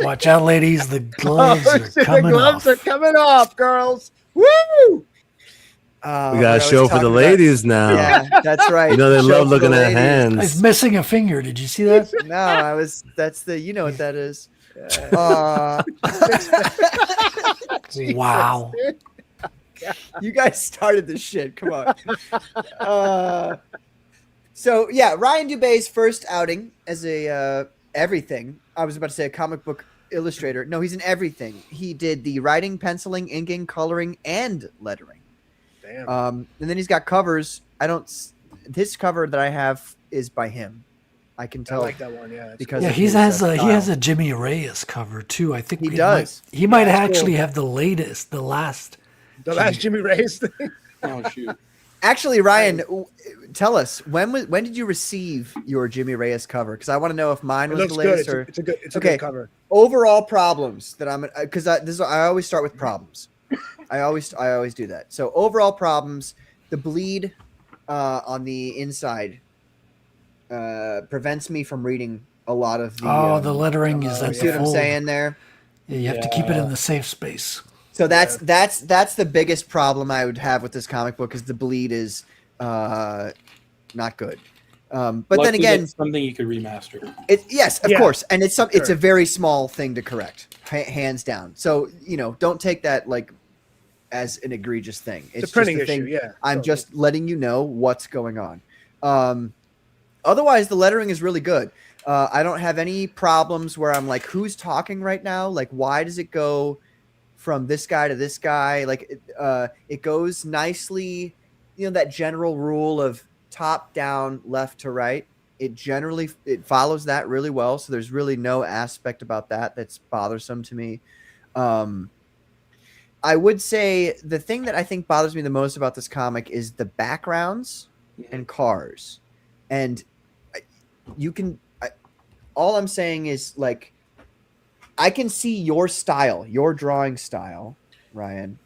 Watch out, ladies. The gloves are coming The gloves off. are coming off, girls. Woo! We got a show for the ladies now. Yeah, that's right. They Show love for looking the at ladies. He's hands. missing a finger. Did you see that? No, that's the, you know what that is. Wow. You guys started this shit. Come on. So yeah, Ryan Dubé's first outing as a everything. I was about to say a comic book illustrator. No, he's an everything. He did the writing, penciling, inking, coloring, and lettering. Damn. And then he's got covers. This cover that I have is by him. I can I tell. like that one, yeah. Because Yeah, of he his, has style. a Jimmy Reyes cover too. I think He does. He might that's actually cool. have the last. The last Jimmy Reyes thing. Oh shoot. Actually, Ryan, tell us when did you receive your Jimmy Reyes cover? Because I want to know if mine It was looks the good. latest or It's a Okay. good cover. overall problems that I'm because I always start with problems. I always do that. So overall problems, the bleed on the inside prevents me from reading a lot of the. The lettering is that See what I'm fold. saying there? Yeah, you have to keep it in the safe space. So that's the biggest problem I would have with this comic book is the bleed is not good. But Luckily, then again, that's something you could remaster. Yes, of Yeah, course, and it's sure. a very small thing to correct, hands down. So don't take that like as an egregious thing. It's a printing just a issue. thing. Yeah, I'm totally. just letting you know what's going on. Otherwise, the lettering is really good. I don't have any problems where I'm like, who's talking right now? Like, why does it go from this guy to this guy? Like, it goes nicely. That general rule of top down, left to right. It follows that really well. So there's really no aspect about that that's bothersome to me. I would say the thing that I think bothers me the most about this comic is the backgrounds and cars. And all I'm saying is, like, I can see your style, your drawing style, Ryan,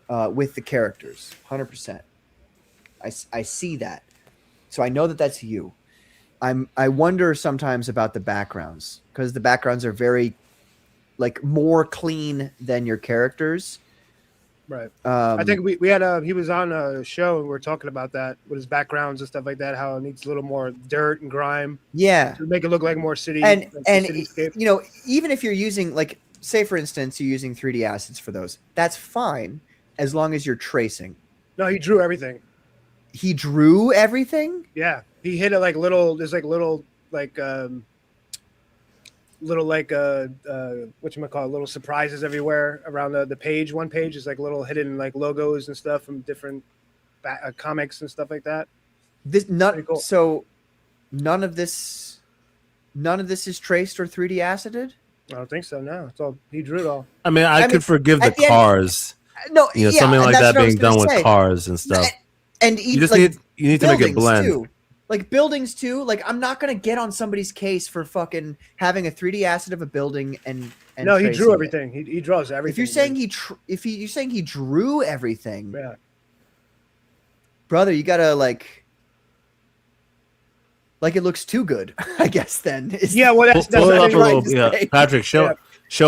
with the characters, 100%. I see that. So I know that that's you. I wonder sometimes about the backgrounds, because the backgrounds are very, like, more clean than your characters. Right. I think we had he was on a show and we were talking about that with his backgrounds and stuff like that, how it needs a little more dirt and grime. Yeah. To make it look like more city. And cityscape. even if you're using, like, say for instance, you're using 3D assets for those, that's fine as long as you're tracing. No, he drew everything. He drew everything? Yeah. He hit it like little, there's like little, like, whatchamacallit, little surprises everywhere around the page. One page is like little hidden like logos and stuff from different comics and stuff like that. Cool. So none of this is traced or 3D acetted? I don't think so. No, it's all he drew it all. I mean, I could forgive the cars. No, something like that being done with cars and stuff. And you just need to make it blend. Too. Like buildings too. Like, I'm not gonna get on somebody's case for fucking having a 3D asset of a building and no, he drew everything. He draws everything. If you're saying you're saying he drew everything, yeah, brother, you gotta like it looks too good. I guess then. Yeah, well, that's pull it up a little. Yeah, Patrick, show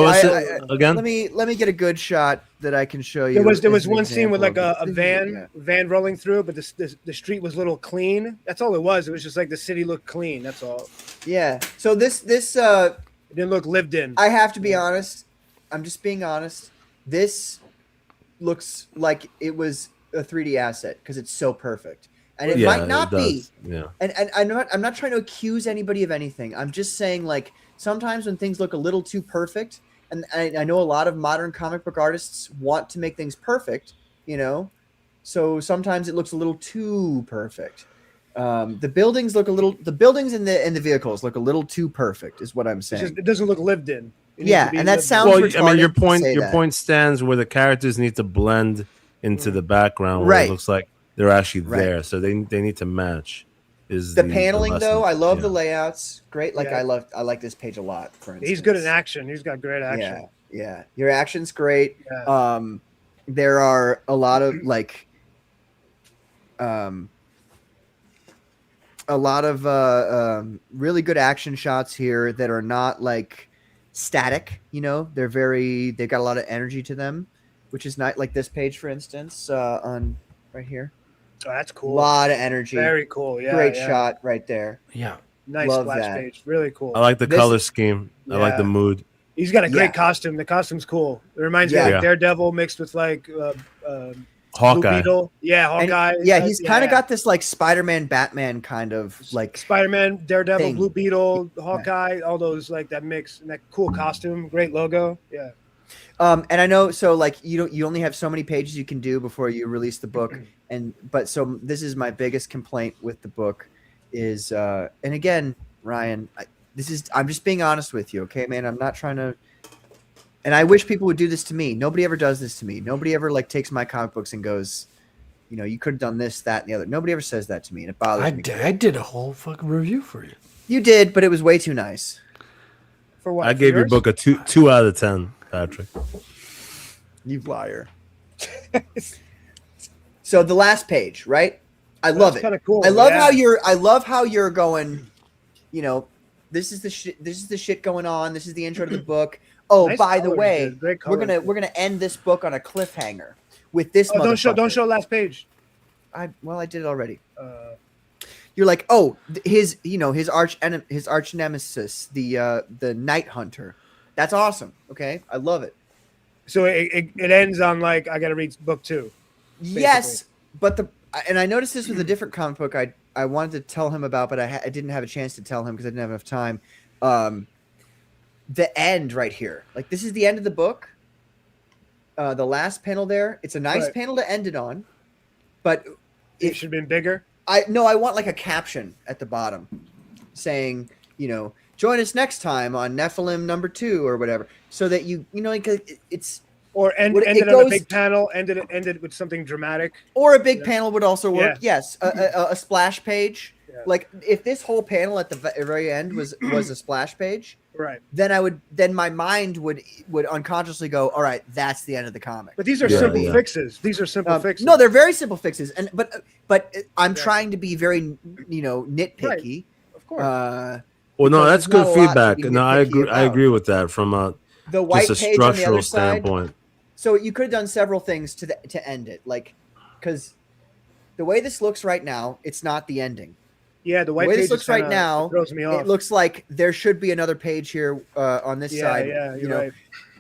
us it again. Let me get a good shot that I can show you. There was one scene with like a van rolling through, but the street was a little clean. That's all it was. It was just like the city looked clean. That's all. Yeah. So this it didn't look lived in. I have to be honest. I'm just being honest. This looks like it was a 3D asset because it's so perfect. And it might not be. Yeah. And I'm not trying to accuse anybody of anything. I'm just saying, like, sometimes when things look a little too perfect, and I know a lot of modern comic book artists want to make things perfect, so sometimes it looks a little too perfect. The buildings and the vehicles look a little too perfect, is what I'm saying. It doesn't look lived in. And that sounds. Well, I mean, your point stands where the characters need to blend into the background, where it looks like they're actually there, so they need to match. Is the paneling though? I love the layouts. Great. Like I like this page a lot. For instance, he's good in action. He's got great action. Yeah. Your action's great. Yeah. There are a lot of really good action shots here that are not like static. They've got a lot of energy to them, which is not like this page, for instance, on right here. Oh, that's cool. A lot of energy. Very cool. Yeah. Great shot right there. Yeah. Nice Love splash that. page. Really cool. I like the color scheme. I like the mood. He's got a great costume. The costume's cool. It reminds me of Daredevil mixed with like Hawkeye. Beetle. Yeah, Hawkeye. And, he's kind of got this like Spider-Man, Batman kind of like Spider-Man, Daredevil, thing. Blue Beetle, Hawkeye, all those like that mix and that cool costume. Great logo. Yeah. And I know, so like you only have so many pages you can do before you release the book, so this is my biggest complaint with the book is, and again, Ryan, I'm just being honest with you, okay, man. I'm not trying to, and I wish people would do this to me. Nobody ever does this to me. Nobody ever like takes my comic books and goes, you could have done this, that, and the other. Nobody ever says that to me, and it bothers me. I did a whole fucking review for you. You did, but it was way too nice. For what? I gave your book a 2 out of 10. Patrick, you liar. So the last page, right? I love it. Kind of cool. I love how you're going. This is the shit. This is the shit going on. This is the intro to the book. Oh, Nice by the colors, way, dude. Great we're colors. gonna end this book on a cliffhanger with this. Oh, don't motherfucker. show last page. I did it already. You're like, oh, his arch nemesis, the Night Hunter. That's awesome. Okay, I love it. So it ends on like I got to read book 2. Basically. Yes, but I noticed this with a different comic book I wanted to tell him about, but I didn't have a chance to tell him because I didn't have enough time. The end right here, like this is the end of the book. The last panel there, it's a nice panel to end it on, but it should have been bigger. I want like a caption at the bottom saying, join us next time on Nephilim #2 or whatever, so that it's or ended on a big panel, ended with something dramatic. Or a big panel would also work. Yeah. Yes, a splash page. Yeah. Like if this whole panel at the very end was a splash page, right? Then my mind would unconsciously go, all right, that's the end of the comic. But these are simple fixes. These are simple fixes. No, they're very simple fixes, but I'm trying to be very nitpicky. Right. Of course. Well, no, that's good feedback. No, I agree with that from the white just a page on the structural other side, standpoint. So you could have done several things to end it, like because the way this looks right now, it's not the ending. Yeah, the way this looks right now throws me off. It looks like there should be another page here on this side. Yeah, you're right.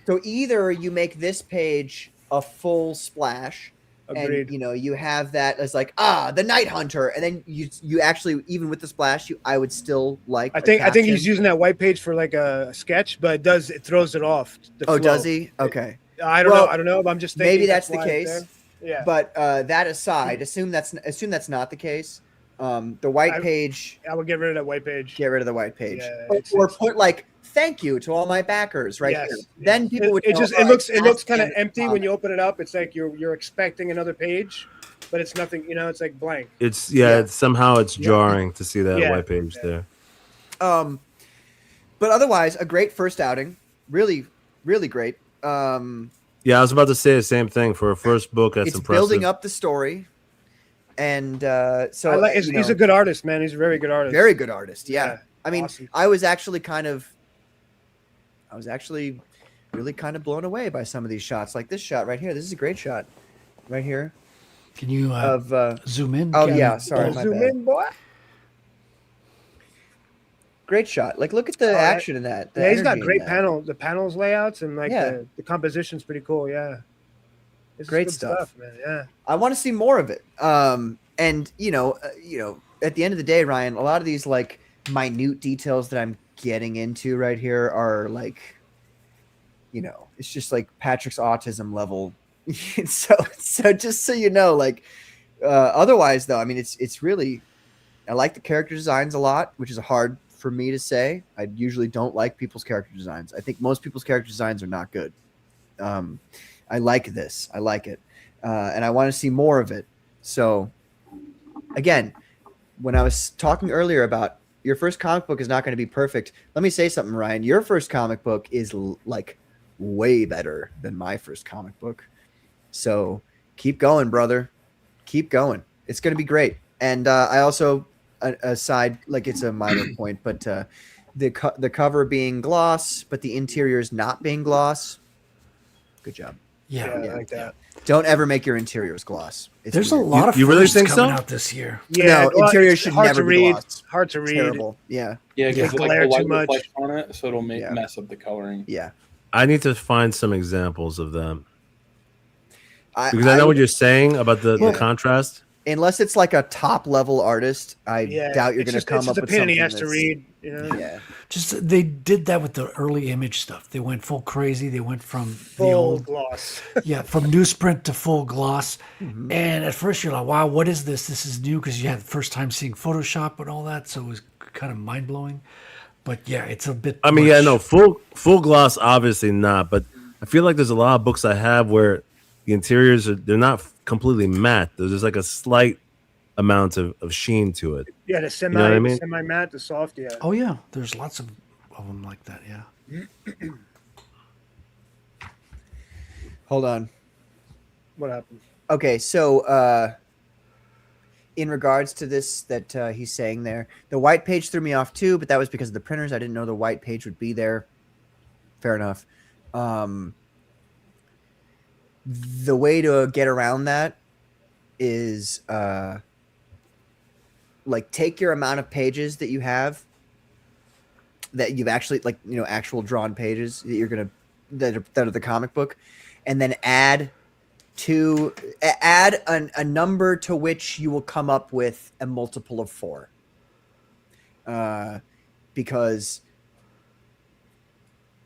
So either you make this page a full splash, Agreed. and you have that as like the Night Hunter, and then you actually, even with the splash, I would still like. I think he's using that white page for like a sketch, but it throws it off. Does he? Okay. I don't know. But I'm just thinking maybe that's the case. Yeah. But that aside, assume that's not the case. The white page. I would get rid of that white page. Get rid of the white page, yeah, or put like "thank you" to all my backers right here. Then people would. It looks kind of empty when you open it up. It's like you're expecting another page, but it's nothing. It's like blank. It's somehow it's jarring to see that white page there. But otherwise, a great first outing. Really, really great. I was about to say the same thing for a first book. That's impressive. Building up the story. And so he's a good artist, man. He's a very good artist. Very good artist. Yeah. I mean, awesome. I was actually really kind of blown away by some of these shots. Like this shot right here. This is a great shot right here. Can you zoom in? Oh yeah. Sorry. My zoom bad. in, boy. Great shot. Like look at the action in that. Yeah, he's got great the panels layouts and like the composition's pretty cool. Yeah. Great stuff, man. Yeah, I want to see more of it. And at the end of the day, Ryan, a lot of these like minute details that I'm getting into right here are like, it's just like Patrick's autism level. so just so you know, like, otherwise though, I mean, it's really, I like the character designs a lot, which is hard for me to say. I usually don't like people's character designs. I think most people's character designs are not good. I like this. I like it. And I want to see more of it. So, again, when I was talking earlier about your first comic book is not going to be perfect, let me say something, Ryan. Your first comic book is like way better than my first comic book. So keep going, brother. Keep going. It's going to be great. And I also, aside, like it's a minor point, but the cover being gloss, but the interior is not being gloss. Good job. Yeah, I like that. Don't ever make your interiors gloss. There's a lot of you really firsts think coming so? out this year. Yeah, no, interior should hard never to be read. gloss. Hard to read. Terrible. Yeah. Yeah, because like glare the light too much. reflects on it, so it'll mess up the coloring. Yeah. I need to find some examples of them because I I know would, what you're saying about the contrast. Unless it's like a top level artist, I doubt you're going to come up with something. It's a pain in the ass to read. Yeah. Just they did that with the early image stuff. They went full crazy. They went from full the old gloss. from newsprint to full gloss. Mm-hmm. And at first you're like, wow, what is this? This is new, because you had the first time seeing Photoshop and all that, so it was kind of mind blowing. But yeah, it's a bit. I mean, full gloss, obviously not. But I feel like there's a lot of books I have where the interiors they're not completely matte. There's just like a slight amount of sheen to it. Yeah, the semi matte, the soft. Yeah. Oh yeah, there's lots of them like that. Yeah. Hold on. What happened? Okay, so in regards to this that he's saying there, the white page threw me off too, but that was because of the printers. I didn't know the white page would be there. Fair enough. The way to get around that is like take your amount of pages that you have that you've actually like, you know, actual drawn pages that you're gonna that are the comic book, and then add a number to which you will come up with a multiple of 4. Because,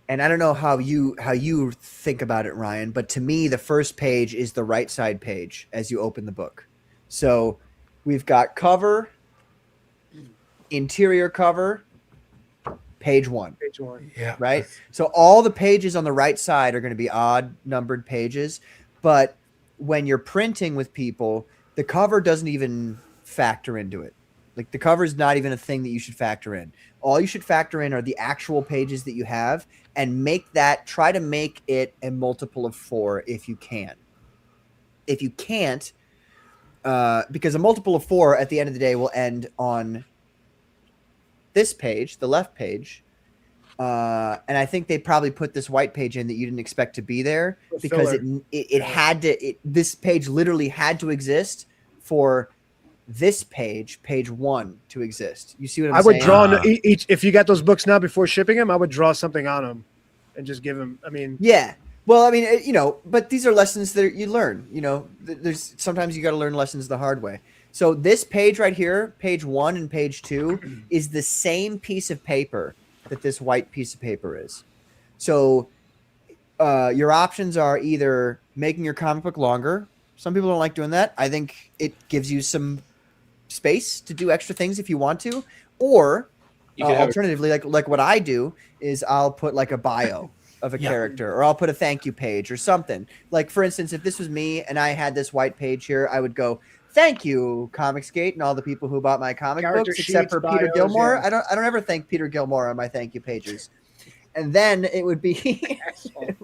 and I don't know how you think about it, Ryan, but to me, the first page is the right side page as you open the book. So we've got cover, interior cover, page 1. Page 1. Yeah. Right. So all the pages on the right side are going to be odd numbered pages, but when you're printing with people, the cover doesn't even factor into it. Like the cover is not even a thing that you should factor in. All you should factor in are the actual pages that you have, and try to make it a multiple of 4 if you can. If you can't, because a multiple of 4 at the end of the day will end on this page, the left page. And I think they probably put this white page in that you didn't expect to be there because this page literally had to exist for this page 1 to exist. You see what I'm saying? I would draw each, if you got those books now before shipping them, I would draw something on them and just give them, I mean. Yeah. Well, I mean, you know, but these are lessons that you learn, you know, there's sometimes you got to learn lessons the hard way. So this page right here, page 1 and page 2 is the same piece of paper that this white piece of paper is. So your options are either making your comic book longer. Some people don't like doing that. I think it gives you some space to do extra things if you want to, or alternatively, like what I do is I'll put like a bio of a character, or I'll put a thank you page or something. Like for instance, if this was me and I had this white page here, I would go, "Thank you, Comicsgate, and all the people who bought my comic books, except for Peter Gilmore." Yeah. I don't ever thank Peter Gilmore on my thank you pages. And then it would be,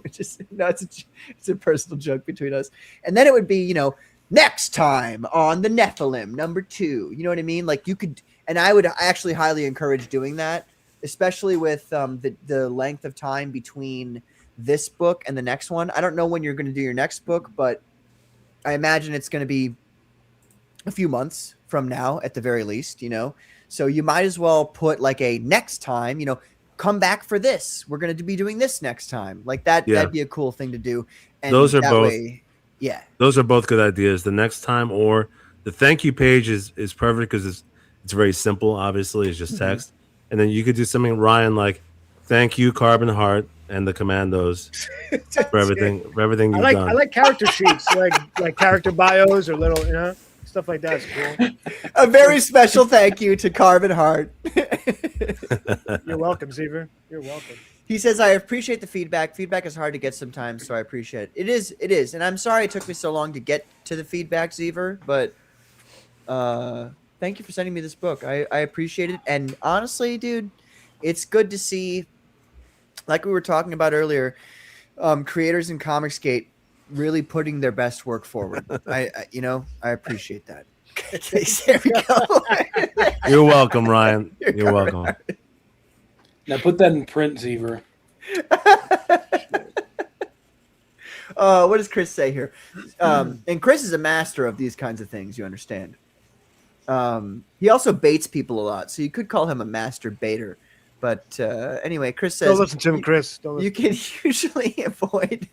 it's a personal joke between us. And then it would be, you know, next time on the Nephilim #2. You know what I mean? Like you could, and I would actually highly encourage doing that, especially with the length of time between this book and the next one. I don't know when you're going to do your next book, but I imagine it's going to be a few months from now at the very least, you know? So you might as well put like a next time, you know, come back for this. We're going to be doing this next time. Like that, that'd be a cool thing to do. And those are both, those are both good ideas. The next time, or the thank you page is perfect because it's very simple. Obviously, it's just text. And then you could do something, Ryan, like thank you, Carbon Heart and the Commandos for everything you've done. I like character sheets, like character bios or little, you know, stuff like that is cool. A very special thank you to Carbon Heart. You're welcome, Zever. You're welcome. He says, I appreciate the feedback. Feedback is hard to get sometimes, so I appreciate it. It is. And I'm sorry it took me so long to get to the feedback, Zever, but thank you for sending me this book. I appreciate it. And honestly, dude, it's good to see, like we were talking about earlier, creators in Comicsgate really putting their best work forward. I appreciate that. There we go. You're welcome, Ryan. You're welcome. Now put that in print, Zever. What does Chris say here? And Chris is a master of these kinds of things, you understand. He also baits people a lot, so you could call him a master baiter. But anyway, Chris says... Don't listen to him, Chris. You can usually avoid...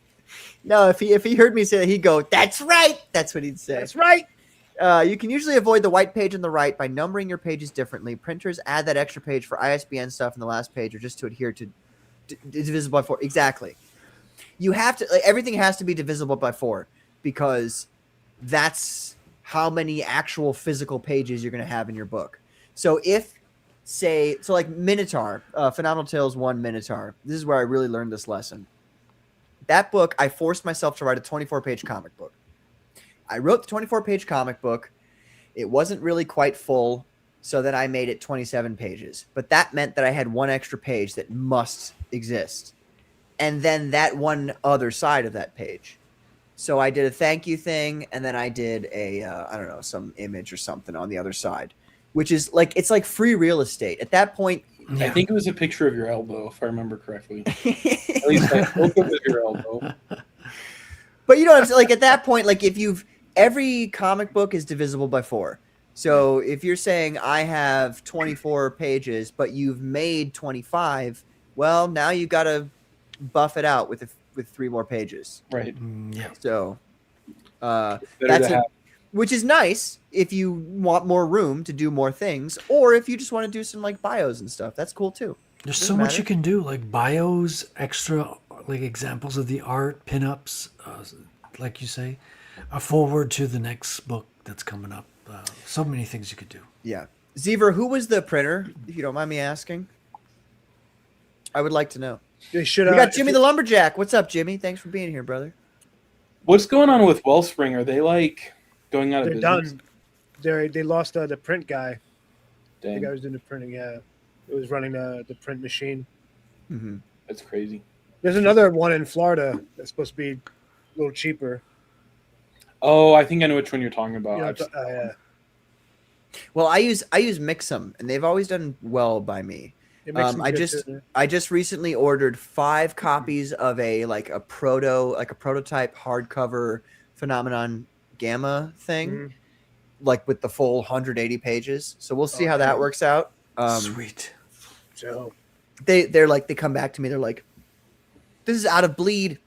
No, if he heard me say that, he'd go, "That's right." That's what he'd say. That's right. You can usually avoid the white page on the right by numbering your pages differently. Printers add that extra page for ISBN stuff in the last page, or just to adhere to divisible by 4. Exactly. You have to, everything has to be divisible by 4 because that's how many actual physical pages you're going to have in your book. So like Minotaur, Phenomenal Tales 1 Minotaur. This is where I really learned this lesson. That book, I forced myself to write a 24-page comic book. I wrote the 24-page comic book. It wasn't really quite full, so then I made it 27 pages. But that meant that I had one extra page that must exist. And then that one other side of that page. So I did a thank you thing, and then I did some image or something on the other side, which is like, it's like free real estate. At that point, I think it was a picture of your elbow, if I remember correctly. At least I hope it was your elbow. But you know, it's like at that point, like if every comic book is divisible by 4. So if you're saying I have 24 pages, but you've made 25, well, now you got to buff it out with 3 more pages. Right. Yeah. So That's which is nice if you want more room to do more things, or if you just want to do some like bios and stuff. That's cool too. There's Doesn't so much matter. you can do, like bios, extra like examples of the art, pinups, like you say, a forward to the next book that's coming up. So many things you could do. Yeah. Zever, who was the printer, if you don't mind me asking? I would like to know. They should. We got Jimmy the Lumberjack. What's up, Jimmy? Thanks for being here, brother. What's going on with Wellspring? Are they like going out of They're business? done. They lost the print guy. Dang. The guy was doing the printing. Yeah, it was running the print machine. Mm-hmm. That's crazy. There's another one in Florida that's supposed to be a little cheaper. Oh, I think I know which one you're talking about. Yeah. Well, I use Mix'em, and they've always done well by me. It makes them I good just too. I just recently ordered 5 copies of a prototype hardcover Phenomenon Gamma thing, Mhm. like with the full 180 pages. So we'll see how that works out. Sweet. So They come back to me. They're like, "This is out of bleed.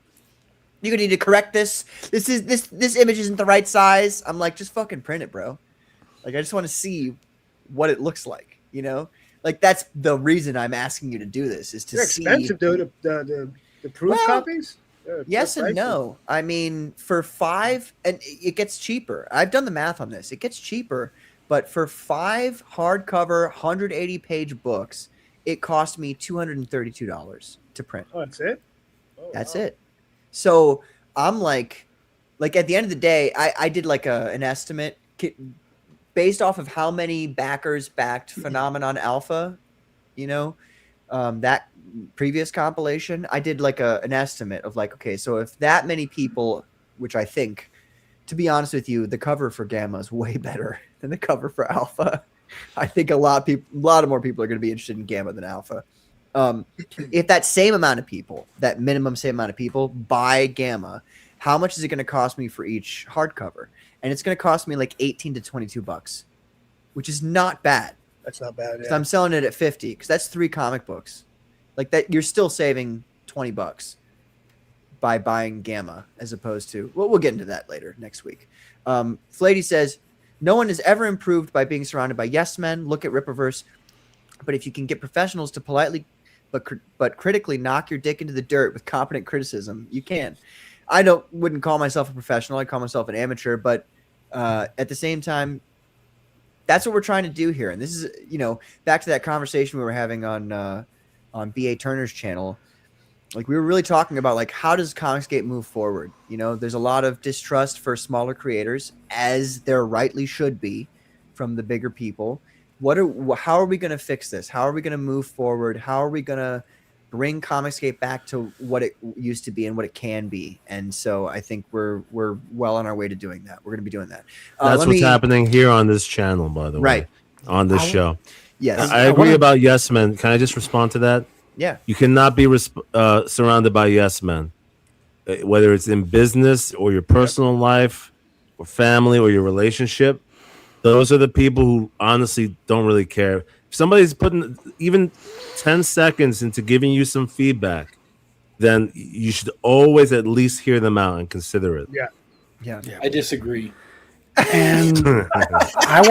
You're gonna need to correct this. This image isn't the right size." I'm like, "Just fucking print it, bro. Like, I just want to see what it looks like, you know." Like that's the reason I'm asking you to do this is to they're see. expensive, dude. The proof Well, copies. Yes and no. I mean, for 5, and it gets cheaper. I've done the math on this. It gets cheaper, but for 5 hardcover 180 page books, it cost me $232 to print. Oh, that's it. Oh, That's wow. it. So I'm like at the end of the day, I did like an estimate based off of how many backers backed Phenomenon Alpha, you know, that previous compilation. I did like an estimate of like, okay, so if that many people, which I think, to be honest with you, the cover for Gamma is way better than the cover for Alpha. I think a lot of more people are going to be interested in Gamma than Alpha. If that same amount of people, that minimum same amount of people buy Gamma, how much is it going to cost me for each hardcover? And it's going to cost me like $18 to $22, which is not bad. That's not bad. 'Cause Yeah. I'm selling it at 50 because that's 3 comic books. Like that, you're still saving $20 by buying Gamma as opposed to. Well, we'll get into that later next week. Flady says, "No one is ever improved by being surrounded by yes men. Look at Rippaverse. But if you can get professionals to politely but critically knock your dick into the dirt with competent criticism, you can." I wouldn't call myself a professional. I call myself an amateur, but at the same time, that's what we're trying to do here. And this is, back to that conversation we were having on B.A. Turner's channel. Like we were really talking about like, how does Comicsgate move forward? There's a lot of distrust for smaller creators, as there rightly should be from the bigger people. How are we going to fix this? How are we going to move forward? How are we going to bring Comicsgate back to what it used to be and what it can be? And so I think we're well on our way to doing that. We're going to be doing that. That's what's happening here on this channel, by the way. Right. On this show. Yes. I agree about yes men. Can I just respond to that? Yeah. You cannot be surrounded by yes men, whether it's in business or your personal life or family or your relationship. Those are the people who honestly don't really care. If somebody's putting even 10 seconds into giving you some feedback, then you should always at least hear them out and consider it. Yeah. I disagree. And I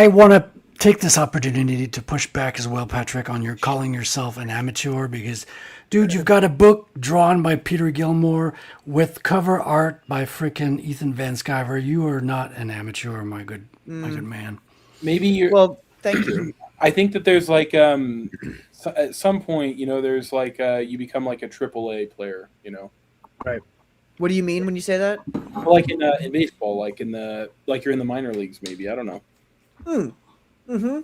want to take this opportunity to push back as well, Patrick, on your calling yourself an amateur, because, dude, you've got a book drawn by Peter Gilmore with cover art by frickin' Ethan Van Sciver. You are not an amateur, my good man. Maybe you're. Well, thank you. I think that there's like at some point, there's like you become like a AAA player, Right. What do you mean when you say that? like in baseball, like you're in the minor leagues, maybe. I don't know. Mm-hmm.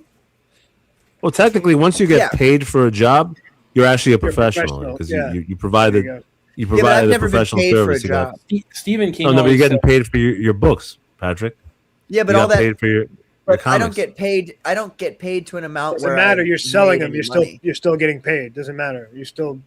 Well, technically, once you get Yeah. paid for a job, you're actually a professional professional, because yeah. you provided There you but I've provided a never been professional paid for a service. to that. job. Stephen King. Oh no, but you're always getting said- paid for your books, Patrick. Yeah, but You all got that. paid for your. But I don't get paid. I don't get paid to an amount. Doesn't matter. You're selling them. You're still getting paid. Doesn't matter. You're still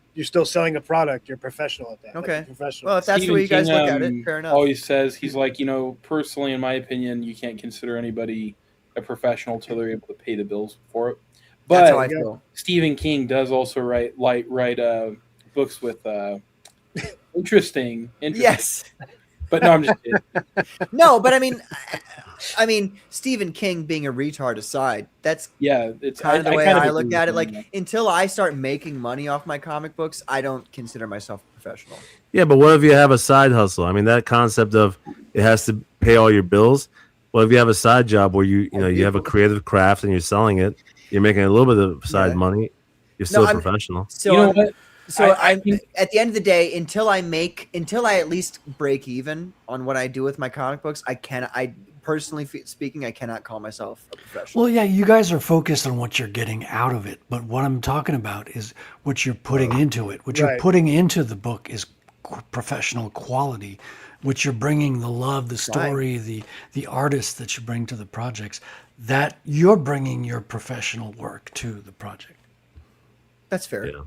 selling a product. You're professional at that. Okay. Like professional. Well, if that's the way you guys look at it, fair enough. Always says he's like, personally, in my opinion, you can't consider anybody a professional until they're able to pay the bills for it. But that's how I feel. Stephen King does also write books with interesting. Yes. But no, I'm just kidding. No, but I mean, Stephen King being a retard aside, it's kind of the way I look at it. Like, until I start making money off my comic books, I don't consider myself a professional. Yeah, but what if you have a side hustle? I mean, that concept of it has to pay all your bills. Well, if you have a side job where you have a creative craft and you're selling it, you're making a little bit of side money. You're still a professional. So I'm at the end of the day, until I at least break even on what I do with my comic books, I personally speaking, I cannot call myself a professional. Well, yeah, you guys are focused on what you're getting out of it, but what I'm talking about is what you're putting into it. What you're putting into the book is professional quality, which you're bringing the love, the story, the artist that you bring to the projects, that you're bringing your professional work to the project. That's fair. Yeah.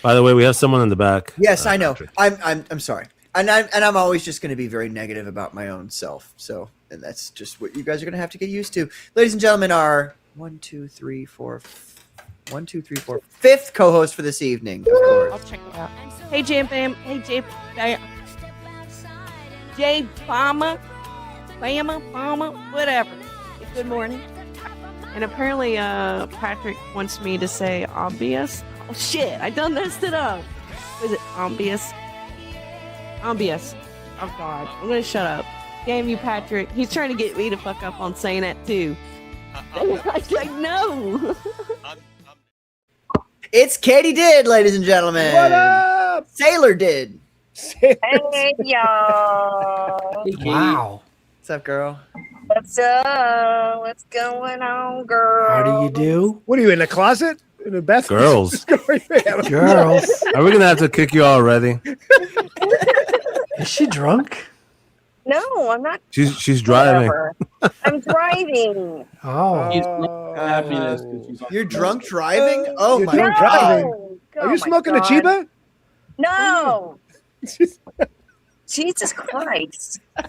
By the way, we have someone in the back. Yes, I know. I'm sorry. And I'm always just going to be very negative about my own self. So, and that's just what you guys are going to have to get used to. Ladies and gentlemen, our 5th co-host for this evening. Of course. I'll check it out. Hey, Jam Bam. Hey, J Bama, whatever. Good morning. And apparently, Patrick wants me to say obvious. Oh, shit. I done messed it up. Is it obvious? Obvious. Oh, God. I'm going to shut up. Damn you, Patrick. He's trying to get me to fuck up on saying that, too. I was like, no. It's Katie Did, ladies and gentlemen. What up? Sailor Did. Hey, y'all. Wow. What's up, girl? What's up? What's going on, girl? How do you do? What are you in the closet? In the bathroom? Girls. Girls. Are we going to have to kick you already? Is she drunk? No, I'm not. She's driving. I'm driving. Oh. Happiness. You're drunk driving? Oh, You're my drunk God. driving? Are you smoking a Chiba? No. Jesus Christ. I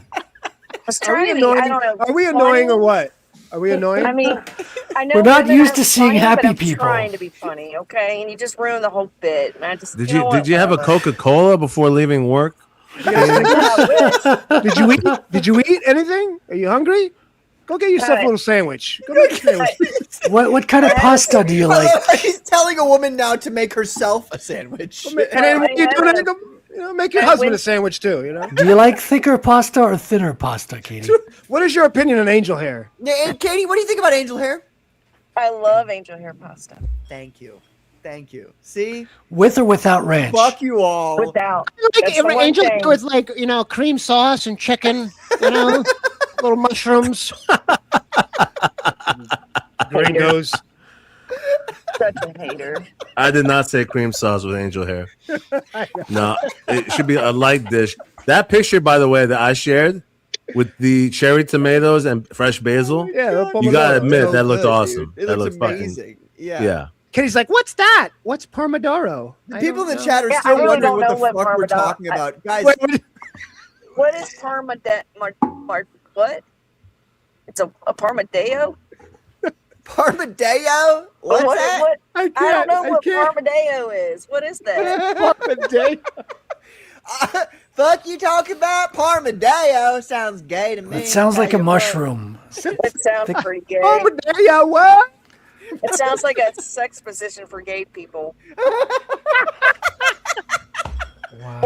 was Are trying we to be, annoying, I don't know. are we annoying or what? Are we annoying? I mean, I know We're not women used are to seeing funny, happy but I'm people. trying to be funny, okay? And you just ruined the whole bit. And I just Did know you have a whatever. Coca-Cola before leaving work? Did you eat anything? Are you hungry? Go get yourself a little sandwich. Go make a sandwich. What kind of pasta do you like? He's telling a woman now to make herself a sandwich. And then when you do that, make your husband a sandwich too. Do you like thicker pasta or thinner pasta, Katie? What is your opinion on angel hair? Yeah, and Katie, what do you think about angel hair? I love angel hair pasta. Thank you. See? With or without ranch? Fuck you all. Without. Like angel hair with like cream sauce and chicken, little mushrooms. Gringos. Such a hater. I did not say cream sauce with angel hair. No, it should be a light dish. That picture, by the way, that I shared with the cherry tomatoes and fresh basil, you gotta admit that looked awesome. Dude. It that looks looked amazing. fucking Yeah. Katie's like, what's that? What's Pomodoro? The people in the chat are Yeah, still I really wondering don't what know the what fuck we're Pomodoro- talking about. Guys, What is what? It's a Parmadeo? Parmadeo? What's that? What? I don't know what Parmadeo is. What is that? Parmadeo. Fuck you talking about? Parmadeo sounds gay to me. It sounds like a mushroom. It sounds pretty gay. Parmadeo, what? It sounds like a sex position for gay people. Wow.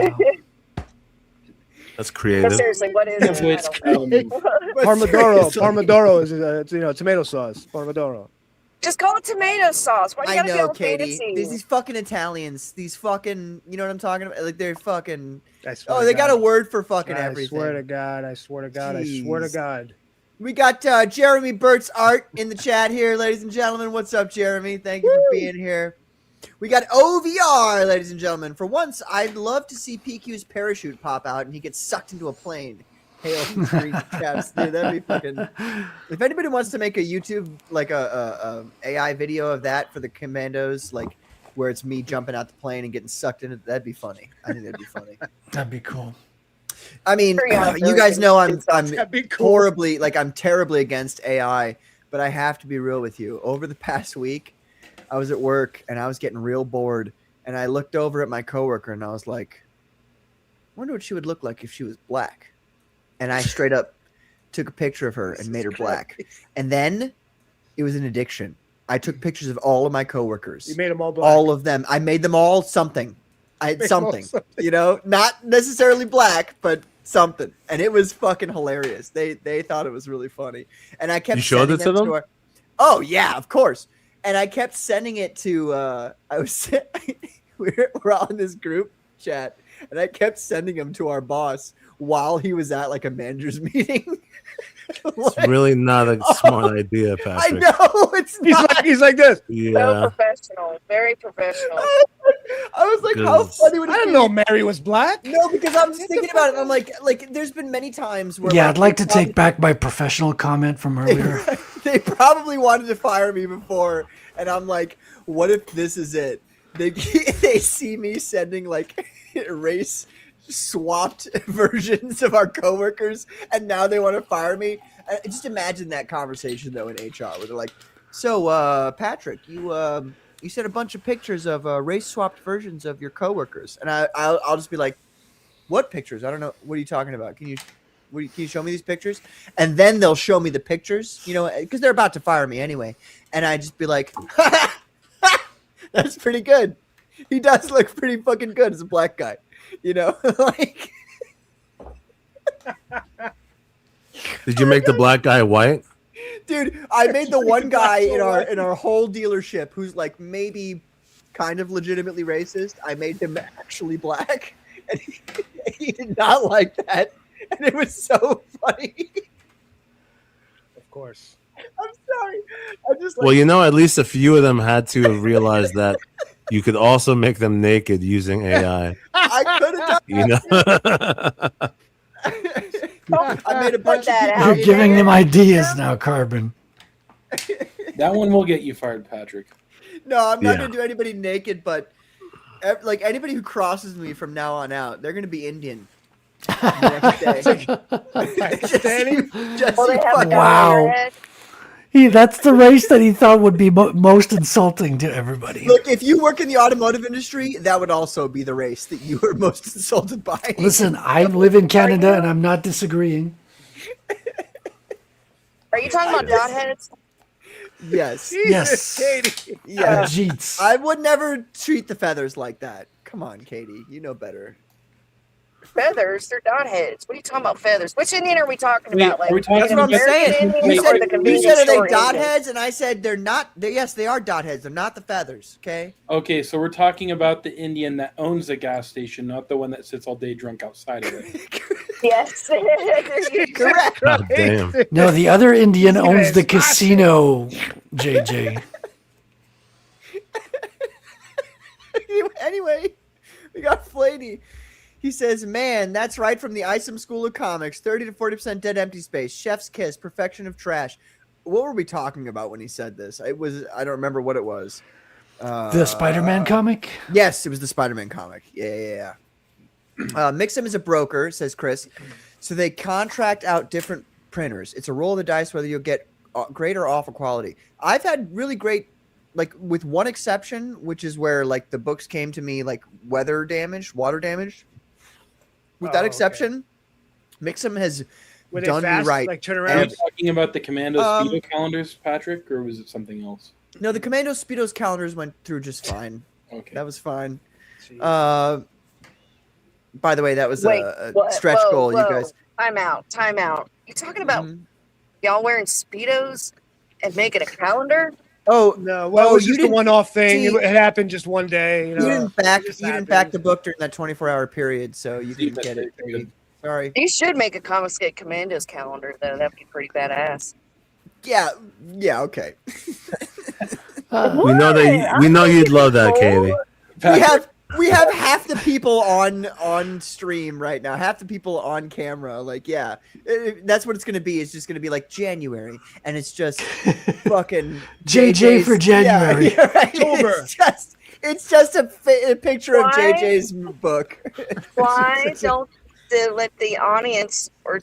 That's But creative. seriously, what is it? I don't know. Pomodoro is tomato sauce. Pomodoro. Just call it tomato sauce. Why do you I gotta know, go Katie. fancy? These fucking Italians. These fucking, you know what I'm talking about? Like, they're fucking. I swear Oh, to they got God. a word for fucking I everything. swear to God. I swear to God. I swear to Jeez. God. We got Jeremy Burt's art in the chat here, ladies and gentlemen. What's up, Jeremy? Thank you for being here. We got OVR, ladies and gentlemen. For once, I'd love to see PQ's parachute pop out and he gets sucked into a plane. Hail from screen caps, dude. That'd be fucking. If anybody wants to make a YouTube like a AI video of that for the Commandos, like where it's me jumping out the plane and getting sucked into, that'd be funny. I think that'd be funny. That'd be cool. I mean, you guys know I'm cool. horribly, like I'm terribly against AI, but I have to be real with you. Over the past week, I was at work and I was getting real bored, and I looked over at my coworker and I was like, I wonder what she would look like if she was black. And I straight up took a picture of her and made her black. And then it was an addiction. I took pictures of all of my coworkers. You made them all black. All of them. I made them all something. Something, you know, not necessarily black, but something. And it was fucking hilarious. They thought it was really funny. And I kept. You showed it to them? Oh yeah, of course. And I kept sending it to. We're all in this group chat, and I kept sending them to our boss while he was at like a manager's meeting. It's really not a smart idea, Patrick. I know it's not. He's like this. Yeah. So professional, very professional. I was like, how funny would it be? I didn't know Mary was black. No, because I'm just thinking about it. I'm like, there's been many times where. Yeah, I'd like to take back my professional comment from earlier. They probably wanted to fire me before, and I'm like, what if this is it? They see me sending like race swapped versions of our coworkers, and now they want to fire me. Just imagine that conversation though in HR, where they're like, "So, Patrick, you sent a bunch of pictures of race swapped versions of your coworkers," and I'll just be like, "What pictures? I don't know. What are you talking about? Can you show me these pictures?" And then they'll show me the pictures, you know, because they're about to fire me anyway, and I just be like, "That's pretty good. He does look pretty fucking good as a black guy." You know, like. Did you make the black guy white? Dude, I made the one guy in our whole dealership who's like maybe kind of legitimately racist. I made him actually black, and he did not like that, and it was so funny. Of course. I'm sorry. I just Well, you know, at least a few of them had to have realized that you could also make them naked using AI. I could have done You know. I made a bunch of people. You're giving them ideas now, Carbon. That one will get you fired, Patrick. No, I'm not gonna do anybody naked, but like anybody who crosses me from now on out, they're gonna be Indian. Wow. That's the race that he thought would be most insulting to everybody. Look, if you work in the automotive industry, that would also be the race that you were most insulted by. Listen, I live in Canada, and I'm not disagreeing. Are you talking about dot heads? Yes. Yes. Katie. Yeah. Jeets. I would never treat the feathers like that. Come on, Katie. You know better. Feathers? They're dot heads. What are you talking about feathers? Which Indian are we talking about? Like, are we talking That's what I'm about saying. Indian You or said, the you convenience said, are store they dot Indian? heads? And I said, they're not. Yes, they are dot heads. They're not the feathers. Okay. Okay, so we're talking about the Indian that owns the gas station, not the one that sits all day drunk outside of it. Yes. Correct. Oh, damn. No, the other Indian owns the casino, JJ. Anyway, we got Flaney. He says, "Man, that's right from the ISOM School of Comics. 30 to 40% dead empty space. Chef's kiss. Perfection of trash." What were we talking about when he said this? I don't remember what it was. The Spider-Man comic? Yes, it was the Spider-Man comic. Yeah. Mixum is a broker, says Chris. So they contract out different printers. It's a roll of the dice whether you'll get great or awful quality. I've had really great, like with one exception, which is where like the books came to me like water damaged. With that exception, Mixum has done me right. Like turn Are around. you talking about the Commandos Speedo calendars, Patrick, or was it something else? No, the Commandos Speedos calendars went through just fine. Okay. That was fine. By the way, that was a stretch goal, you guys. Time out. You talking about y'all wearing Speedos and making a calendar? Oh No, well, it was just a one-off thing. see- It happened just one day. You know, You didn't back. It just You didn't happened. back the book during that 24-hour period, so you See, didn't get it. that's good. Sorry. You should make a Comicsgate Commandos calendar, though. That'd be pretty badass. Yeah. Okay. We know you'd love that, Katie. We have We have half the people on stream right now, half the people on camera. Like, yeah, that's what it's gonna be. It's just gonna be like January, and it's just fucking JJ for January. Yeah, right. It's just a picture of JJ's book. Why don't they let the audience or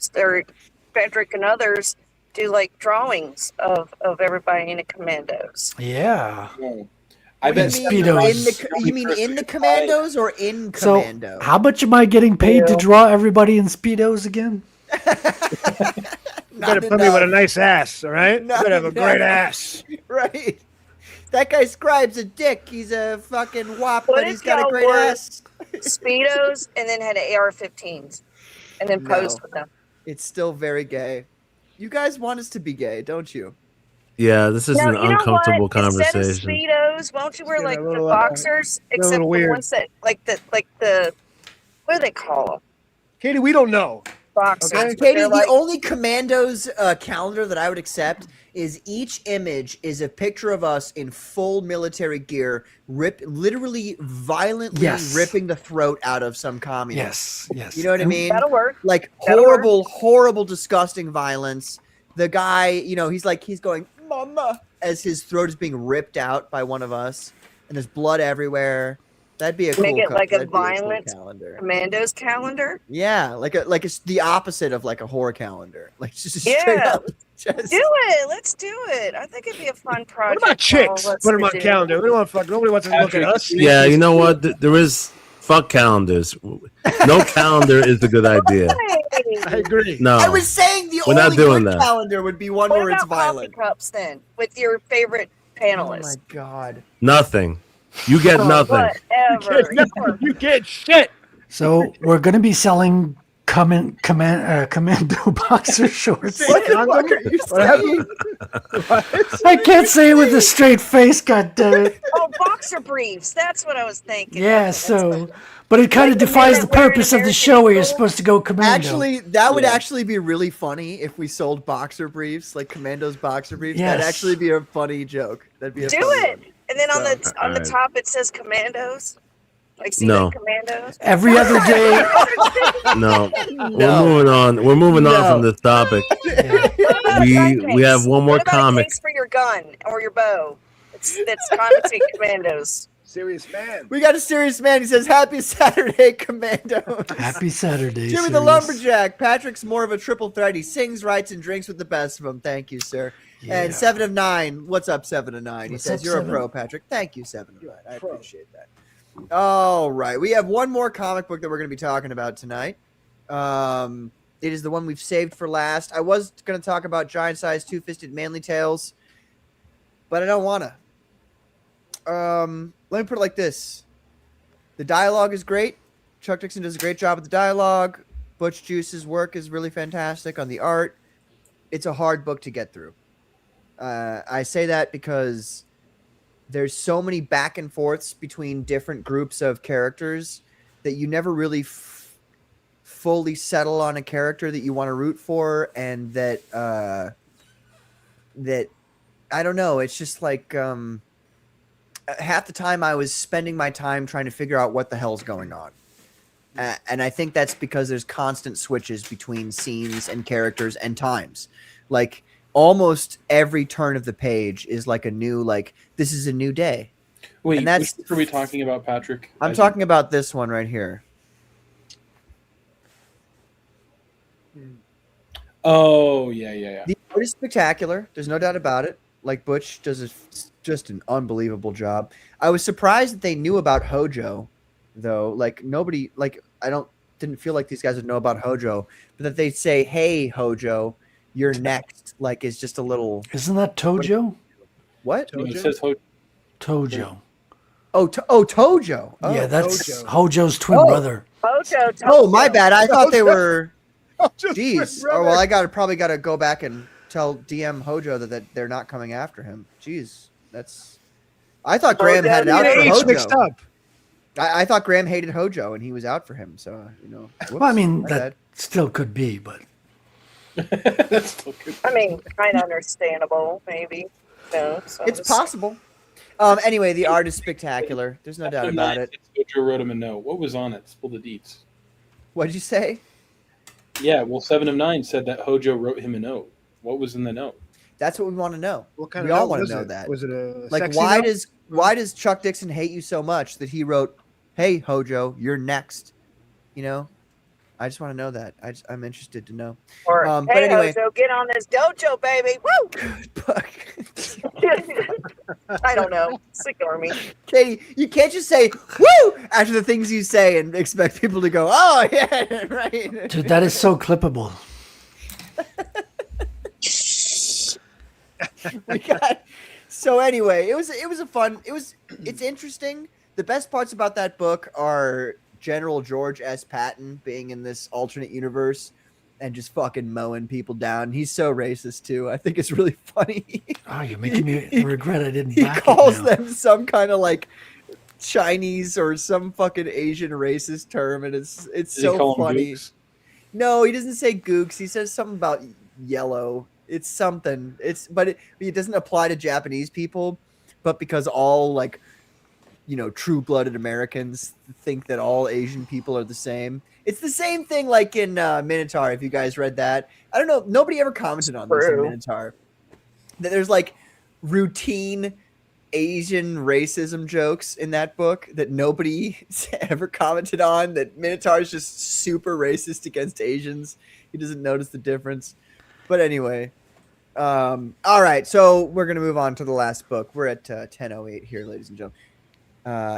Frederick and others do like drawings of everybody in the Commandos? Yeah. I bet Speedos. You mean in the Commandos or in Commando? So, how much am I getting paid to draw everybody in Speedos again? You better put me with a nice ass, all right? You better have a great ass. Right. That guy Scribe's a dick. He's a fucking wop, but he's got a great ass. Speedos and then had AR-15s and then posed with them. It's still very gay. You guys want us to be gay, don't you? Yeah, this is an uncomfortable conversation. Instead of Speedos, won't you wear like the boxers, except the ones that like the what do they call them? Katie, we don't know. Boxers. Okay. Katie, the only Commandos calendar that I would accept is each image is a picture of us in full military gear, literally violently ripping the throat out of some communist. Yes. You know what I mean? That'll work. Like horrible, disgusting violence. The guy, he's going, "Mama," as his throat is being ripped out by one of us, and there's blood everywhere. That'd be a cool. Make it like a violent calendar. Commandos calendar. Yeah, like it's the opposite of like a horror calendar. Like just straight up. Do it. Let's do it. I think it'd be a fun project. What about chicks? Put them on calendar. We don't want fuck. Nobody wants to look at us. Yeah, you know what? There is fuck calendars. No calendar is a good idea. I agree. No, I was saying we're not doing that. Calendar would be one what where it's about violent. coffee cups then with your favorite panelists? Oh my god. Nothing. You get nothing. Whatever. You get shit. So we're going to be selling Commando boxer shorts. What the fuck are you saying? I can't say it with a straight face, God damn it. Oh, boxer briefs. That's what I was thinking. Yeah, but it kind of defies the purpose of the show where you're supposed to go commando. Actually, that would actually be really funny if we sold boxer briefs, like Commandos boxer briefs. Yes. That'd actually be a funny joke. That'd be a Do funny it. one. And then on the top it says Commandos. Like see No. like Commandos. Every other day. No. We're moving on from this topic. We have one more what about comic. a case for your gun or your bow. That's Comicsgate Commandos. Serious man. We got a serious man. He says, "Happy Saturday, Commandos." Happy Saturday. Jimmy the Lumberjack. Patrick's more of a triple threat. He sings, writes, and drinks with the best of them. Thank you, sir. Yeah. And 7 of 9. What's up, 7 of 9? He What's says, up, "You're 7? a pro, Patrick." Thank you, 7 of 9. I appreciate that. All right. We have one more comic book that we're going to be talking about tonight. It is the one we've saved for last. I was going to talk about Giant Size Two-Fisted Manly Tales, but I don't want to. Let me put it like this. The dialogue is great. Chuck Dixon does a great job with the dialogue. Butch Juice's work is really fantastic on the art. It's a hard book to get through. I say that because there's so many back and forths between different groups of characters that you never really fully settle on a character that you want to root for, and that I don't know. It's just like half the time I was spending my time trying to figure out what the hell's going on. And I think that's because there's constant switches between scenes and characters and times. Like almost every turn of the page is like a new, like, this is a new day. Wait, and that's, which are we talking about, Patrick? I'm talking about this one right here. Oh, yeah. The art is spectacular. There's no doubt about it. Like, Butch does just an unbelievable job. I was surprised that they knew about Hojo, though. Like, nobody, like, didn't feel like these guys would know about Hojo, but that they say, "Hey, Hojo, you're next," like, is just a little. Isn't that Tojo? What? It says Tojo. Tojo. Oh, yeah, that's Tojo. Hojo's twin brother. Hojo. Oh, my bad. I thought they were. Just Jeez. Oh, well, I probably got to go back and tell DM Hojo that they're not coming after him. Jeez, that's. I thought Graham had it out for Hojo. Mixed up. I thought Graham hated Hojo and he was out for him. So Whoops, Well, I mean, my that bad. still could be, but That's still good. I mean, kind of understandable, maybe. No, so It's possible. Anyway, the art is spectacular. There's no doubt about it. Hojo wrote him a note. What was on it? Spill the deets. What did you say? Yeah, well, 7 of 9 said that Hojo wrote him a note. What was in the note? That's what we want to know. What kind we of all note want was to know it? that. Was it a like sexy why note? does Chuck Dixon hate you so much that he wrote, "Hey Hojo, you're next"? You know, I just want to know that. I'm interested to know. Or but hey anyway, Hojo, get on this dojo, baby. Woo! I don't know. Ignore me. Katie, you can't just say "woo" after the things you say and expect people to go, "Oh yeah, right." Dude, that is so clippable. So anyway, it's interesting. The best parts about that book are General George S. Patton being in this alternate universe and just fucking mowing people down. He's so racist too. I think it's really funny. Oh, you're making me regret I didn't He back it calls now. them some kind of like Chinese or some fucking Asian racist term, and it's Does he so call 'em funny. gooks? No, he doesn't say gooks. He says something about yellow. It's something. But it doesn't apply to Japanese people, but because all like, true-blooded Americans think that all Asian people are the same. It's the same thing like in Minotaur. If you guys read that, I don't know. Nobody ever commented on this in True. Minotaur. That there's like routine Asian racism jokes in that book that nobody ever commented on. That Minotaur is just super racist against Asians. He doesn't notice the difference. But anyway, all right. So we're gonna move on to the last book. We're at 10:08 here, ladies and gentlemen.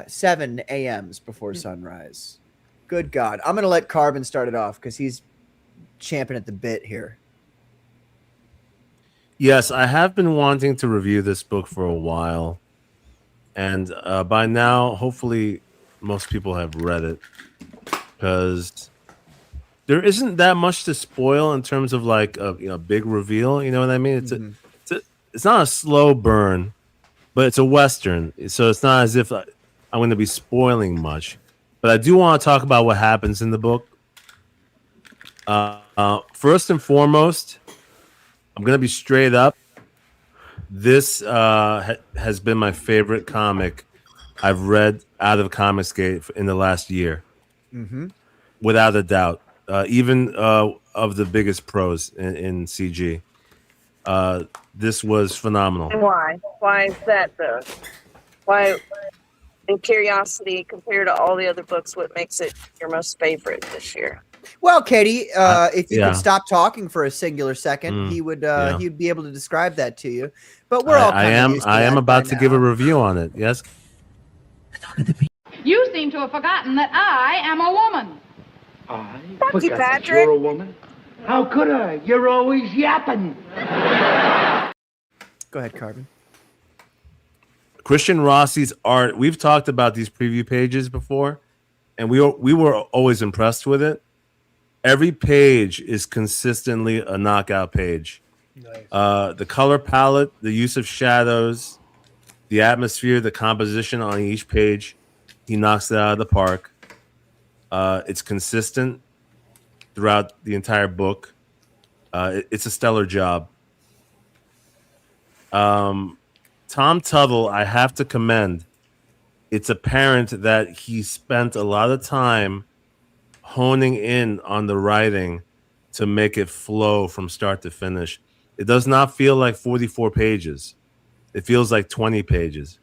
7 a.m.s before sunrise. Good God, I'm gonna let Carbon start it off because he's champing at the bit here. Yes, I have been wanting to review this book for a while, and by now, hopefully, most people have read it because there isn't that much to spoil in terms of like a big reveal. You know what I mean? It's not a slow burn, but it's a Western, so it's not as if I'm going to be spoiling much. But I do want to talk about what happens in the book. First and foremost, I'm going to be straight up. This has been my favorite comic I've read out of Comicsgate in the last year. Mm-hmm. Without a doubt. Even of the biggest pros in CG. This was phenomenal. And why? Why is that though? Why, in curiosity, compared to all the other books, what makes it your most favorite this year? Well, Katie, if you yeah. could stop talking for a singular second, he would yeah. he'd be able to describe that to you. But we're all I kind am of used to I am that about by to give a now. review on it. Yes. You seem to have forgotten that I am a woman. Fuck you, Patrick. a woman? How could I? You're always yapping. Go ahead, Carbon. Christian Rossi's art. We've talked about these preview pages before, and we were always impressed with it. Every page is consistently a knockout page. Nice. The color palette, the use of shadows, the atmosphere, the composition on each page, he knocks it out of the park. It's consistent throughout the entire book. It's a stellar job. Tom Tuttle, I have to commend. It's apparent that he spent a lot of time honing in on the writing to make it flow from start to finish. It does not feel like 44 pages. It feels like 20 pages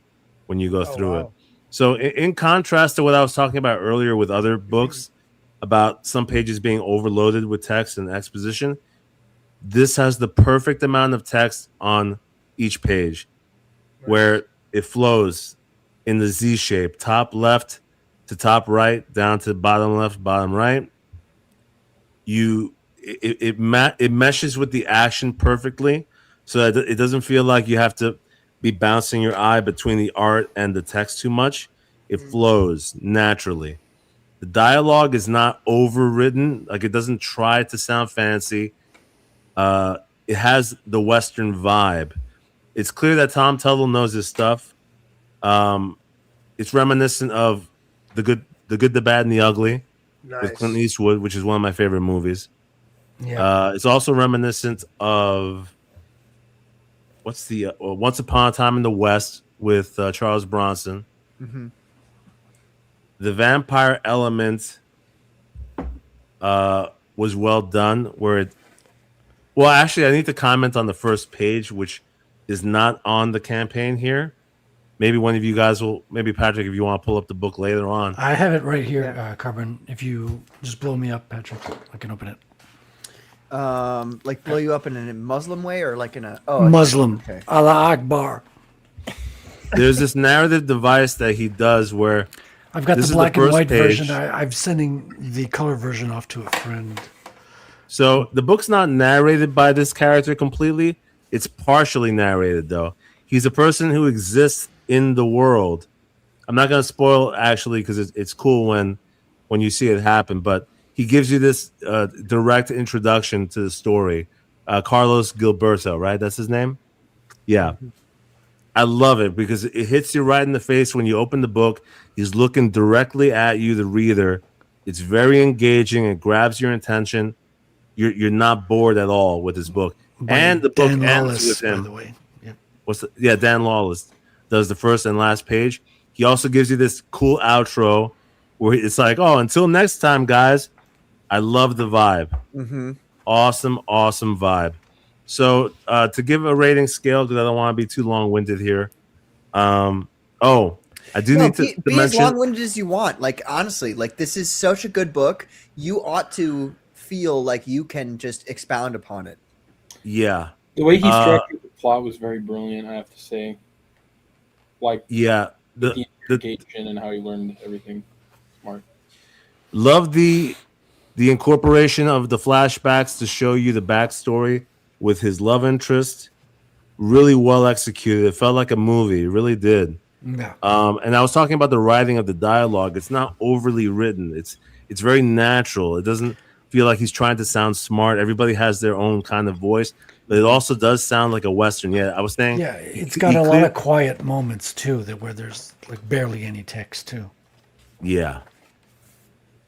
when you go through it. So in contrast to what I was talking about earlier with other books about some pages being overloaded with text and exposition, this has the perfect amount of text on each page where it flows in the Z shape, top left to top right, down to bottom left, bottom right. It meshes with the action perfectly, so that it doesn't feel like you have to be bouncing your eye between the art and the text too much. It flows naturally. The dialogue is not overwritten, like it doesn't try to sound fancy. It has the Western vibe. It's clear that Tom Tuttle knows his stuff. It's reminiscent of the good, the bad, and the ugly with Clint Eastwood, which is one of my favorite movies. Yeah. It's also reminiscent of what's the Once Upon a Time in the West with Charles Bronson. Mm-hmm. The vampire element was well done. Well, actually, I need to comment on the first page, which is not on the campaign here. Maybe one of you guys will. Maybe Patrick, if you want to pull up the book later on. I have it right here, Carbon. If you just blow me up, Patrick, I can open it. Like blow you up in a Muslim way or like in a Muslim. Okay. Allah Akbar. There's this narrative device that he does where I've got this the is black the and first white page. version. I'm sending the color version off to a friend. So the book's not narrated by this character completely. It's partially narrated, though. He's a person who exists in the world. I'm not going to spoil, actually, because it's cool when you see it happen. But he gives you this direct introduction to the story. Carlos Gilberto, right? That's his name? Yeah. I love it because it hits you right in the face when you open the book. He's looking directly at you, the reader. It's very engaging. It grabs your attention. You're not bored at all with his book. And the book Dan ends Lawless, with him. by the way. Dan Lawless does the first and last page. He also gives you this cool outro where it's like, oh, until next time, guys. I love the vibe. Mm-hmm. Awesome vibe. So to give a rating scale, because I don't want to be too long-winded here. I do need to be as mention. long-winded as you want. Like honestly, like this is such a good book. You ought to feel like you can just expound upon it. Yeah. The way he structured the plot was very brilliant, I have to say. Like, yeah, the engagement and how he learned everything. Smart. Love the incorporation of the flashbacks to show you the backstory with his love interest. Really well executed. It felt like a movie. It really did. Yeah. And I was talking about the writing of the dialogue. It's not overly written. It's very natural. It doesn't feel like he's trying to sound smart. Everybody has their own kind of voice, but it also does sound like a Western. Yeah, I was saying. Yeah, it's got a lot of quiet moments too, where there's like barely any text too. Yeah.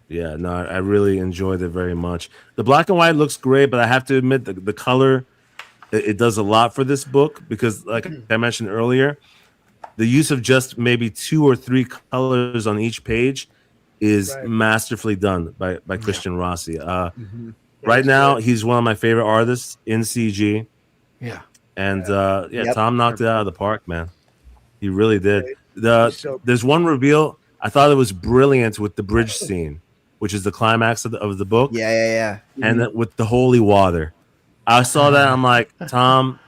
Yeah, no, I really enjoyed it very much. The black and white looks great, but I have to admit the color, it does a lot for this book because, like I mentioned earlier, the use of just maybe 2 or 3 colors on each page is masterfully done by Christian Rossi. Right now, he's one of my favorite artists in CG. Yeah. And Tom knocked it out of the park, man. He really did. There's one reveal. I thought it was brilliant with the bridge scene, which is the climax of the book. Yeah. And with the holy water. I saw that. I'm like, Tom,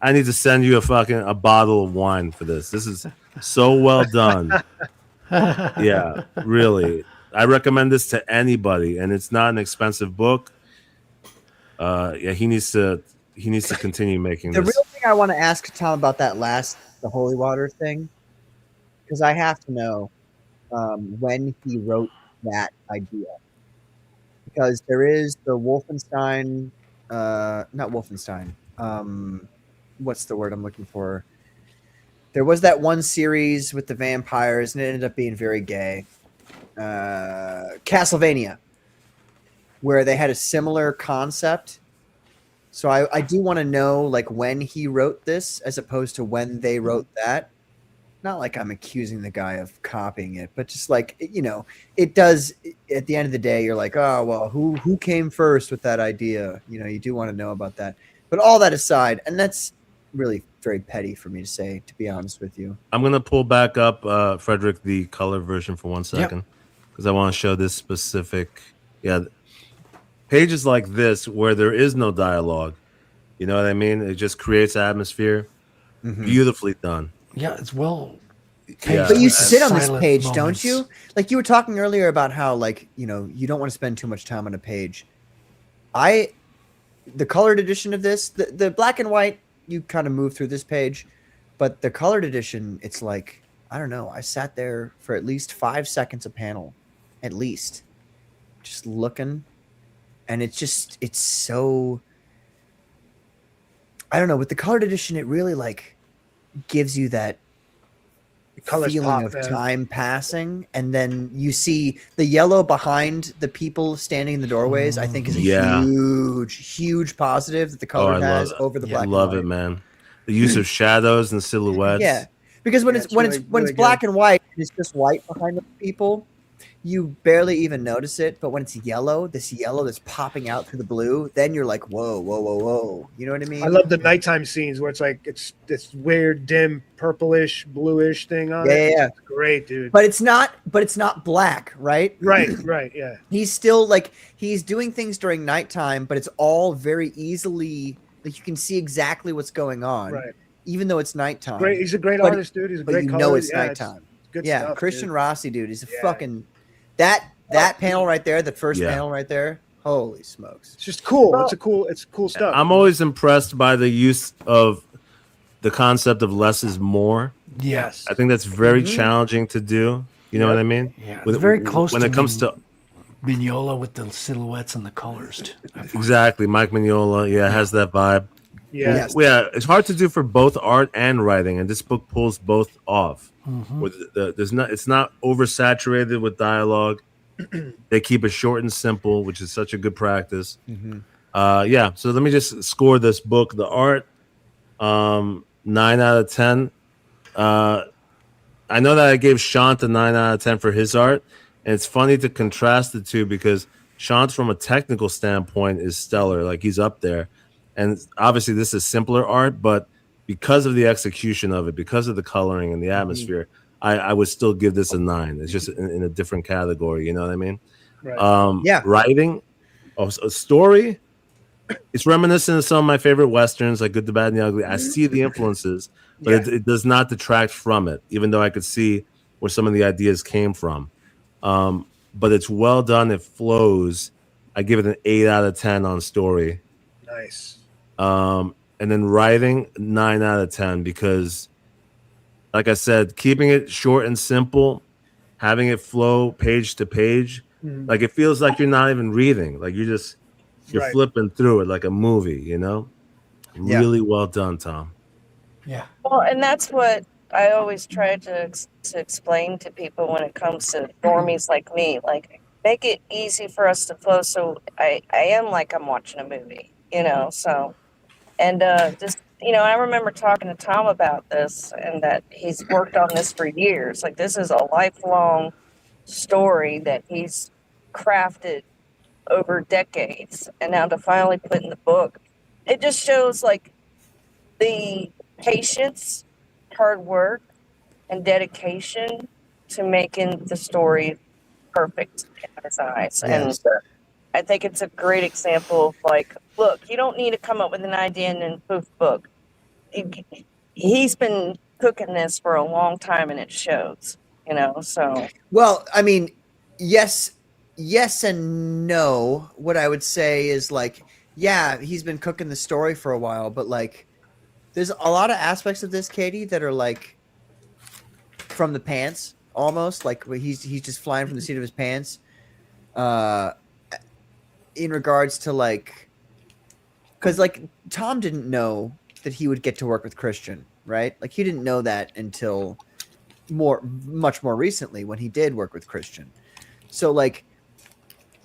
I need to send you a bottle of wine for this. This is so well done. Yeah, really. I recommend this to anybody, and it's not an expensive book. He needs to continue making The this. real thing I want to ask Tom about the holy water thing, because I have to know when he wrote that idea. Because there is the Wolfenstein, not Wolfenstein. What's the word I'm looking for? There was that one series with the vampires, and it ended up being very gay. Castlevania, where they had a similar concept. So I do want to know like when he wrote this as opposed to when they wrote that. Not like I'm accusing the guy of copying it, but just like, it does at the end of the day, you're like, oh, well, who came first with that idea? You do want to know about that. But all that aside, and that's really very petty for me to say, to be honest with you. I'm going to pull back up, Frederick, the color version for 1 second, because I want to show this specific. Yeah. Pages like this where there is no dialogue. You know what I mean? It just creates atmosphere. Mm-hmm. Beautifully done. Yeah, it's well. Yeah. But you sit on this page, don't you? Like you were talking earlier about how, like, you don't want to spend too much time on a page. The colored edition of this, the black and white, you kind of move through this page, but the colored edition, it's like, I don't know. I sat there for at least 5 seconds a panel, at least, just looking, and it's so. I don't know. With the colored edition, it really like gives you that feeling of time passing, and then you see the yellow behind the people standing in the doorways. I think is a huge positive that the color has over the black. Love it, man. the use of shadows and silhouettes. Yeah, because when Yeah, it's it's when really- it's when really it's black and white, and it's just white behind the people. You barely even notice it, but when it's yellow, this yellow that's popping out through the blue, then you're like, whoa, whoa, whoa, whoa. You know what I mean? I love the nighttime scenes where it's like it's this weird dim purplish bluish thing on it. Yeah. It's great, dude. But it's not black, right? Right, yeah. He's still like he's doing things during nighttime, but it's all very easily like you can see exactly what's going on, Right. even though it's nighttime. Great. He's a great But- artist, dude. He's a but great you color. know it's Yeah, nighttime. good Yeah, stuff, Christian dude. Rossi, dude, is a Yeah. fucking that panel right there, the first Yeah. panel right there. Holy smokes! It's just cool. Well- It's cool stuff. I'm always impressed by the use of the concept of less is more. Yes. I think that's very challenging to do. You know what I mean? Yeah, it's With- very close when to it comes to Mignola with the silhouettes and the colors. exactly Mike Mignola. Yeah, has that vibe. Yeah. Yes. Yeah, it's hard to do for both art and writing, and this book pulls both off. With it's not oversaturated with dialogue. They keep it short and simple, which is such a good practice. Yeah, so let me just score this book. The art, 9 out of 10. I know that I gave Shant a 9 out of 10 for his art, and it's funny to contrast the two because Shant, from a technical standpoint, is stellar. Like, he's up there. And obviously this is simpler art, but because of the execution of it, because of the coloring and the atmosphere, I would still give this a 9. It's just in a different category, you know what I mean? Right. Yeah. Writing, a story, it's reminiscent of some of my favorite Westerns, like Good, the Bad, and the Ugly. I see the influences, but it does not detract from it, even though I could see where some of the ideas came from. But it's well done. It flows. I give it an 8 out of 10 on story. Nice. And then writing, 9 out of 10, because like I said, keeping it short and simple, having it flow page to page, like it feels like you're not even reading, like you're Right. flipping through it like a movie, you know? Yeah. Really well done, Tom. Yeah. Well, and that's what I always try to explain to people when it comes to normies like me. Like, make it easy for us to flow. So I am like I'm watching a movie, you know. So, and just I remember talking to Tom about this, and that he's worked on this for years. Like, this is a lifelong story that he's crafted over decades, and now to finally put in the book, it just shows like the patience, hard work, and dedication to making the story perfect in his eyes. Yes. And I think it's a great example of like, look, you don't need to come up with an idea and then poof, book. He's been cooking this for a long time, and it shows. So Well, I mean, yes and no. What I would say is like, yeah, he's been cooking the story for a while, but like, there's a lot of aspects of this, Katie, that are like from the pants, almost like where he's just flying from the seat of his pants. In regards to like, because like Tom didn't know that he would get to work with Christian, right? Like he didn't know that until much more recently when he did work with Christian. So like,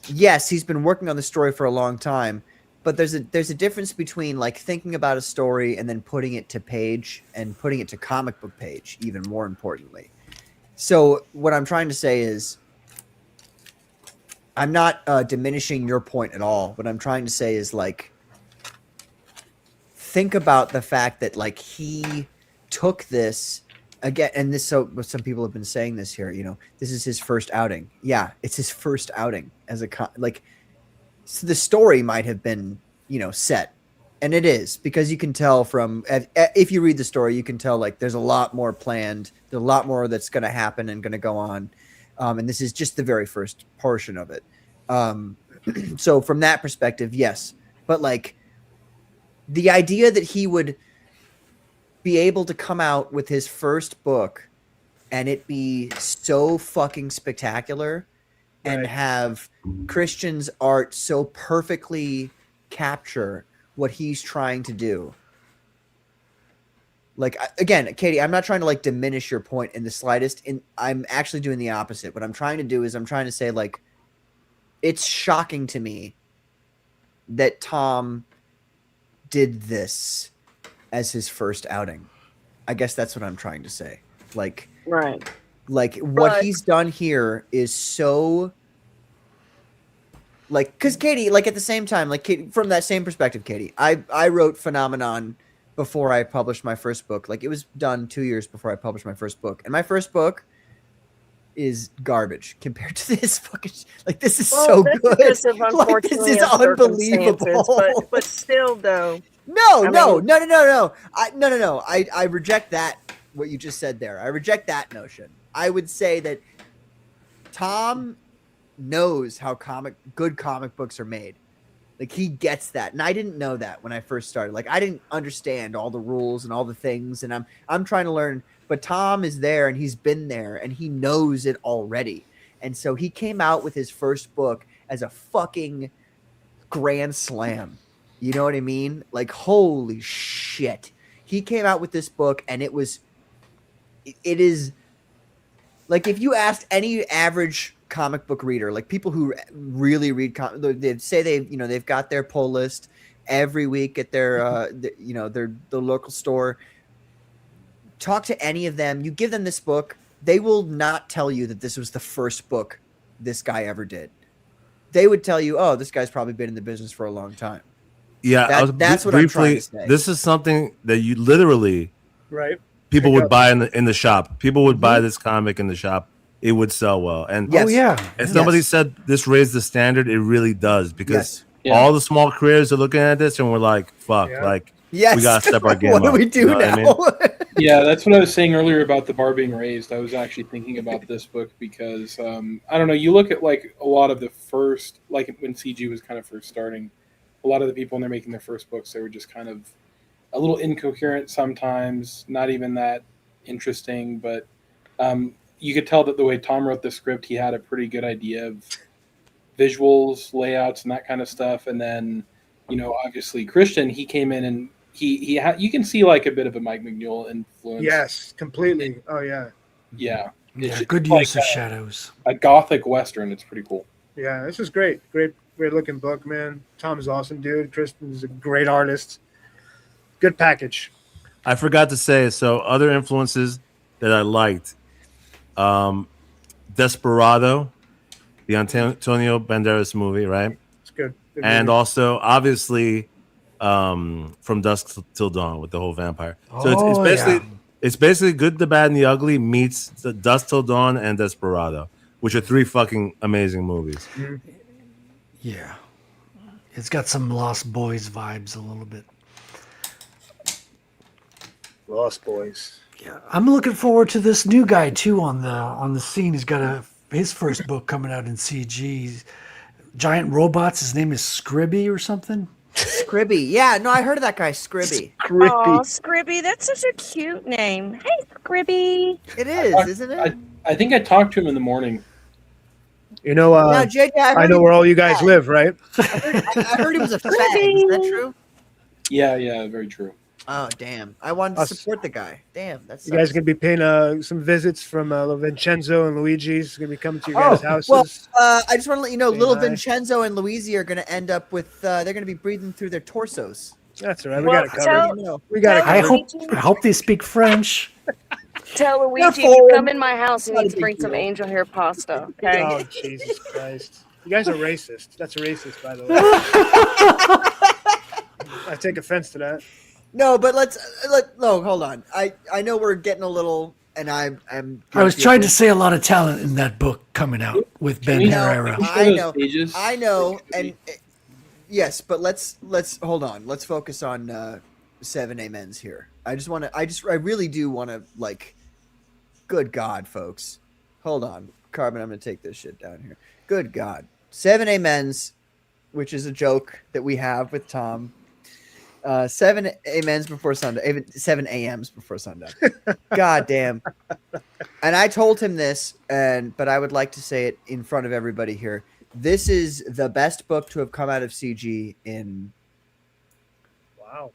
yes, he's been working on the story for a long time, but there's a difference between like thinking about a story and then putting it to page and putting it to comic book page, even more importantly. So what I'm trying to say is, I'm not diminishing your point at all. What I'm trying to say is like, think about the fact that like he took this again, and this, so some people have been saying this here, this is his first outing. Yeah, it's his first outing as so the story might have been, set, and it is, because you can tell from, if you read the story, you can tell like there's a lot more planned, there's a lot more that's going to happen and going to go on. And this is just the very first portion of it. So from that perspective, yes, but like the idea that he would be able to come out with his first book and it be so fucking spectacular and have Christian's art so perfectly capture what he's trying to do. Like, again, Katie, I'm not trying to like diminish your point in the slightest. I'm actually doing the opposite. What I'm trying to do is I'm trying to say like, it's shocking to me that Tom did this as his first outing. I guess that's what I'm trying to say. Like, Right. like what But- he's done here is so like, because Katie, like at the same time, like Katie, from that same perspective, Katie, I wrote Phenomenon before I published my first book. Like it was done 2 years before I published my first book, and my first book is garbage compared to this fucking. Like this is so that's good. because of Like this unfortunate is unbelievable. circumstances, but still, though. No, I no, mean- no. No. I reject that. What you just said there. I reject that notion. I would say that Tom knows how good comic books are made. Like he gets that, and I didn't know that when I first started. Like I didn't understand all the rules and all the things, and I'm trying to learn. But Tom is there, and he's been there, and he knows it already. And so he came out with his first book as a fucking grand slam. You know what I mean? Like holy shit! He came out with this book, and it is like if you asked any average comic book reader, like people who really read they'd say they've got their pull list every week at their the local store. Talk to any of them, you give them this book, they will not tell you that this was the first book this guy ever did. They would tell you, oh, this guy's probably been in the business for a long time. Yeah, that's what I'm trying to say. This is something that you literally people would buy in the shop. People would buy this comic in the shop. It would sell well. And if somebody said this raised the standard, it really does, because all the small creators are looking at this and we're like, fuck, like we gotta step our game up. What do we do now? I mean? Yeah, that's what I was saying earlier about the bar being raised. I was actually thinking about this book because I don't know. You look at like a lot of the first, like when CG was kind of first starting, a lot of the people when they're making their first books, they were just kind of a little incoherent sometimes, not even that interesting. But you could tell that the way Tom wrote the script, he had a pretty good idea of visuals, layouts, and that kind of stuff. And then, obviously Christian, he came in and you can see like a bit of a Mike Mignola influence. Yes, completely. Oh yeah. Yeah. Yeah, It's good like use of shadows. A gothic western. It's pretty cool. Yeah, this is great. Great looking book, man. Tom's awesome, dude. Kristen's a great artist. Good package. I forgot to say, so other influences that I liked. Desperado, the Antonio Banderas movie, right? It's good. Good And movie. also, obviously, From Dusk Till Dawn with the whole vampire. So it's basically Good, the Bad, and the Ugly meets the Dusk Till Dawn and Desperado, which are 3 fucking amazing movies. Yeah. It's got some Lost Boys vibes a little bit. Lost Boys. Yeah, I'm looking forward to this new guy too on the scene. He's got his first book coming out in CG. Giant robots. His name is Scribby or something. Scribby. Yeah, no, I heard of that guy, Scribby. Oh, Scribby, that's such a cute name. Hey, Scribby. It is, isn't it? I think I talked to him in the morning. You know, Now, JJ, I know where all you guys live, right? I heard he was a fag. Is that true? Yeah, very true. Oh, damn. I wanted to support the guy. Damn, that's You guys are gonna be paying some visits from Vincenzo and Luigi's. Gonna be coming to your guys' houses. Well, I just want to let you know, Say little hi. Vincenzo and Luigi are going to end up with, they're going to be breathing through their torsos. That's all right. We got it covered. We tell got it covered. I hope they speak French. Tell Luigi foreign. to come in my house. He Not a needs to big bring some deal. angel hair pasta. Okay. Oh, Jesus Christ. You guys are racist. That's racist, by the way. I take offense to that. No, but hold on. I know we're getting a little, and I'm I was trying to say a lot of talent in that book coming out with Ben Herrera. I know, and yes, but let's hold on. Let's focus on 7 Amens here. I really do want to, like, good God, folks. Hold on. Carbon, I'm going to take this shit down here. Good God. 7 Amens, which is a joke that we have with Tom. 7 Amens before sundown. 7 a.m.s before sundown. God damn. And I told him this, but I would like to say it in front of everybody here. This is the best book to have come out of CG in... Wow.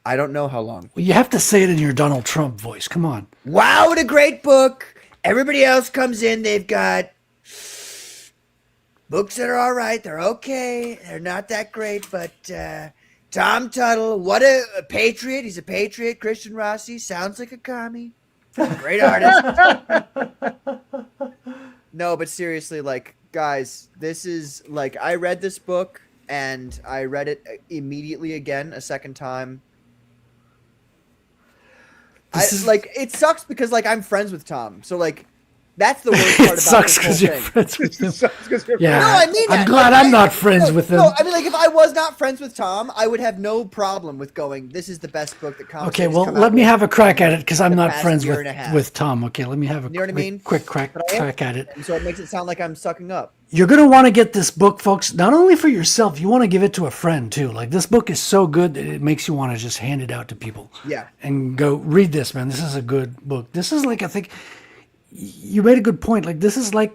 I don't know how long. Well, you have to say it in your Donald Trump voice. Come on. Wow, what a great book. Everybody else comes in. They've got books that are all right. They're okay. They're not that great, but Tom Tuttle, what a patriot. He's a patriot. Christian Rossi sounds like a commie. Great artist. No, but seriously, like, guys, this is like, I read this book and I read it immediately again a second time. Like, it sucks because, like, I'm friends with Tom. So, like, that's the worst part about sucks this whole you're thing. friends with him. Yeah, No, I mean I'm that. glad Like, I'm not friends with him. No, I mean, like, if I was not friends with Tom, I would have no problem with going, this is the best book that comics Okay, has well, come let out me with have a crack at it because I'm the not past friends year and a half. with Tom. Okay, let me have a You know what I mean? quick crack But I am, at it. and so it makes it sound like I'm sucking up. You're going to want to get this book, folks, not only for yourself, you want to give it to a friend too. Like, this book is so good that it makes you want to just hand it out to people. Yeah. And go, read this, man. This is a good book. This is like, I think you made a good point. Like, this is like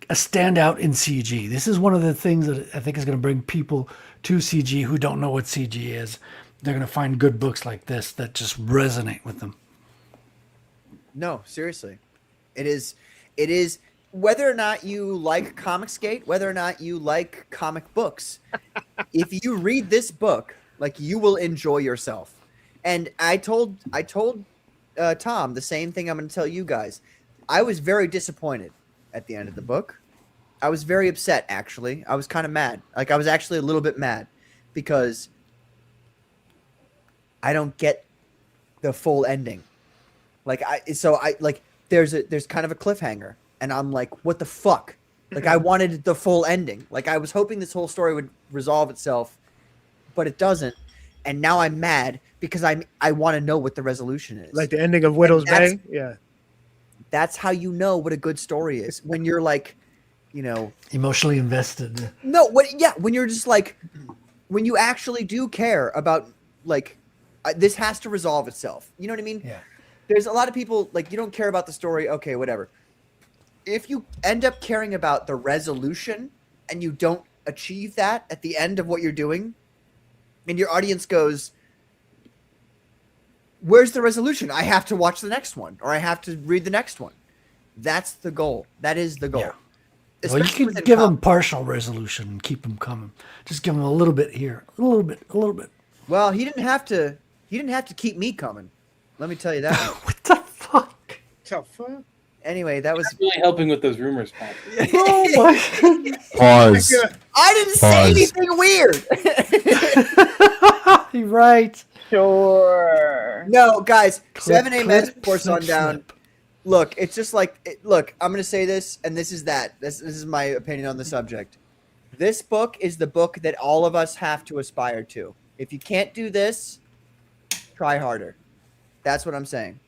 a standout in CG. This is one of the things that I think is going to bring people to CG who don't know what CG is. They're going to find good books like this that just resonate with them. No, seriously. It is whether or not you like Comicsgate, whether or not you like comic books, if you read this book, like, you will enjoy yourself. And I told Tom the same thing I'm going to tell you guys. I was very disappointed at the end of the book. I was very upset, actually. I was kind of mad. Like, I was actually a little bit mad because I don't get the full ending. Like, there's kind of a cliffhanger, and I'm like, what the fuck? Like, I wanted the full ending. Like, I was hoping this whole story would resolve itself, but it doesn't. And now I'm mad because I want to know what the resolution is. Like the ending of Widow's Bay. Yeah. That's how you know what a good story is. When you're like, you know, emotionally invested. No, when you're just like, when you actually do care about, like, this has to resolve itself. You know what I mean? Yeah. There's a lot of people, like, you don't care about the story. Okay, whatever. If you end up caring about the resolution and you don't achieve that at the end of what you're doing, and your audience goes, where's the resolution? I have to watch the next one, or I have to read the next one. That's the goal. That is the goal. Yeah. Well, you Especially can within give them partial resolution and keep them coming. Just give them a little bit here, a little bit. Well, he didn't have to keep me coming. Let me tell you that. What the fuck? Anyway, that was really helping with those rumors, Pat. Oh my goodness. Pause. I didn't say anything weird. You're right. Sure. No, guys, Clip, 7 a.m. before snip, sundown. snip. Look, it's just like, look, I'm going to say this, and this is that. This is my opinion on the subject. This book is the book that all of us have to aspire to. If you can't do this, try harder. That's what I'm saying.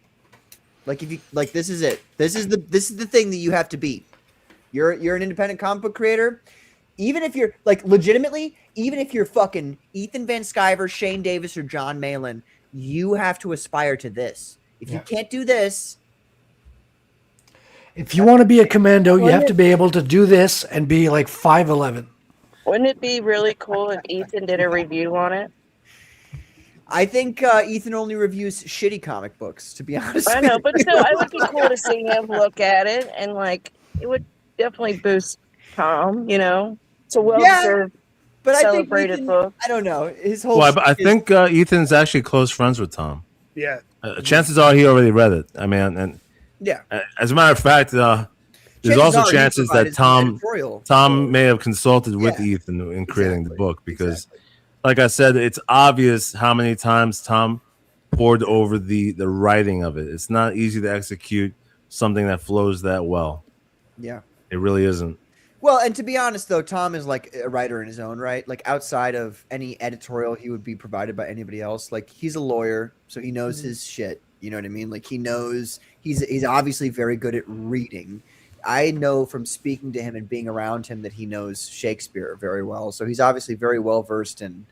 Like, if you like, this is it. This is the thing that you have to beat. You're an independent comic book creator. Even if you're, like, legitimately, even if you're fucking Ethan Van Sciver, Shane Davis, or John Malin, you have to aspire to this. If you can't do this, if you want to be a commando, you have to be able to do this and be like 5'11". Wouldn't it be really cool if Ethan did a review on it? I think Ethan only reviews shitty comic books, to be honest. I know, but still, it would be cool to see him look at it, and, like, it would definitely boost Tom, you know? It's a well-deserved, but celebrated I think Ethan, book. I don't know. His whole. Well, I think Ethan's actually close friends with Tom. Yeah. Chances are he already read it. I mean, and yeah. As a matter of fact, there's Chances also are he chances that provided some editorial. Tom may have consulted with Ethan in creating the book because, like I said, it's obvious how many times Tom poured over the writing of it. It's not easy to execute something that flows that well. Yeah. It really isn't. Well, and to be honest, though, Tom is like a writer in his own right. Like, outside of any editorial he would be provided by anybody else, like, he's a lawyer, so he knows his shit. You know what I mean? Like, he knows he's obviously very good at reading. I know from speaking to him and being around him that he knows Shakespeare very well. So he's obviously very well versed in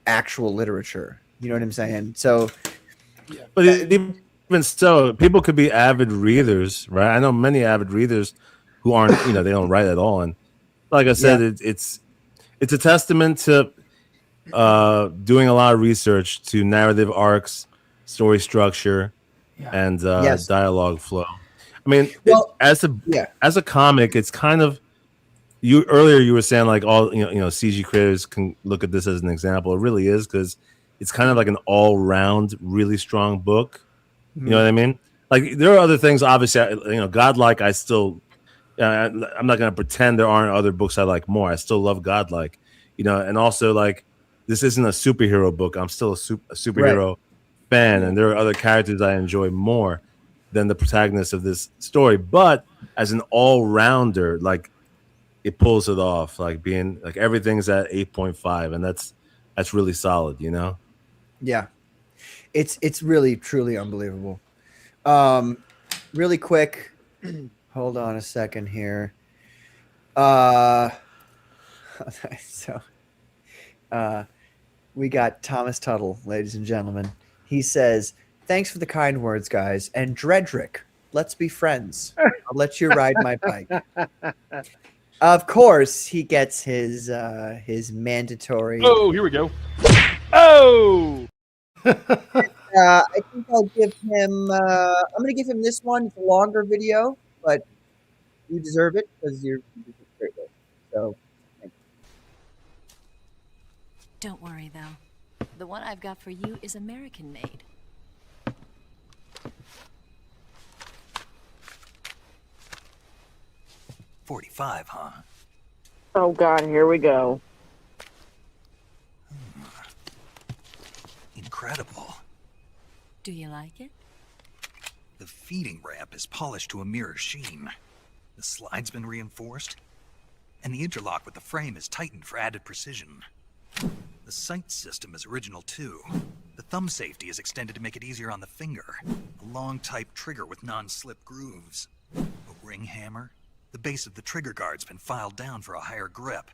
actual literature. You know what I'm saying? So, but even so, people could be avid readers, right? I know many avid readers who aren't, they don't write at all. And like I said, it's a testament to doing a lot of research to narrative arcs, story structure, and dialogue flow. I mean, as a comic, it's kind of you earlier you were saying like all CG creators can look at this as an example. It really is, because it's kind of like an all-round really strong book. You know what I mean? Like there are other things, obviously, Godlike, I still I'm not going to pretend there aren't other books I like more. I still love Godlike, and also like this isn't a superhero book. I'm still a superhero fan, and there are other characters I enjoy more than the protagonist of this story. But as an all-rounder, like it pulls it off, like being like everything's at 8.5, and that's really solid, Yeah, it's really truly unbelievable. Really quick, hold on a second here. We got Thomas Tuttle, ladies and gentlemen. He says, "Thanks for the kind words, guys. And Dredrick, let's be friends. I'll let you ride my bike." Of course, he gets his mandatory. Oh, here we go. Oh. I think I'll give him. I'm going to give him this one. It's a longer video, but you deserve it because you're great. So, thank you. Don't worry, though. The one I've got for you is American made. $45, huh? Oh God, here we go. Incredible. Do you like it? The feeding ramp is polished to a mirror sheen. The slide's been reinforced, and the interlock with the frame is tightened for added precision. The sight system is original too. The thumb safety is extended to make it easier on the finger. A long type trigger with non-slip grooves. A ring hammer. The base of the trigger guard's been filed down for a higher grip.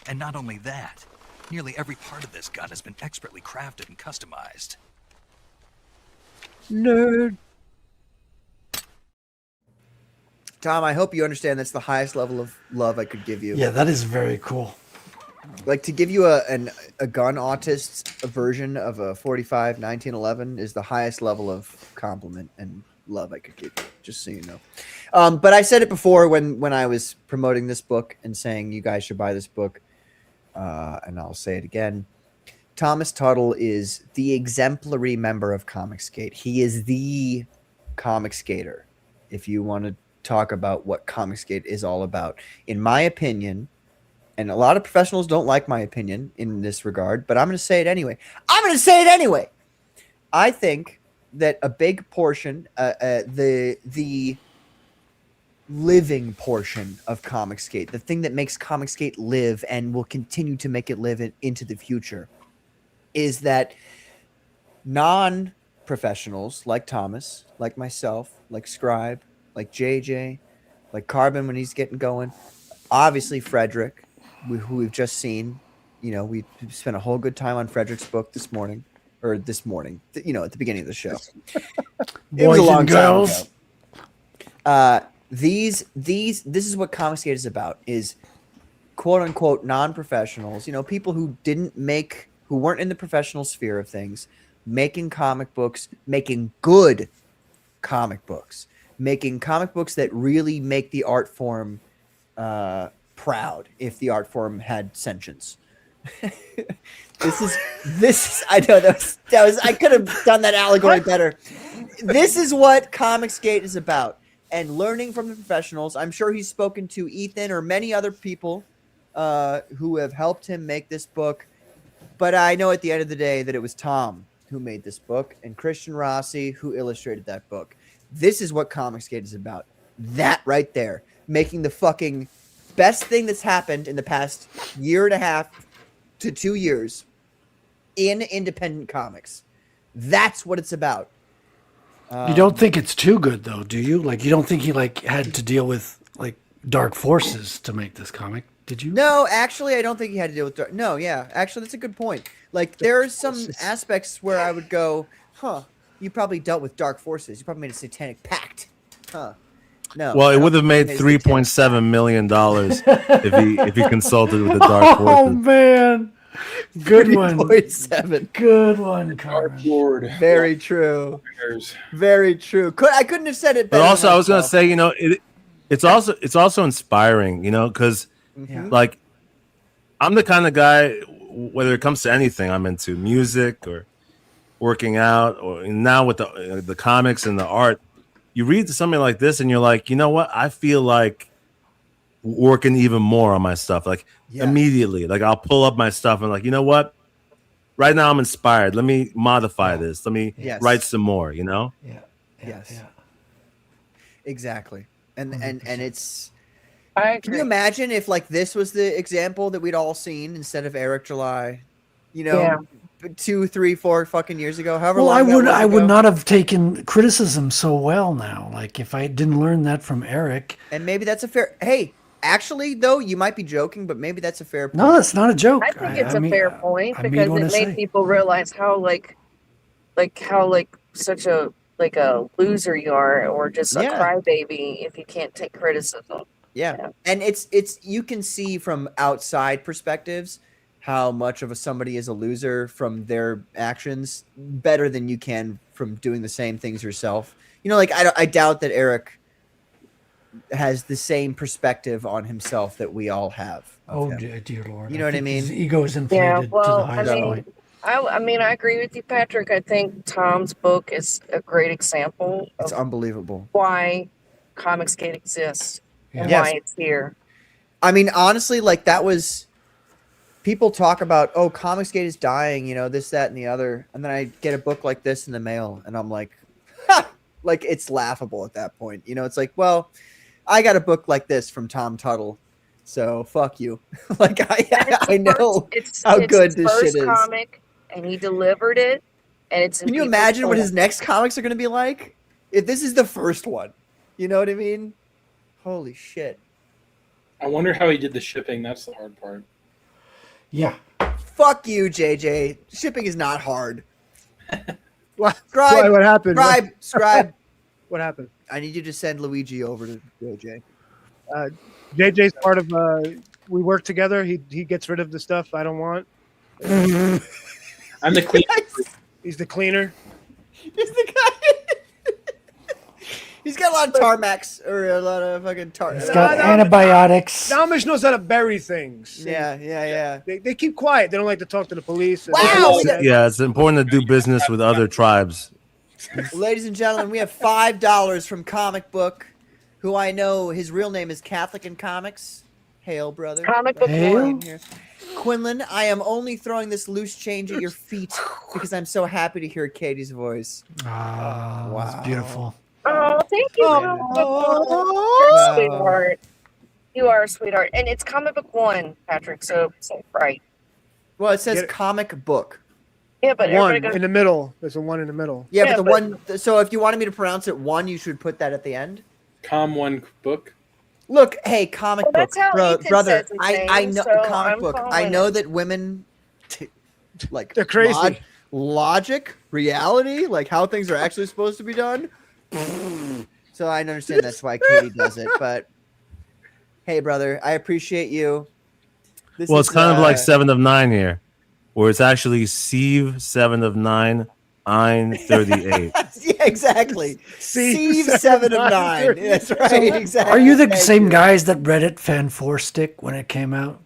And not only that, nearly every part of this gun has been expertly crafted and customized. Nerd. Tom, I hope you understand that's the highest level of love I could give you. Yeah, that is very cool. Like, to give you a gun autist's version of a 45 1911 is the highest level of compliment and love I could give you, just so you know. But I said it before when I was promoting this book and saying you guys should buy this book, and I'll say it again. Thomas Tuttle is the exemplary member of Comicsgate. He is the Comicsgater. If you want to talk about what Comicsgate is all about, in my opinion, and a lot of professionals don't like my opinion in this regard, but I'm going to say it anyway. I think that a big portion, the living portion of Comicsgate, the thing that makes Comicsgate live and will continue to make it live into the future, is that non-professionals like Thomas, like myself, like Scribe, like JJ, like Carbon when he's getting going, obviously Frederick, who we've just seen. We spent a whole good time on Frederick's book this morning, at the beginning of the show. It was a long time ago. This is what Comicsgate is about, is quote unquote non-professionals, people who weren't in the professional sphere of things, making comic books, making good comic books, making comic books that really make the art form proud, if the art form had sentience. This is I know that was I could have done that allegory better. This is what Comicsgate is about, and learning from the professionals. I'm sure he's spoken to Ethan or many other people who have helped him make this book, but I know at the end of the day that it was Tom who made this book and Christian Rossi who illustrated that book. This is what Comicsgate is about. That right there, making the fucking best thing that's happened in the past year and a half to 2 years in independent comics. That's what it's about. You don't think it's too good, though, do you? Like, you don't think he had to deal with dark forces to make this comic, did you? No, actually, I don't think he had to deal with dark. No, yeah, actually, that's a good point. Like, there are some aspects where I would go, you probably dealt with dark forces. You probably made a satanic pact, No. Well, it would have made $3.7 million if he consulted with the dark forces. Oh man, good one. 3.7. Good one, Carmen. Lord. Very true. Very true. I couldn't have said it better. But also, I was going to say, it's also inspiring, because Mhm. Like, I'm the kind of guy, whether it comes to anything I'm into, music or working out, or now with the comics and the art, you read something like this and you're like, you know what? I feel like working even more on my stuff. Like immediately, like I'll pull up my stuff and like, you know what? Right now I'm inspired. Let me modify this. Let me write some more. You know? Yes. Exactly. And 100%. it's. I Can you imagine if like this was the example that we'd all seen instead of Eric July? You know, Yeah. 2, 3, 4 fucking years ago. However Well, long I that would was I would ago. not have taken criticism so well now. Like if I didn't learn that from Eric. And maybe that's a fair. Hey, actually, though, you might be joking, but maybe that's a fair point. No, that's not a joke. I think it's a fair point I mean because what I it made say. people realize how such a loser you are, or just a Yeah. crybaby if you can't take criticism. Yeah. And it's you can see from outside perspectives how much of somebody is a loser from their actions better than you can from doing the same things yourself. You know, like I doubt that Eric has the same perspective on himself that we all have. Oh dear Lord. You know what I think mean? His ego is Yeah, inflated to the well, highest point. I mean, I agree with you, Patrick. I think Tom's book is a great example It's of unbelievable. why Comicsgate exists and Yes. why it's here. I mean, honestly, like that was people talk about, oh, Comicsgate is dying, you know, this, that, and the other. And then I get a book like this in the mail and I'm like, ha! Like it's laughable at that point. You know, it's like, well, I got a book like this from Tom Tuttle. So fuck you. Like I know how good his this shit first is. comic, and he delivered it. And it's in Can you people's imagine what his hands. next comics are going to be like? If this is the first one, you know what I mean? Holy shit. I wonder how he did the shipping. That's the hard part. Yeah. Fuck you, JJ. Shipping is not hard. What? Scribe, What happened? Scribe. What happened? I need you to send Luigi over to JJ. JJ's part of. We work together. He gets rid of the stuff I don't want. I'm the cleaner. He's the cleaner. He's the guy. He's got a lot of tarmacs or a lot of fucking tar. He's got antibiotics. Amish knows how to bury things. Yeah. They keep quiet. They don't like to talk to the police. Wow. Yeah, it's important to do business with other tribes. Ladies and gentlemen, we have $5 from Comic Book, who I know his real name is Catholic in Comics. Hail, brother. Comic Book Hail. One. Quinlan, I am only throwing this loose change at your feet because I'm so happy to hear Katie's voice. Ah, that's beautiful. Oh, thank you, Comic Book One. You're a sweetheart. You are a sweetheart. And it's Comic Book One, Patrick, so right. Well, it says Comic Book. Yeah, but one everybody goes, in the middle. There's a one in the middle. Yeah, Yeah, but the but- one. So if you wanted me to pronounce it one, you should put that at the end. Com One Book. Look, hey, Comic Well, Book, that's how Ethan brother. says his I name, know so Comic I'm Book. I following know it. that women, like They're crazy. logic, reality, like how things are actually supposed to be done. So I understand that's why Katie does it. But hey, brother, I appreciate you. This Well, it's is, kind of like 7 of 9 here, where it's actually Sieve 7 of 9, Ein 38. Yeah, exactly. Steve 7 of 9. That's right. Exactly. Are you the Thank same you. guys that read it Fan 4 Stick when it came out?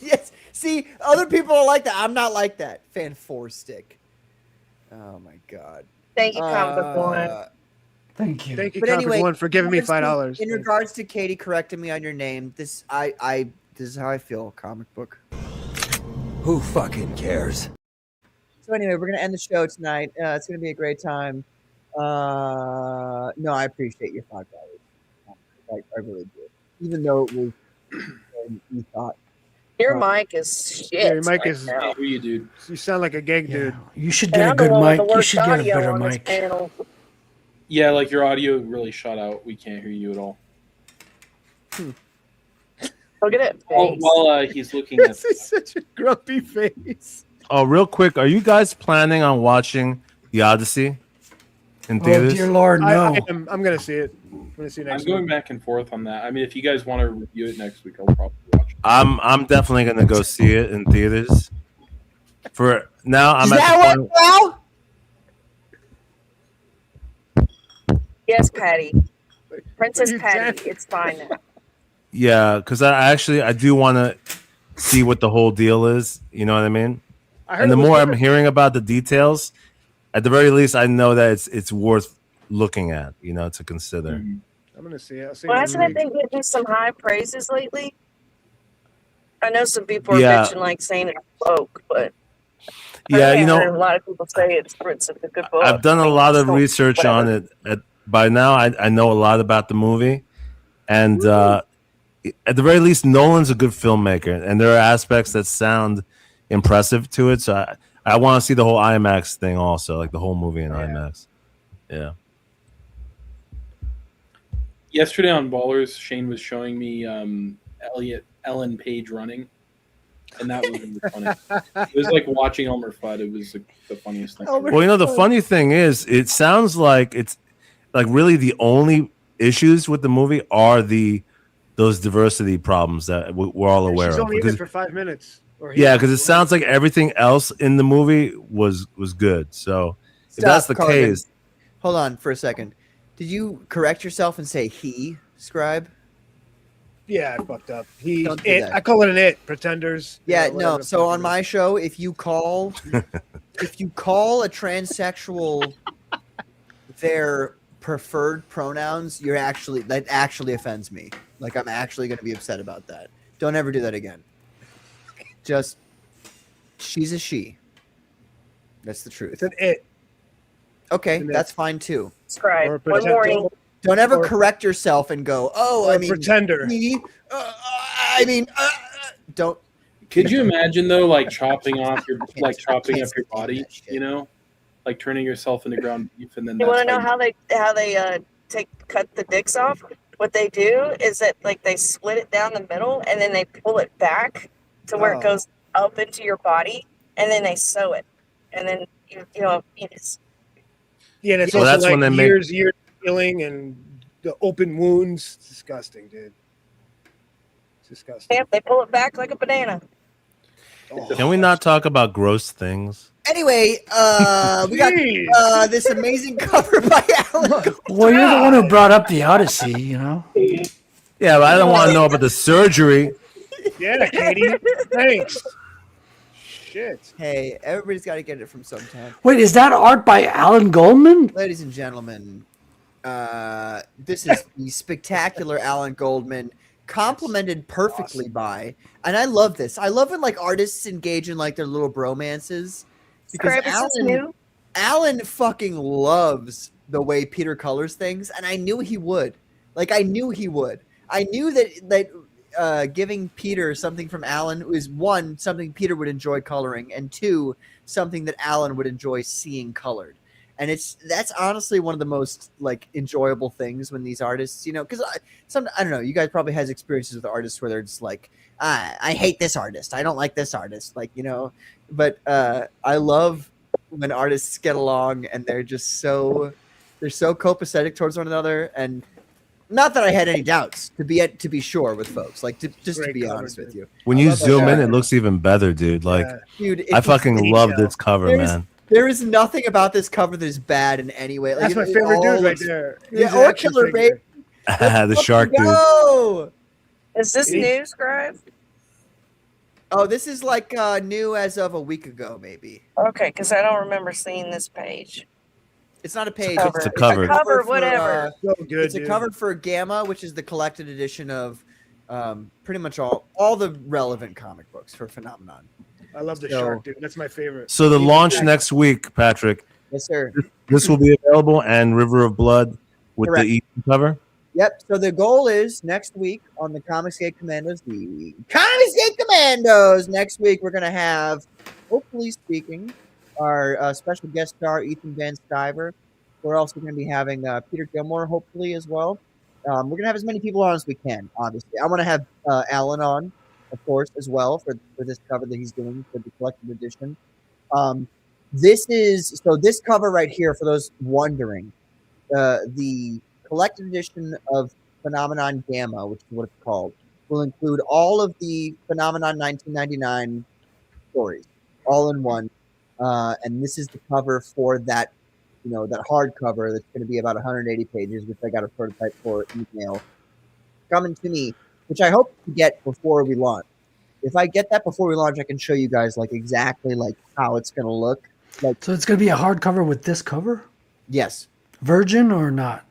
Yes. See, other people are like that. I'm not like that. Fan 4 Stick. Oh my god. Thank you, Comic Book One. Thank you. Thank you, But Comic anyway, Book One, for giving me in regards $5. to- In regards to Katie correcting me on your name, this is how I feel. Comic book. Who fucking cares? So anyway, we're gonna end the show tonight. It's gonna be a great time. No, I appreciate your $5. I really do. Even though it was you thought. Your mic is shit. Yeah, your mic right is. now. Who you, dude? You sound like a gag dude. You should And get a I'm the good one with mic. the You worst should get a audio better on this mic. panel. Yeah, like your audio really shut out. We can't hear you at all. Look at it. While he's looking at. This is such a grumpy face. Oh, real quick, are you guys planning on watching The Odyssey in Oh theaters? dear Lord, no. I'm gonna see it. I'm gonna see it I'm next going week. back and forth on that. I mean, if you guys want to review it next week, I'll probably watch it. I'm definitely gonna go see it in theaters. For now, I'm Is at that the what point. now? Yes, Patty. Princess You Patty. can't- It's fine now. Yeah, because I do want to see what the whole deal is. You know what I mean? I heard And the it was more good. I'm hearing about the details, at the very least, I know that it's worth looking at. You know, to consider. Mhm. I'm gonna see it. I'll see Well, it hasn't next it week. been getting some high praises lately? I know some people are Yeah, bitching, like saying it's woke, but yeah. apparently You I heard know, a lot of people say it's a good I've book. done I a mean, lot just of don't research on whatever. it. By now, I know a lot about the movie, and at the very least, Nolan's a good filmmaker, and there are aspects that sound impressive to it. So I want to see the whole IMAX thing also, like the whole movie in IMAX. Yeah. Yesterday on Ballers, Shane was showing me Ellen Page running, and that was really funny. It was like watching Elmer Fudd. It was the funniest thing. Elmer Well, you know, the Fudd. funny thing is, it sounds like it's like really the only issues with the movie are those diversity problems that we're all aware She's of. only in Because it for 5 minutes. Or he yeah, is. because it sounds like everything else in the movie was good. So if that's Stop, the Carvin. case, Hold on for a second. Did you correct yourself and say he, Scribe? Yeah, I fucked up. He's Don't do it. that. I call it an it. Pretenders. Yeah, whatever no. the So fuck on it my is. show, if you call a transsexual their preferred pronouns, that actually offends me. Like I'm actually going to be upset about that. Don't ever do that again. Just she's a she. That's the truth. It's an it. Okay, an it. that's fine too. Or Scribe. a One pretender. morning. Don't ever Or- correct yourself and go, "Oh, Or I a mean, pretender. he, don't." Could you imagine though, like chopping off your Can't- like chopping can't up your stand body? that shit. You know, like turning yourself into ground beef, and then You that's want to know you- how they cut the dicks off? What they do is that like they split it down the middle and then they pull it back to where it Oh. goes up into your body, and then they sew it, and then you know it's Yeah, and it's So also that's like when they make- years of healing and the open wounds. It's disgusting, dude. It's disgusting. Yep, they pull it back like a banana. can we not talk about gross things? Anyway, we got Jeez. this amazing cover by Alan. Well, you're the one who brought up the Odyssey, you know. Yeah, but I don't want to know about the surgery. Yeah, Katie. Thanks. Shit. Hey, everybody's got to get it from sometime. Wait, is that art by Alan Goldman? Ladies and gentlemen, this is the spectacular Alan Goldman, complimented perfectly by, and I love this. I love when like artists engage in like their little bromances because Scribe, is this new? Alan fucking loves the way Peter colors things, and I knew he would. Like I knew he would. I knew that giving Peter something from Alan is one, something Peter would enjoy coloring, and two, something that Alan would enjoy seeing colored. And that's honestly one of the most like enjoyable things when these artists, you know, because I don't know, you guys probably has experiences with artists where they're just like, I hate this artist, I don't like this artist, like, you know. But I love when artists get along and they're so copacetic towards one another. And not that I had any doubts, to be sure with folks, like just to be honest with you. When you zoom in, it looks even better, dude. Like, Dude, I fucking love this cover, man. There is nothing about this cover that is bad in any way. Like, That's my it favorite all dude right looks- there. He's Yeah, an or action Killer figure. Baby. The shark dude. Go! Is this new, Scribe? Oh, this is like new as of a week ago, maybe. Okay, because I don't remember seeing this page. It's not a page. Cover. It's a cover. Cover, for, whatever. So good, it's a dude. cover for Gamma, which is the collected edition of pretty much all the relevant comic books for Phenomenon. I love the So- shark, dude. That's my favorite. So the He's launch back. next week, Patrick. Yes, sir. This will be available, and River of Blood with Correct. the Ethan cover. Yep. So the goal is next week on the Comicsgate Commandos, the Comicsgate Commandos. Next week we're gonna have, hopefully speaking, our special guest star Ethan Van Stiver. We're also going to be having Peter Gilmore, hopefully as well. We're gonna have as many people on as we can. Obviously, I want to have Alan on, of course, as well for this cover that he's doing for the collected edition. This cover right here, for those wondering, the collected edition of Phenomenon Gamma, which is what it's called, will include all of the Phenomenon 1999 stories, all in one. And this is the cover for that, you know, that hardcover that's going to be about 180 pages, which I got a prototype for email coming to me which I hope to get before we launch. If I get that before we launch, I can show you guys like exactly like how it's gonna look. Like, So it's going to be a hardcover with this cover? yes. Virgin or not?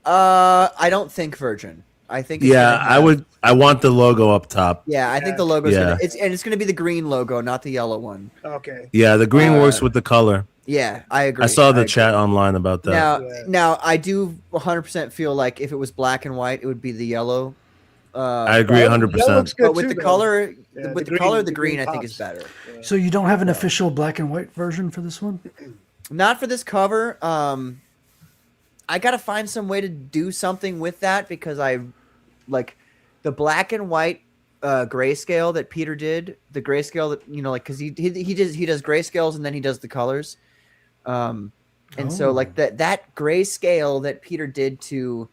I don't think Virgin. I think it's Yeah, gonna have, I want the logo up top. Yeah, I think the logo's Yeah. gonna it's gonna be the green logo, not the yellow one. Okay. Yeah, the green works with the color. Yeah, I agree. I saw the agree. chat online about that. Now I do 100% feel like if it was black and white, it would be the yellow. I agree 100%. But with the color, the green I think is better. So you don't have an official black and white version for this one? Not for this cover. I gotta find some way to do something with that because I like the black and white grayscale that Peter did. The grayscale that like because he does grayscales and then he does the colors. So like that grayscale that Peter did to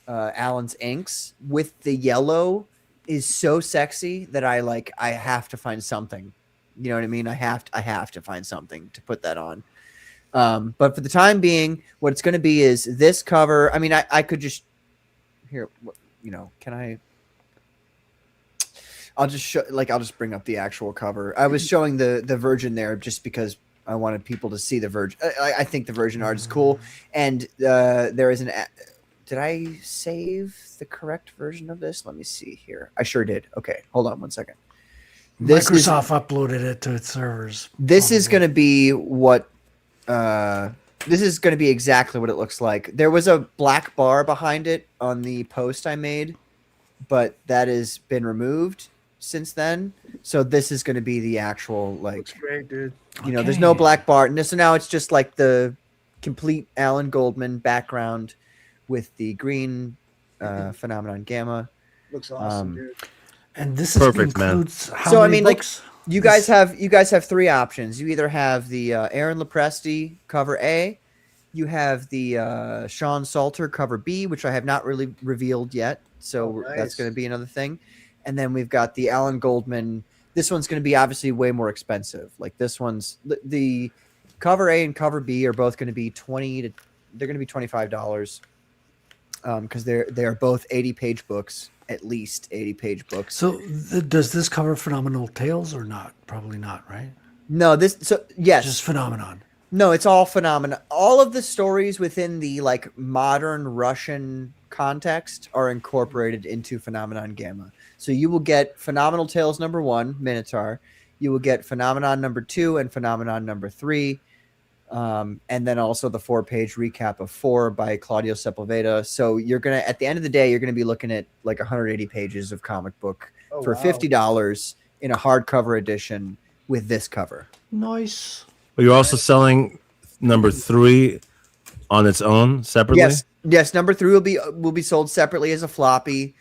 Alan's inks with the yellow is so sexy that I have to find something. You know what I mean? I have to find something to put that on. But for the time being, what it's going to be is this cover. I mean, I could just here, can I? I'll just show, I'll just bring up the actual cover. I was showing the Virgin there just because I wanted people to see the Virgin. I think the Virgin art is cool, and there is an. Did I save the correct version of this? Let me see here. I sure did. Okay, hold on 1 second. Microsoft uploaded it to its servers. This is going to be what. This is going to be exactly what it looks like. There was a black bar behind it on the post I made, but that has been removed since then. So this is going to be the actual Looks great, dude. There's no black bar. And so now it's just like the complete Alan Goldman background with the green phenomenon gamma. Looks awesome, dude. And this Perfect, includes how So I many mean, books? you guys have three options. You either have the Aaron Lopresti cover A, you have the Sean Salter cover B, which I have not really revealed yet, so that's going to be another thing. And then we've got the Alan Goldman. This one's going to be obviously way more expensive. Like this one's the cover A and cover B are both going to be they're going to be $25 because they are both 80-page books. At least 80-page books. So does this cover Phenomenal Tales or not? Probably not, right? No, yes. Just Phenomenon. No, it's all Phenomenon. All of the stories within the modern Russian context are incorporated into Phenomenon Gamma. So you will get Phenomenal Tales #1, Minotaur. You will get Phenomenon #2 and Phenomenon #3. And then also the 4-page recap of 4 by Claudio Sepulveda. So you're gonna, at the end of the day, you're gonna be looking at 180 pages of comic book for $50 in a hardcover edition with this cover. Nice. But you're also selling #3 on its own separately. Yes. #3 will be sold separately as a floppy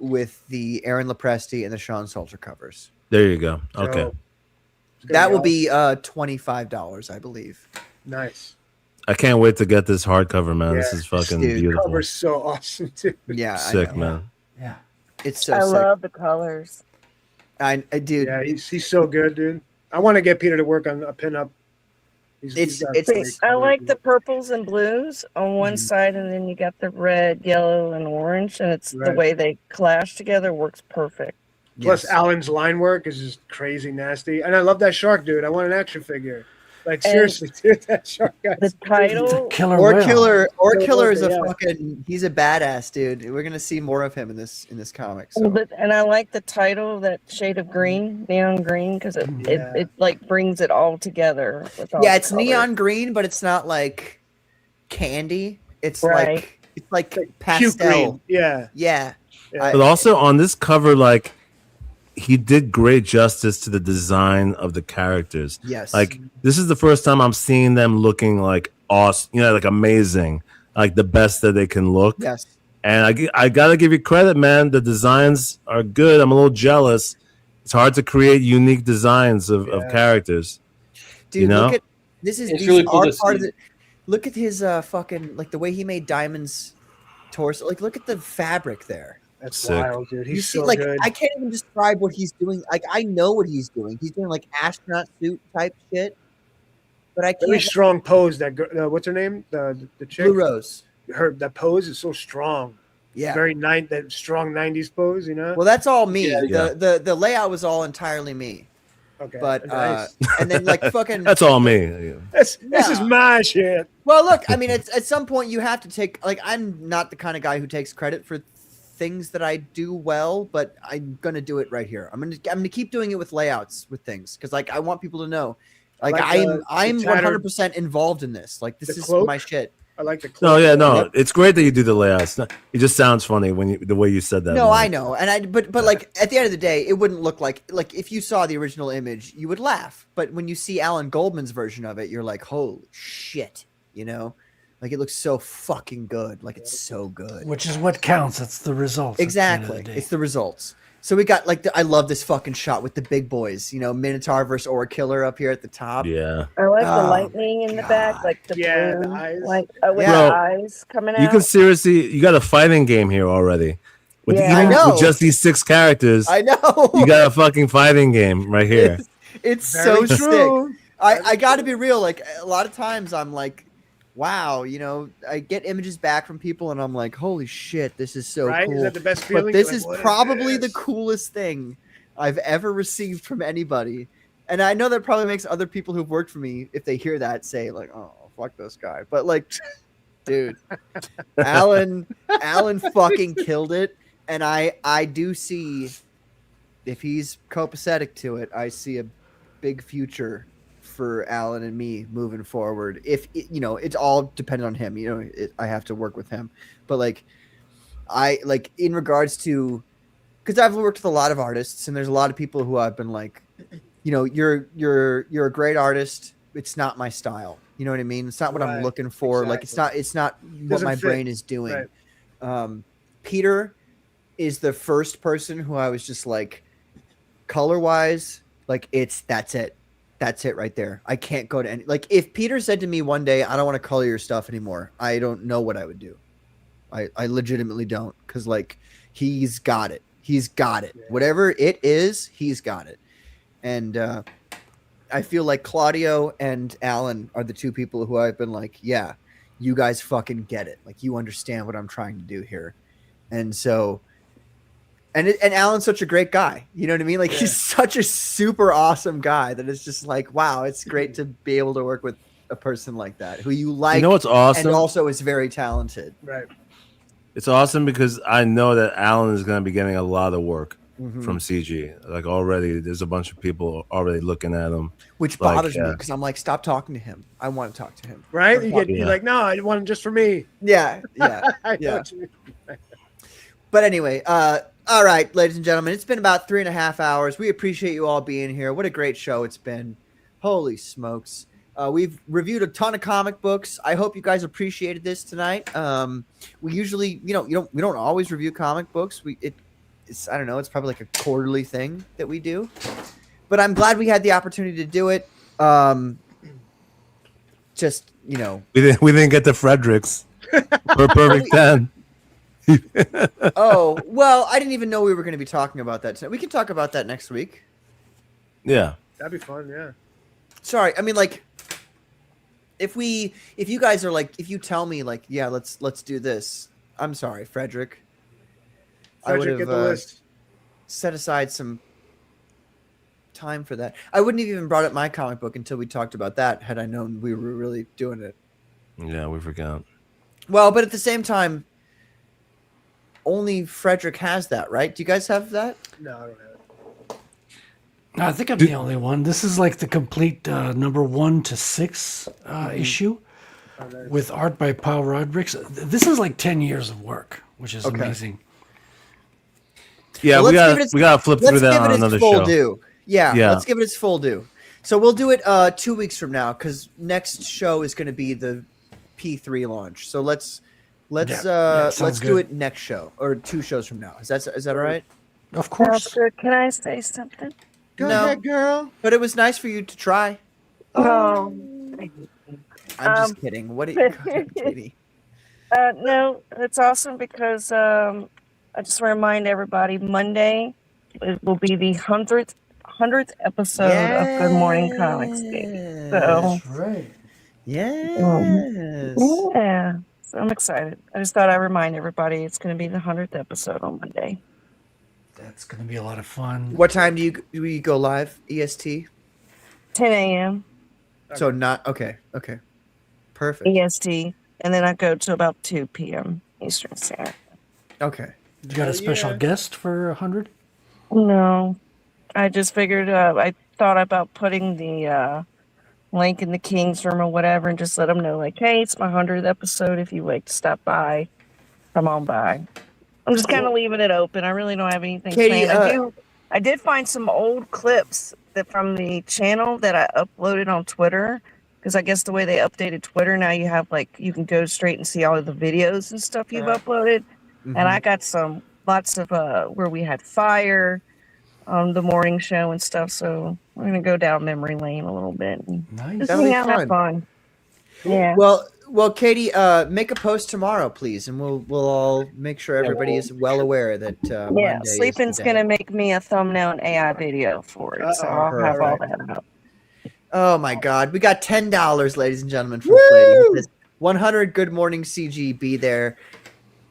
with the Aaron Lopresti and the Sean Salter covers. There you go. Okay. So, that will be $25, I believe. Nice. I can't wait to get this hardcover, man. This is fucking beautiful. The cover's so awesome, too. Yeah, sick, man. Yeah, it's so I sick. love the colors. I dude. Yeah, he's so good, dude. I want to get Peter to work on a pinup. I like the purples and blues on one side, and then you got the red, yellow, and orange, and it's the way they clash together works perfect. Plus, Alan's line work is just crazy nasty, and I love that shark, dude. I want an action figure. Seriously, dude, that shark guy. The title, Killer is a fucking. He's a badass, dude. We're gonna see more of him in this comic. So. And I like the title, that shade of green, neon green, because it brings it all together. With all it's neon green, but it's not like candy. It's like pastel. Yeah. But also on this cover, he did great justice to the design of the characters. Yes. This is the first time I'm seeing them looking awesome, amazing, the best that they can look. Yes. And I gotta give you credit, man. The designs are good. I'm a little jealous. It's hard to create unique designs of characters. Dude, look at this is it's really cool to part of see. the. Look at his fucking the way he made Diamond's torso. Look at the fabric there. That's sick. Wild, dude. He's you see, so good. I can't even describe what he's doing. I know what he's doing. He's doing astronaut suit type shit. But I can't. Very strong pose. That girl, what's her name? The chick. Blue Rose. That pose is so strong. Yeah. Very that strong 90s pose, you know? Well, that's all me. Yeah. The layout was all entirely me. Okay. But nice. and then like fucking That's all me. This is my shit. Well, look, I mean, it's at some point you have to take like I'm not the kind of guy who takes credit for things that I do well, but I'm gonna do it right here. I'm gonna keep doing it with layouts with things because like I want people to know, like I'm 100% involved in this. Like this is my shit. I like the No, yeah, no, it's great that you do the layouts. It just sounds funny when the way you said that. No, I know, and but like at the end of the day, it wouldn't look like if you saw the original image, you would laugh. But when you see Alan Goldman's version of it, you're like, holy shit, you know, like it looks so fucking good, like it's so good. Which is what counts. It's the results. Exactly, it's the results. So we got like I love this fucking shot with the big boys, you know, Minotaur versus Aura Killer up here at the top. Yeah, I like the lightning in the back, like the blue, the eyes. like with Bro, the eyes coming out. You can seriously, you got a fighting game here already. With Yeah. even I know. with just these 6 characters, I know. you got a fucking fighting game right here. It's Very so true. sick. I got to be real. Like a lot of times, I'm like, wow, you know, I get images back from people, and I'm like, holy shit, this is so Right? cool. Is that the best feeling? But this Like, is what probably the this? coolest thing I've ever received from anybody. And I know that probably makes other people who've worked for me, if they hear that, say like, oh, fuck this guy. But like, dude, Alan fucking killed it. And I do see, if he's copacetic to it, I see a big future for Alan and me moving forward. If you know, it's all dependent on him. You know, I have to work with him. But like, I like in regards to, because I've worked with a lot of artists, and there's a lot of people who I've been like, you know, you're a great artist. It's not my style. You know what I mean? It's not what I'm looking for. Exactly. Like it's not what Doesn't my fit. brain is doing. Right. Peter is the first person who I was just like, color wise, like that's it right there. I can't go to any, like if Peter said to me one day, I don't want to color your stuff anymore, I don't know what I would do. I legitimately don't, because like he's got it. Whatever it is, he's got it. And I feel like Claudio and Alan are the two people who I've been like, yeah, you guys fucking get it. Like you understand what I'm trying to do here. And so and Alan's such a great guy. You know what I mean? Like he's such a super awesome guy that it's just like, wow, it's great to be able to work with a person like that who you like. You know what's awesome? And also is very talented. Right. It's awesome because I know that Alan is going to be getting a lot of work Mhm. from CG. Like already, there's a bunch of people already looking at him. Which Like, bothers me because I'm like, stop talking to him. I want to talk to him. Right? Stop You talking- you're like, no, I want it just for me. Yeah. I know Yeah. what you mean. But anyway, all right, ladies and gentlemen, it's been about 3.5 hours. We appreciate you all being here. What a great show it's been. Holy smokes. We've reviewed a ton of comic books. I hope you guys appreciated this tonight. We usually, we don't always review comic books. It's I don't know, it's probably like a quarterly thing that we do. But I'm glad we had the opportunity to do it. Just, we didn't get to Fredericks for perfect 10. Oh, well, I didn't even know we were going to be talking about that tonight. We can talk about that next week. Yeah. That'd be fun, yeah. Sorry, I mean, like, if you guys are like, if you tell me like, yeah, let's do this. I'm sorry, Frederick. I would Get the have list. set aside some time for that. I wouldn't have even brought up my comic book until we talked about that, had I known we were really doing it. Yeah, we forgot. Well, but at the same time, only Frederick has that, right? Do you guys have that? No, I don't have it. No, I think I'm the only one. This is like the complete number 1 to 6 issue with art by Paul Rodriguez. This is like 10 years of work, which is amazing. Yeah, Well, we gotta flip through that on another show. Due. Yeah, Yeah. let's give it its full due. So we'll do it 2 weeks from now because next show is going to be the P3 launch. So let's sounds do good. it next show or 2 shows from now. Is that all right? Of course. Sounds good. Can I say something? Go No. ahead, girl. But it was nice for you to try. Oh. I'm just kidding. What are you, Katie? No, it's awesome because I just want to remind everybody Monday it will be the 100th episode of Good Morning Comicsgate. So That's right. Yes. yeah. I'm excited. I just thought I'd remind everybody it's going to be the 100th episode on Monday. That's going to be a lot of fun. What time do you go live? EST? 10 a.m. So not okay. Okay, perfect. EST, and then I go to about 2 p.m. Eastern Standard. Okay. You got a special guest for 100? No, I just figured. I thought about putting the link in the King's room or whatever, and just let them know, like, hey, it's my 100th episode. If you like to stop by, come on by. I'm just kind of leaving it open. I really don't have anything Katie, planned. I did find some old clips from the channel that I uploaded on Twitter, because I guess the way they updated Twitter now, you have like you can go straight and see all of the videos and stuff you've uploaded. Mm-hmm. And I got lots of where we had fire on the morning show and stuff. So we're gonna go down memory lane a little bit. And Nice. just That'll hang be out and have fun. Yeah. Well, Katie, make a post tomorrow, please, and we'll all make sure everybody is well aware that Monday sleeping's is the gonna make me a thumbnail and AI video for it, so I'll have all that out. Oh my God, we got $10, ladies and gentlemen, from Katie. 100 Good Morning CG. Be there.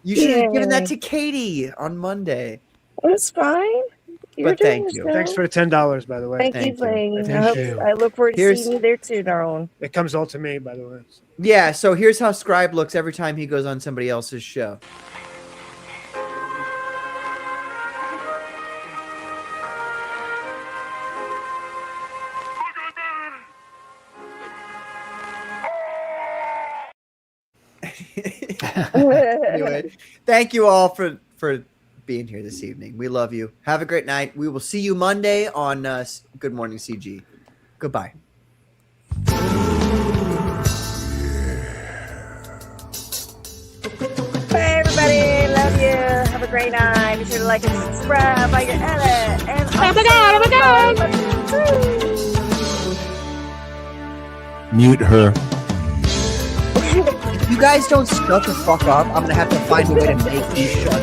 You should have given that to Katie on Monday. It's fine. But thank you. Thanks for the $10, by the way. Thank you, Blaine. I look forward to seeing you there too, darling. It comes all to me, by the way. Yeah, so here's how Scribe looks every time he goes on somebody else's show. Anyway, thank you all for being here this evening. We love you. Have a great night. We will see you Monday on Good Morning CG. Goodbye. Bye, everybody. Love you. Have a great night. Be sure to like and subscribe by your edit. And oh my God. Mute her. If you guys don't shut the fuck up, I'm gonna have to find a way to make you shut.